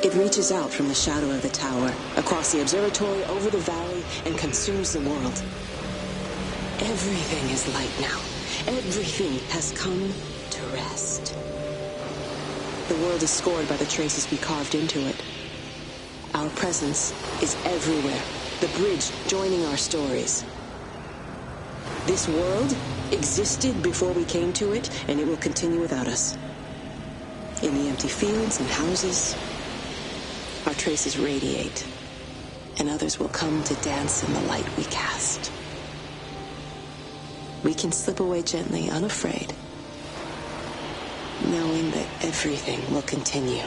It reaches out from the shadow of the tower, across the observatory, over the valley, and consumes the world. Everything is light now. Everything has come to rest. The world is scored by the traces we carved into it. Our presence is everywhere, the bridge joining our stories. This world existed before we came to it, and it will continue without us. In the empty fields and houses, our traces radiate, and others will come to dance in the light we cast. We can slip away gently, unafraid, knowing that everything will continue.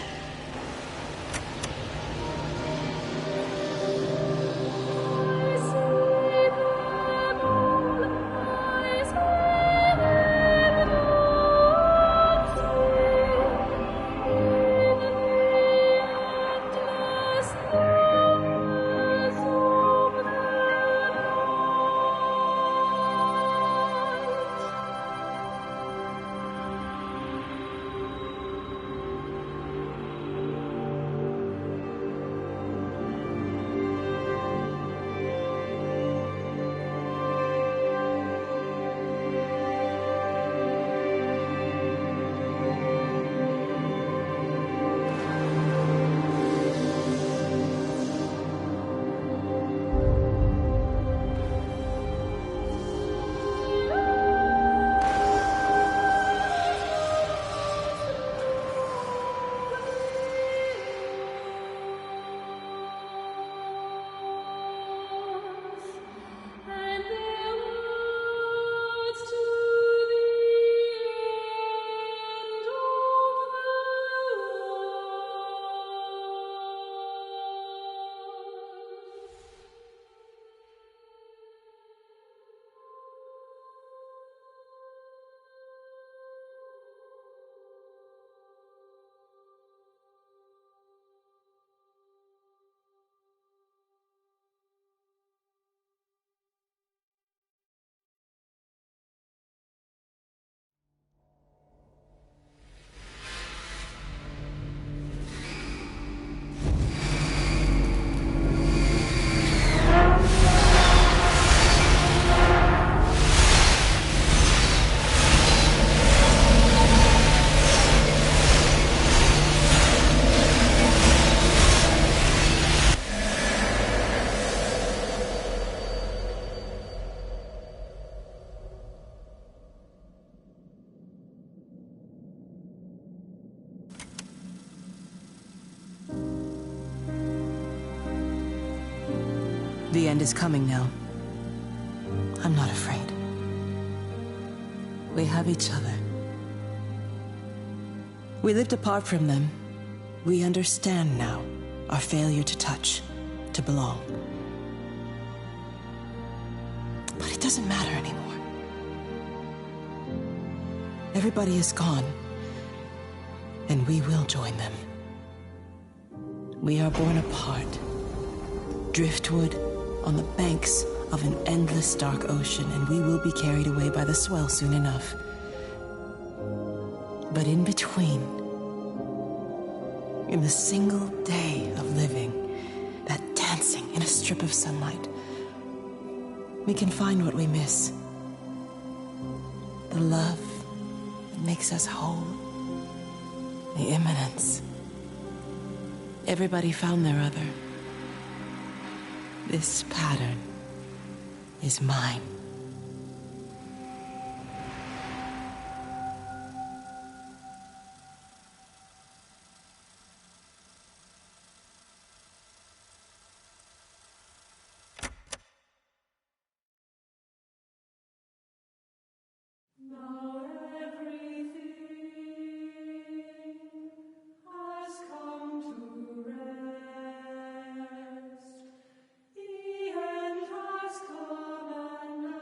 The end is coming now. I'm not afraid. We have each other. We lived apart from them. We understand now our failure to touch, to belong. But it doesn't matter anymore. Everybody is gone, and we will join them. We are born apart, driftwood on the banks of an endless dark ocean, and we will be carried away by the swell soon enough. But in between, in the single day of living, that dancing in a strip of sunlight, we can find what we miss. The love that makes us whole. The imminence. Everybody found their other. This pattern is mine. The end has come and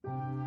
Thank you.